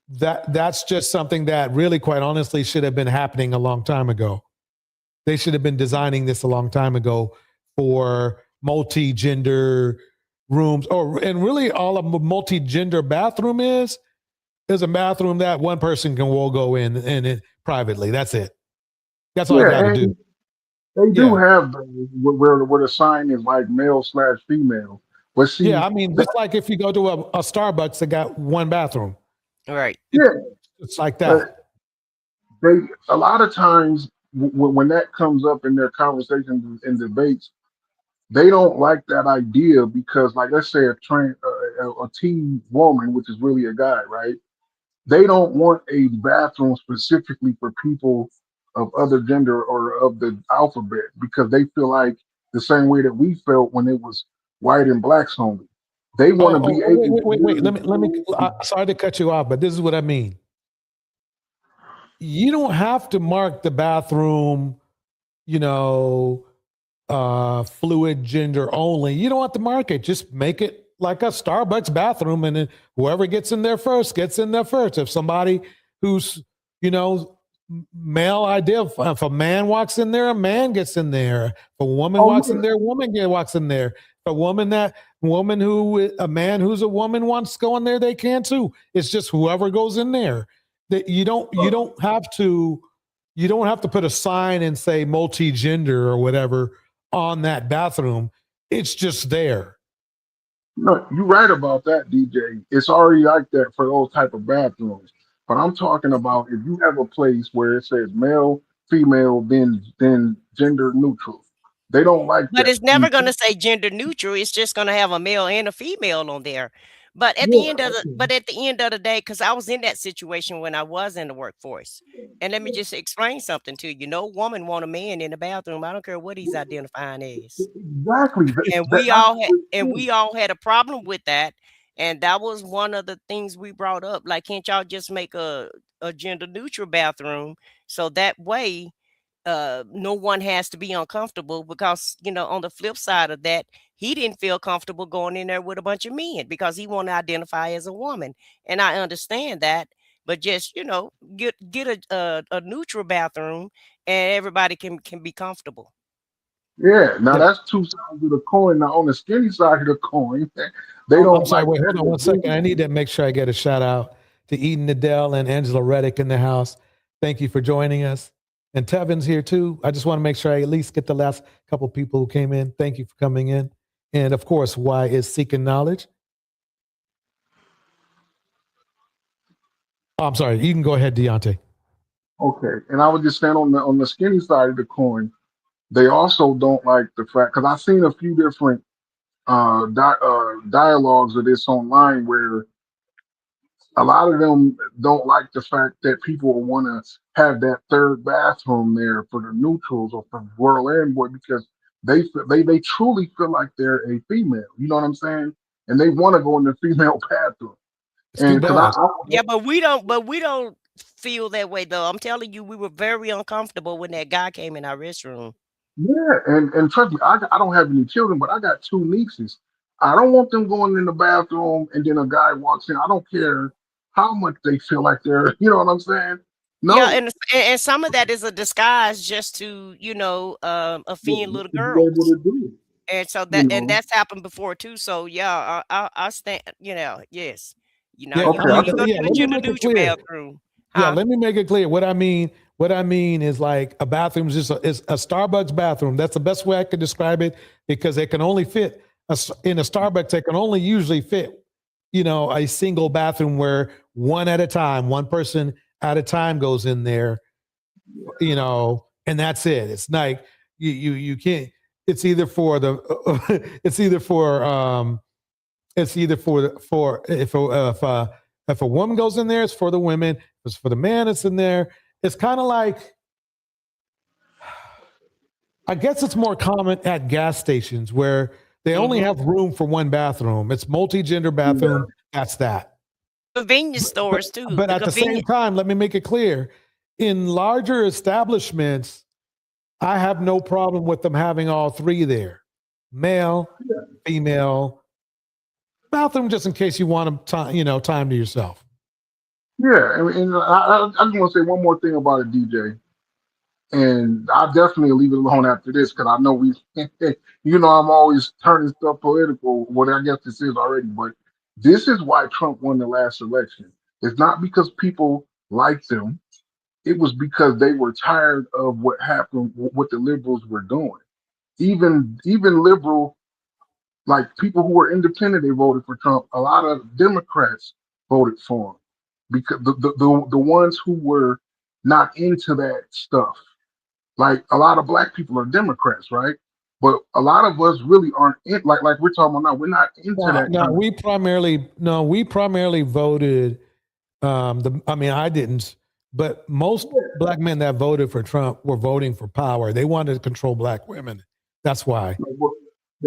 That's just something that really, quite honestly, should have been happening a long time ago. They should have been designing this a long time ago for multi-gender rooms. And really all a multi-gender bathroom is a bathroom that one person can go in it privately. That's it. That's all you got to do. They do have where the sign is like male/female. But see, just like if you go to a Starbucks that got one bathroom. Right. It's like that. A lot of times when that comes up in their conversations and debates, they don't like that idea because, like, let's say a teen woman, which is really a guy, right? They don't want a bathroom specifically for people of other gender or of the alphabet because they feel like the same way that we felt when it was white and blacks only. They want to be able. Wait. Let me. Sorry to cut you off, but this is what I mean. You don't have to mark the bathroom, fluid gender only. You don't have to mark it. Just make it like a Starbucks bathroom, and then whoever gets in there first gets in there first. If somebody who's, male idea, if a man walks in there, a man gets in there. If a woman walks in there, a woman walks in there. If a man who's a woman wants to go in there, they can too. It's just whoever goes in there. That you don't have to put a sign and say multi-gender or whatever on that bathroom. It's just there. No, you're right about that, DJ. It's already like that for those type of bathrooms. But I'm talking about if you have a place where it says male, female, then gender neutral. They don't like that. But it's never going to say gender neutral. It's just going to have a male and a female on there. But at the end of the day, because I was in that situation when I was in the workforce, and let me just explain something to you. No woman want a man in the bathroom. I don't care what he's identifying as. Exactly. And we all had a problem with that, and that was one of the things we brought up. Like, can't y'all just make a gender neutral bathroom so that way no one has to be uncomfortable? Because on the flip side of that, he didn't feel comfortable going in there with a bunch of men because he wanted to identify as a woman. And I understand that, but just, get a neutral bathroom and everybody can be comfortable. Yeah, now that's two sides of the coin. Now on the skinny side of the coin, they don't. I'm sorry, wait, hold on one second. I need to make sure I get a shout out to Eden Adele and Angela Reddick in the house. Thank you for joining us. And Tevin's here too. I just want to make sure I at least get the last couple of people who came in. Thank you for coming in. And of course, why is seeking knowledge? Oh, I'm sorry. You can go ahead, Deontay. Okay. And I would just stand on the skinny side of the coin. They also don't like the fact, because I've seen a few different dialogues of this online where a lot of them don't like the fact that people want to have that third bathroom there for the neutrals or for World and Boy because they truly feel like they're a female. You know what I'm saying? And they want to go in the female bathroom. But we don't feel that way though. I'm telling you, we were very uncomfortable when that guy came in our restroom. Yeah, and trust me, I don't have any children, but I got 2 nieces. I don't want them going in the bathroom and then a guy walks in. I don't care how much they feel like they're, you know what I'm saying? No. Yeah, and some of that is a disguise just to, offend little To be girls. able to do it. And so You and know. that's happened before too. So yeah, I stand, yes. Yeah, You Okay, when I you go think to the let me gender make it neutral clear. bathroom. Yeah, Huh? let me make it clear. What I mean is like a bathroom is is a Starbucks bathroom. That's the best way I could describe it because they can only fit in a Starbucks. They can only usually fit, a single bathroom where one at a time, one person at a time goes in there, and that's it. It's like you can't. It's either for the. It's either for if a woman goes in there, it's for the women. If it's for the man, it's in there. It's kind of like, I guess it's more common at gas stations where they only have room for one bathroom. It's multi-gender bathroom. That's that. Convenience stores too. But The at the same convenience time, let me make it clear: in larger establishments, I have no problem with them having all three there: male, female, bathroom, just in case you want time, time to yourself. Yeah, and I just want to say one more thing about it, DJ. And I'll definitely leave it alone after this because I know I'm always turning stuff political. What I guess this is already, but this is why Trump won the last election. It's not because people liked him. It was because they were tired of what happened, what the liberals were doing. Even liberal, like people who were independent, they voted for Trump. A lot of Democrats voted for him because the ones who were not into that stuff. Like a lot of black people are Democrats, right? But a lot of us really aren't in, like we're talking about now. We're not into that. No, we primarily voted. I didn't, but most black men that voted for Trump were voting for power. They wanted to control black women. That's why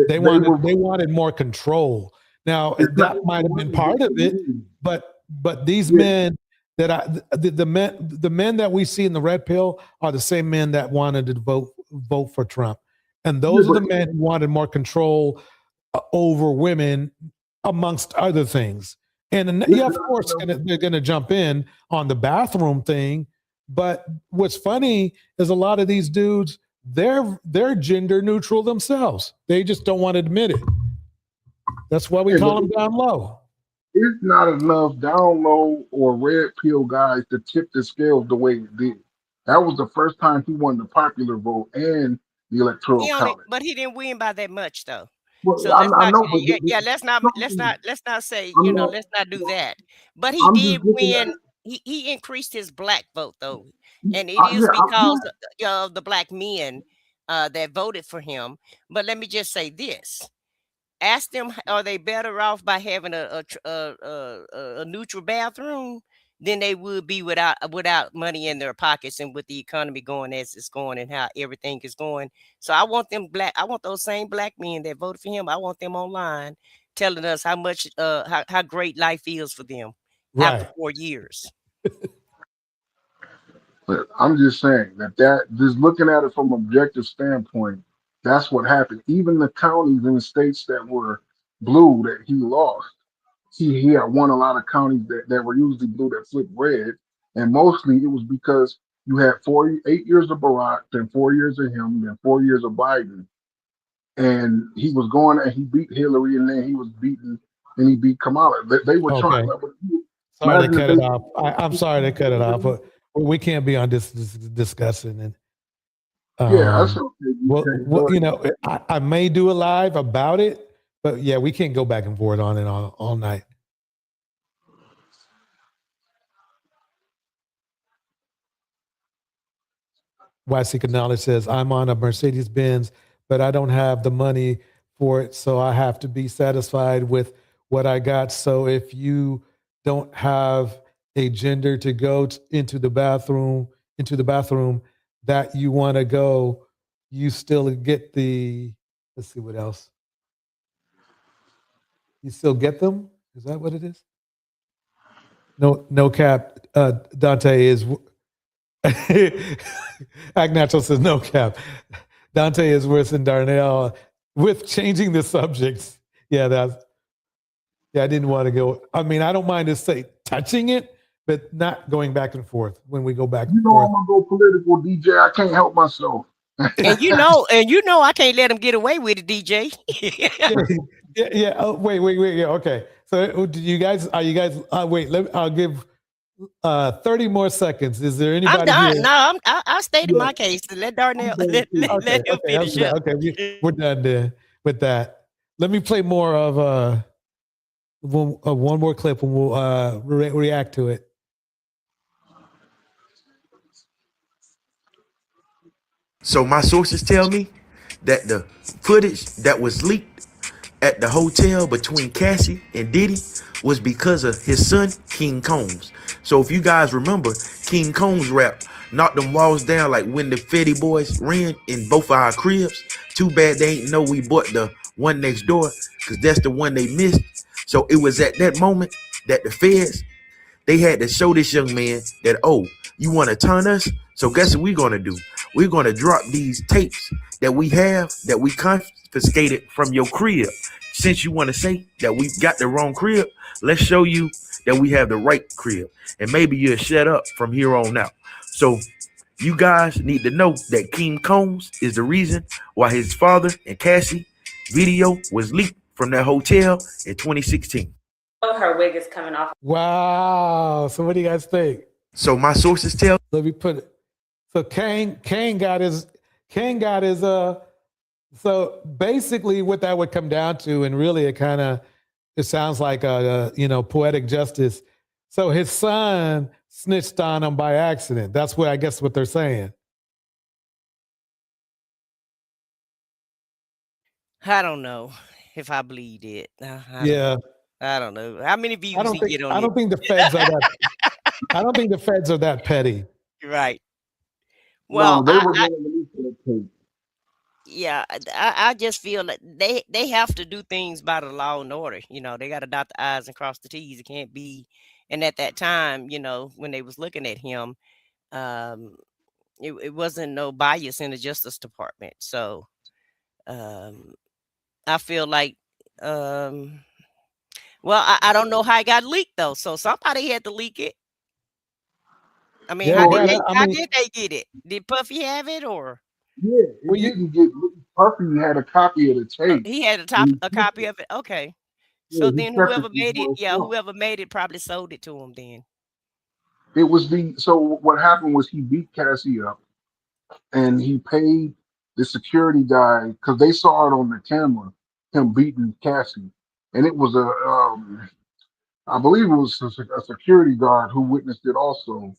they wanted more control. Now that might have been part of it, but these men that the men that we see in the red pill are the same men that wanted to vote for Trump, and those are the men who wanted more control over women, amongst other things. And yeah, of course, they're going to jump in on the bathroom thing. But what's funny is a lot of these dudes, they're gender neutral themselves. They just don't want to admit it. That's why we call them down low. It's not enough down low or red pill guys to tip the scales the way it did. That was the first time he won the popular vote and the electoral college. But he didn't win by that much though. Well, So I know, let's not say, let's not do that. But he did win. He increased his black vote though, and it is because of the black men that voted for him. But let me just say this: ask them, are they better off by having a neutral bathroom than they would be without money in their pockets and with the economy going as it's going and how everything is going. So I want those same black men that voted for him. I want them online telling us how much how great life is for them after 4 years. But I'm just saying that just looking at it from an objective standpoint, that's what happened. Even the counties in the states that were blue that he lost, he had won a lot of counties that were usually blue that flipped red. And mostly it was because you had 8 years of Barack, then 4 years of him, then 4 years of Biden. And he was going and he beat Hillary, and then he was beaten, and he beat Kamala. They were trying. Sorry to cut it off. I'm sorry to cut it off, but we can't be on this discussing. And that's okay. I may do a live about it, but yeah, we can't go back and forth on it all night. YC Canales says, I'm on a Mercedes-Benz, but I don't have the money for it, so I have to be satisfied with what I got. So if you don't have a gender to go into the bathroom that you want to go, you still get let's see what else. You still get them? Is that what it is? No cap. Dante is Act Natural says no cap. Dante is worse than Darnell with changing the subjects. Yeah, I didn't want to go. I mean, I don't mind to touching it, but not going back and forth when we go back You and know forth. I'm gonna go political, DJ. I can't help myself. And I can't let him get away with it, DJ. Yeah. Oh, wait. Yeah. Okay. So, do you guys? Are you guys? Wait. I'll give 30 more seconds. Is there I'm anybody done. here? No, I stated Yeah. my case. Let Darnell let Okay. him finish up. We're done there with that. Let me play more of one more clip, and we'll react to it. So my sources tell me that the footage that was leaked at the hotel between Cassie and Diddy was because of his son, King Combs. So if you guys remember, King Combs rap knocked them walls down like when the Fetty Boys ran in both of our cribs. Too bad they ain't know we bought the one next door, because that's the one they missed. So it was at that moment that the feds, they had to show this young man that, oh, you want to turn us? So guess what we're going to do? We're going to drop these tapes that we have, that we confiscated from your crib. Since you want to say that we got the wrong crib, let's show you that we have the right crib. And maybe you'll shut up from here on out. So you guys need to know that King Combs is the reason why his father and Cassie video was leaked from that hotel in 2016. Her wig is coming off. Wow. So what do you guys think? So my sources tell. Let me put it. So Kane got his so basically what that would come down to, and really it sounds like poetic justice. So his son snitched on him by accident. That's what I guess what they're saying. I don't know if I believe it. I don't know. How many views he get on it? I don't think the feds are that I don't think the feds are that petty. Right. Well, no, they were going to release the tape. Yeah, I just feel that they have to do things by the law and order. They got to dot the I's and cross the T's. It can't be. And at that time, when they was looking at him, it wasn't no bias in the Justice Department. So I feel like, well, I don't know how it got leaked though. So somebody had to leak it. I mean, how did they get it? Did Puffy have it or? Yeah, it didn't get. Puffy had a copy of the tape. He had a copy of it. Okay. So then whoever made it probably sold it to him then. It was so what happened was he beat Cassie up and he paid the security guy, because they saw it on the camera, him beating Cassie. And it was I believe it was a security guard who witnessed it also.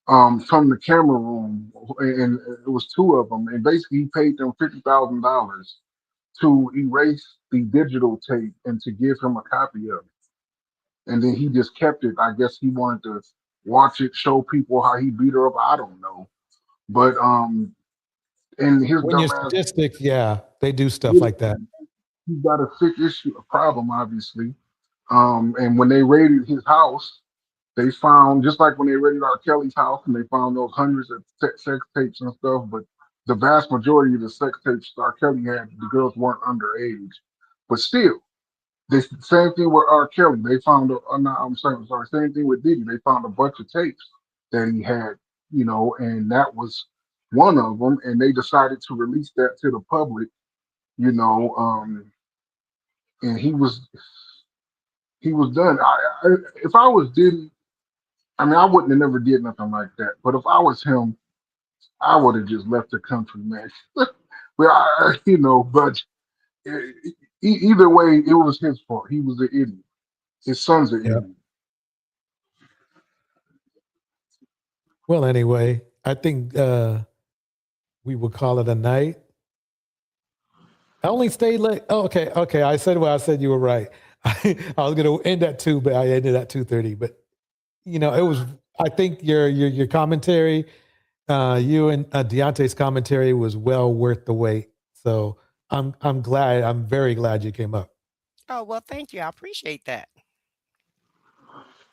From the camera room, and it was two of them, and basically he paid them $50,000 to erase the digital tape and to give him a copy of it. And then he just kept it. I guess he wanted to watch it, show people how he beat her up. I don't know, but and his when you're sadistic, they do stuff like that. He got a sick issue, a problem, obviously. And when they raided his house, they found, just like when they raided R. Kelly's house, and they found those hundreds of sex tapes and stuff, but the vast majority of the sex tapes R. Kelly had, the girls weren't underage. But still, the same thing with R. Kelly. They found, same thing with Diddy. They found a bunch of tapes that he had, and that was one of them. And they decided to release that to the public, and he was done. If I was Diddy, I wouldn't have never did nothing like that. But if I was him, I would have just left the country, man. But either way, it was his fault. He was an idiot. His son's an idiot. Well, anyway, I think we would call it a night. I only stayed late. Oh, okay. I said you were right. I was going to end at 2, but I ended at 2:30. But it was. I think your commentary, you and Deontay's commentary was well worth the wait. So I'm glad. I'm very glad you came up. Oh well, thank you. I appreciate that.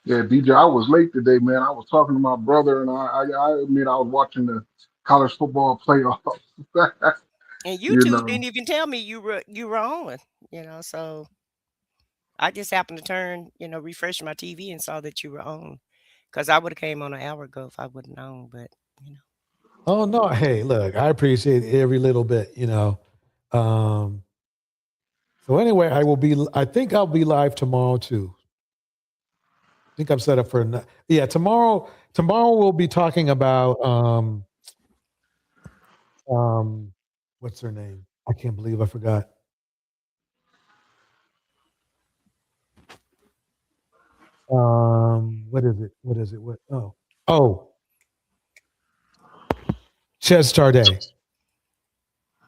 Yeah, DJ, I was late today, man. I was talking to my brother, and I admit I was watching the college football playoffs. And YouTube didn't even tell me you were on, so I just happened to turn, refresh my TV and saw that you were on. Because I would have came on an hour ago if I wouldn't known, but Oh no, hey, look, I appreciate every little bit, So anyway, I think I'll be live tomorrow too. I think I'm set up for tomorrow we'll be talking about what's her name? I can't believe I forgot. What is it? Ches Tarday.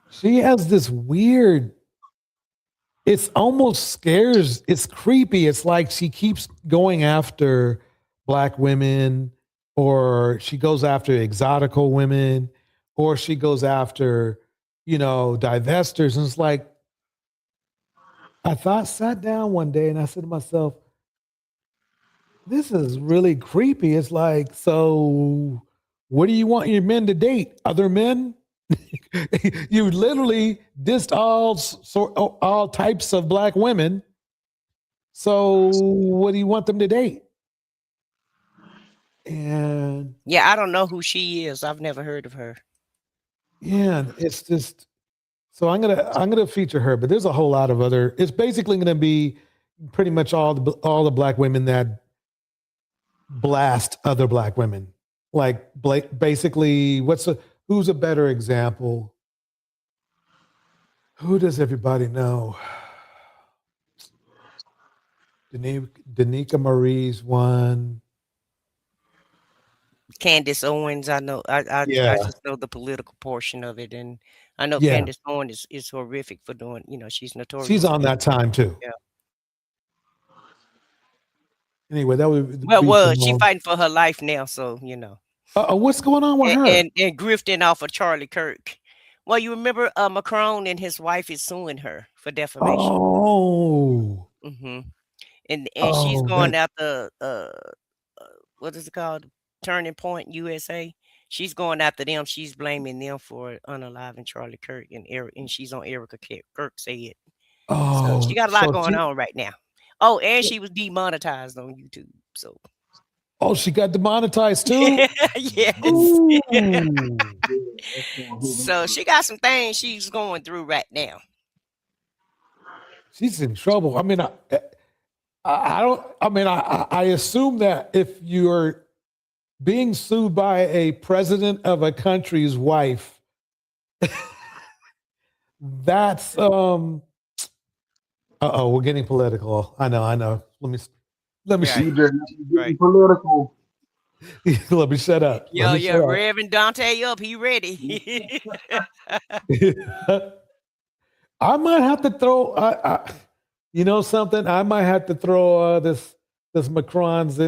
She has this weird, it's almost scares, it's creepy. It's like she keeps going after Black women, or she goes after exotical women, or she goes after, divestors. And it's like, sat down one day and I said to myself, this is really creepy. It's like, so what do you want your men to date? Other men? You literally dissed all types of Black women. So what do you want them to date? And yeah, I don't know who she is. I've never heard of her. Yeah, it's just, so I'm gonna feature her, but there's a whole lot of other. It's basically gonna be pretty much all the Black women that blast other Black women. Like basically, who's a better example? Who does everybody know? Danica Marie's one. Candace Owens, I know. I just know the political portion of it, and I know Candace Owens is horrific for doing. She's notorious. She's on that time too. Yeah. Anyway, that would she fighting for her life now, so what's going on with her? And grifting off of Charlie Kirk. Well, you remember Macron and his wife is suing her for defamation. Oh. Mm-hmm. And she's going after what is it called? Turning Point USA. She's going after them. She's blaming them for unaliving Charlie Kirk, and she's on Erica Kirk said. So she got a lot going on right now. Oh, and she was demonetized on YouTube. So. Oh, she got demonetized too? Yes. So she got some things she's going through right now. She's in trouble. I mean, I assume that if you're being sued by a president of a country's wife, that's we're getting political. I know. Let me see. Right. Political. Let me shut up. Reverend Dante up. He ready. I might have to throw. Something. I might have to throw this Macron's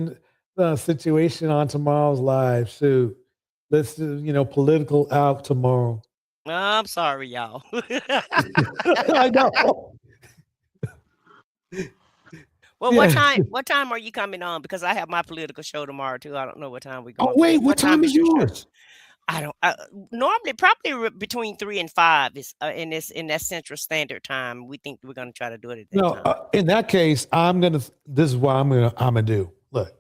situation on tomorrow's live. Shoot, let's do political out tomorrow. I'm sorry, y'all. I know. Well, what time are you coming on? Because I have my political show tomorrow too. I don't know what time we go. Oh wait, what time is yours? I don't. Normally, probably between 3 and 5 is in that Central Standard Time. We think we're going to try to do it at that time. In that case, this is what I'm gonna do. Look,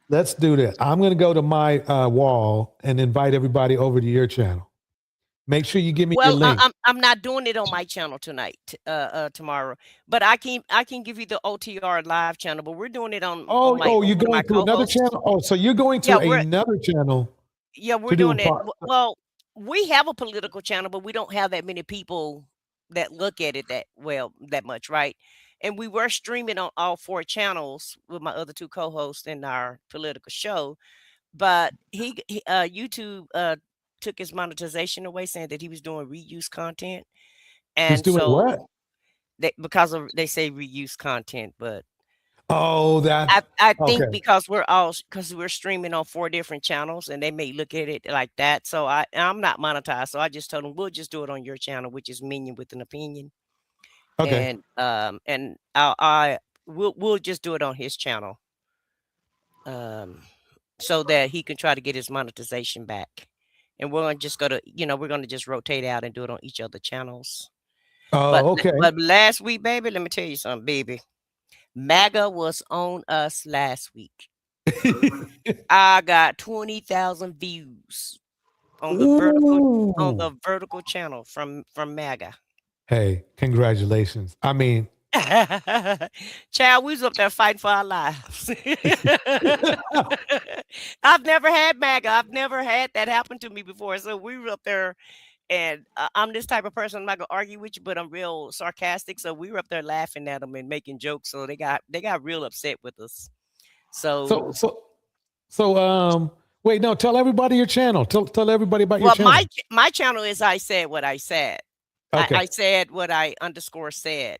let's do this. I'm gonna go to my wall and invite everybody over to your channel. Make sure you give me your link. I'm not doing it on my channel tonight, tomorrow, but I can give you the OTR live channel. But we're doing it on. You're going to another channel. Oh, so you're going to another channel. Yeah, we're doing it. Well, we have a political channel, but we don't have that many people that look at it that much, right? And we were streaming on all 4 channels with my other 2 co-hosts in our political show, but YouTube took his monetization away, saying that he was doing reuse content. And he's doing what? They say reuse content, but I think because we're streaming on 4 different channels, and they may look at it like that. So I'm not monetized, so I just told them we'll just do it on your channel, which is Minion with an Opinion. Okay. And we'll just do it on his channel, so that he can try to get his monetization back. And we're going to just we're going to just rotate out and do it on each other channels. Oh, okay. But last week, baby, let me tell you something, baby. MAGA was on us last week. I got 20,000 views on the vertical channel from MAGA. Hey, congratulations. I mean, Child, we was up there fighting for our lives. I've never had MAGA. I've never had that happen to me before. So we were up there, and I'm this type of person. I'm not gonna argue with you, but I'm real sarcastic. So we were up there laughing at them and making jokes. So they got real upset with us. So wait, no, tell everybody your channel. Tell everybody about your channel. My channel is I Said What I Said. Okay. I said what I _said.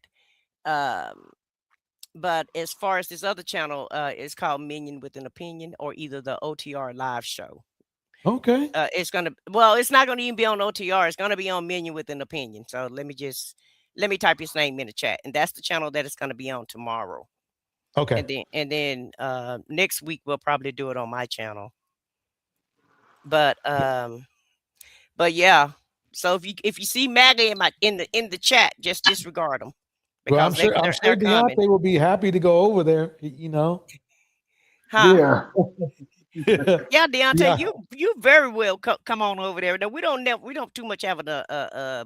But as far as this other channel, it's called Minion with an Opinion, or either the OTR live show. Okay. It's not gonna even be on OTR. It's gonna be on Minion with an Opinion. So let me type his name in the chat, and that's the channel that it's gonna be on tomorrow. Okay. And then next week we'll probably do it on my channel. But yeah. So if you see MAGA in the chat, just disregard them. Well, I'm sure Deontay will be happy to go over there. You know. Huh? Yeah. Yeah, Deontay, Yeah. you very well come on over there. Now we don't too much have a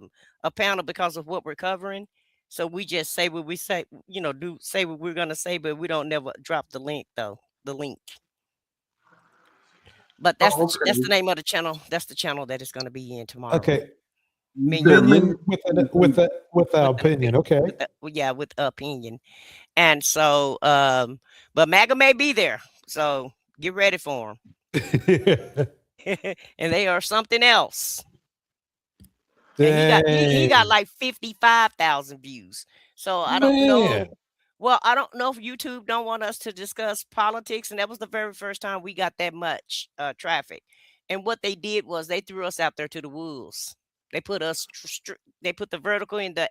panel because of what we're covering. So we just say what we say, say what we're gonna say, but we don't never drop the link though. The link. But that's the name of the channel. That's the channel that it's gonna be in tomorrow. Okay. Minion with an opinion. Okay. With opinion. And so but MAGA may be there. So get ready for them. And they are something else. And he got like 55,000 views. So I don't know. Well, I don't know if YouTube don't want us to discuss politics, and that was the very first time we got that much traffic. And what they did was they threw us out there to the wolves. They put us. They put the vertical in the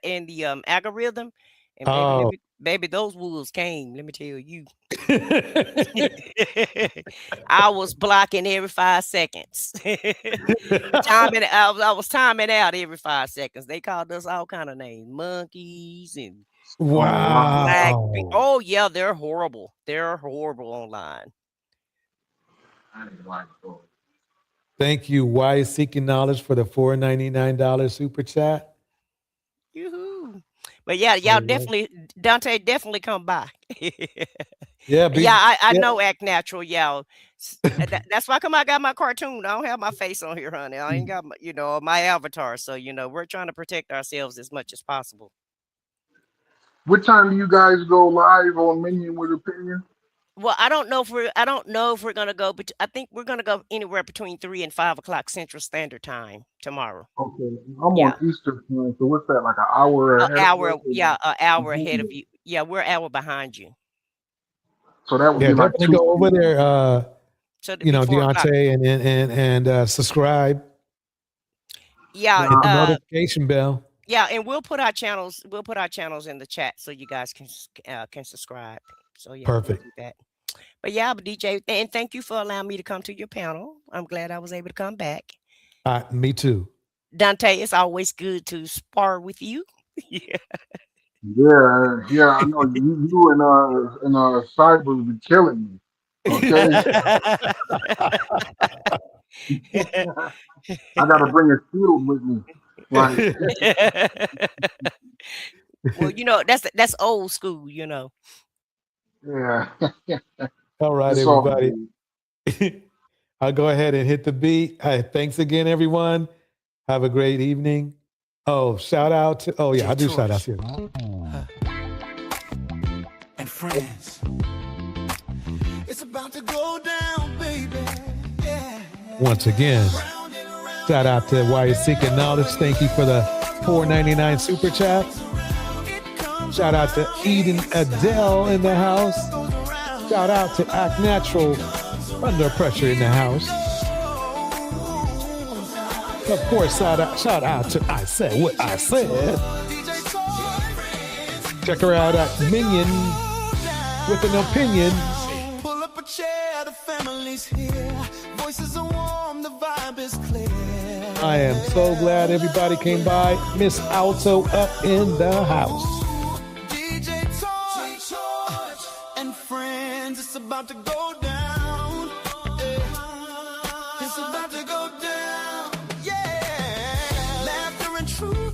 algorithm, and baby, those wolves came. Let me tell you. I was blocking every 5 seconds. I was timing out every 5 seconds. They called us all kind of names, monkeys and black. Oh yeah, they're horrible. They're horrible online. Thank you, Why Seeking Knowledge, for the $4.99 super chat. Yoo-hoo. But yeah, y'all definitely, Dante, definitely come by. Yeah. I know Act Natural, y'all. That's why I got my cartoon. I don't have my face on here, honey. I ain't got my avatar. So we're trying to protect ourselves as much as possible. What time do you guys go live on Minion with Opinion? Well, I don't know if we're gonna go, but I think we're gonna go anywhere between 3 and 5 o'clock Central Standard Time tomorrow. Okay, I'm on Eastern time, so what's that, like an hour ahead? An hour ahead of you. Yeah, we're an hour behind you. So that would be like definitely go over there. Deontay, and subscribe. Yeah, notification bell. Yeah, and we'll put our channels in the chat so you guys can subscribe. So yeah, perfect. We'll do that. But yeah, DJ, and thank you for allowing me to come to your panel. I'm glad I was able to come back. Me too. Dante, it's always good to spar with you. Yeah, I know you and Cyber be killing me. Okay. I gotta bring a shield with me. Like, well, that's old school, Yeah. All right, It's everybody. I'll go ahead and hit the beat. Thanks again, everyone. Have a great evening. Oh, shout out to, I do shout outs here. And friends. It's about to go down, baby. Yeah. Once again, shout out to Why You Seeking Knowledge. Thank you for the $4.99 super chat. Shout out to Eden Adele in the house. Shout out to Act Natural, Under Pressure in the house. Of course, shout out to I Said What I Said. Check her out at Minion with an Opinion. Pull up a chair, the family's here. Voices are warm, the vibe is clear. I am so glad everybody came by. Miss Alto up in the house. DJ Torey.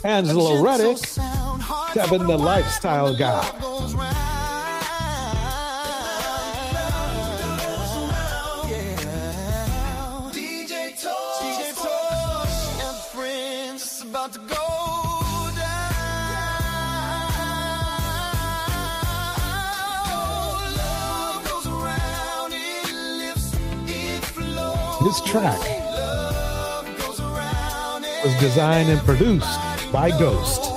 Angelo Reddick, Kevin the Lifestyle Guy. DJ Tosh and friends, it's about to go down. Love goes around, it lifts, it flows. This track was designed and produced by Ghost.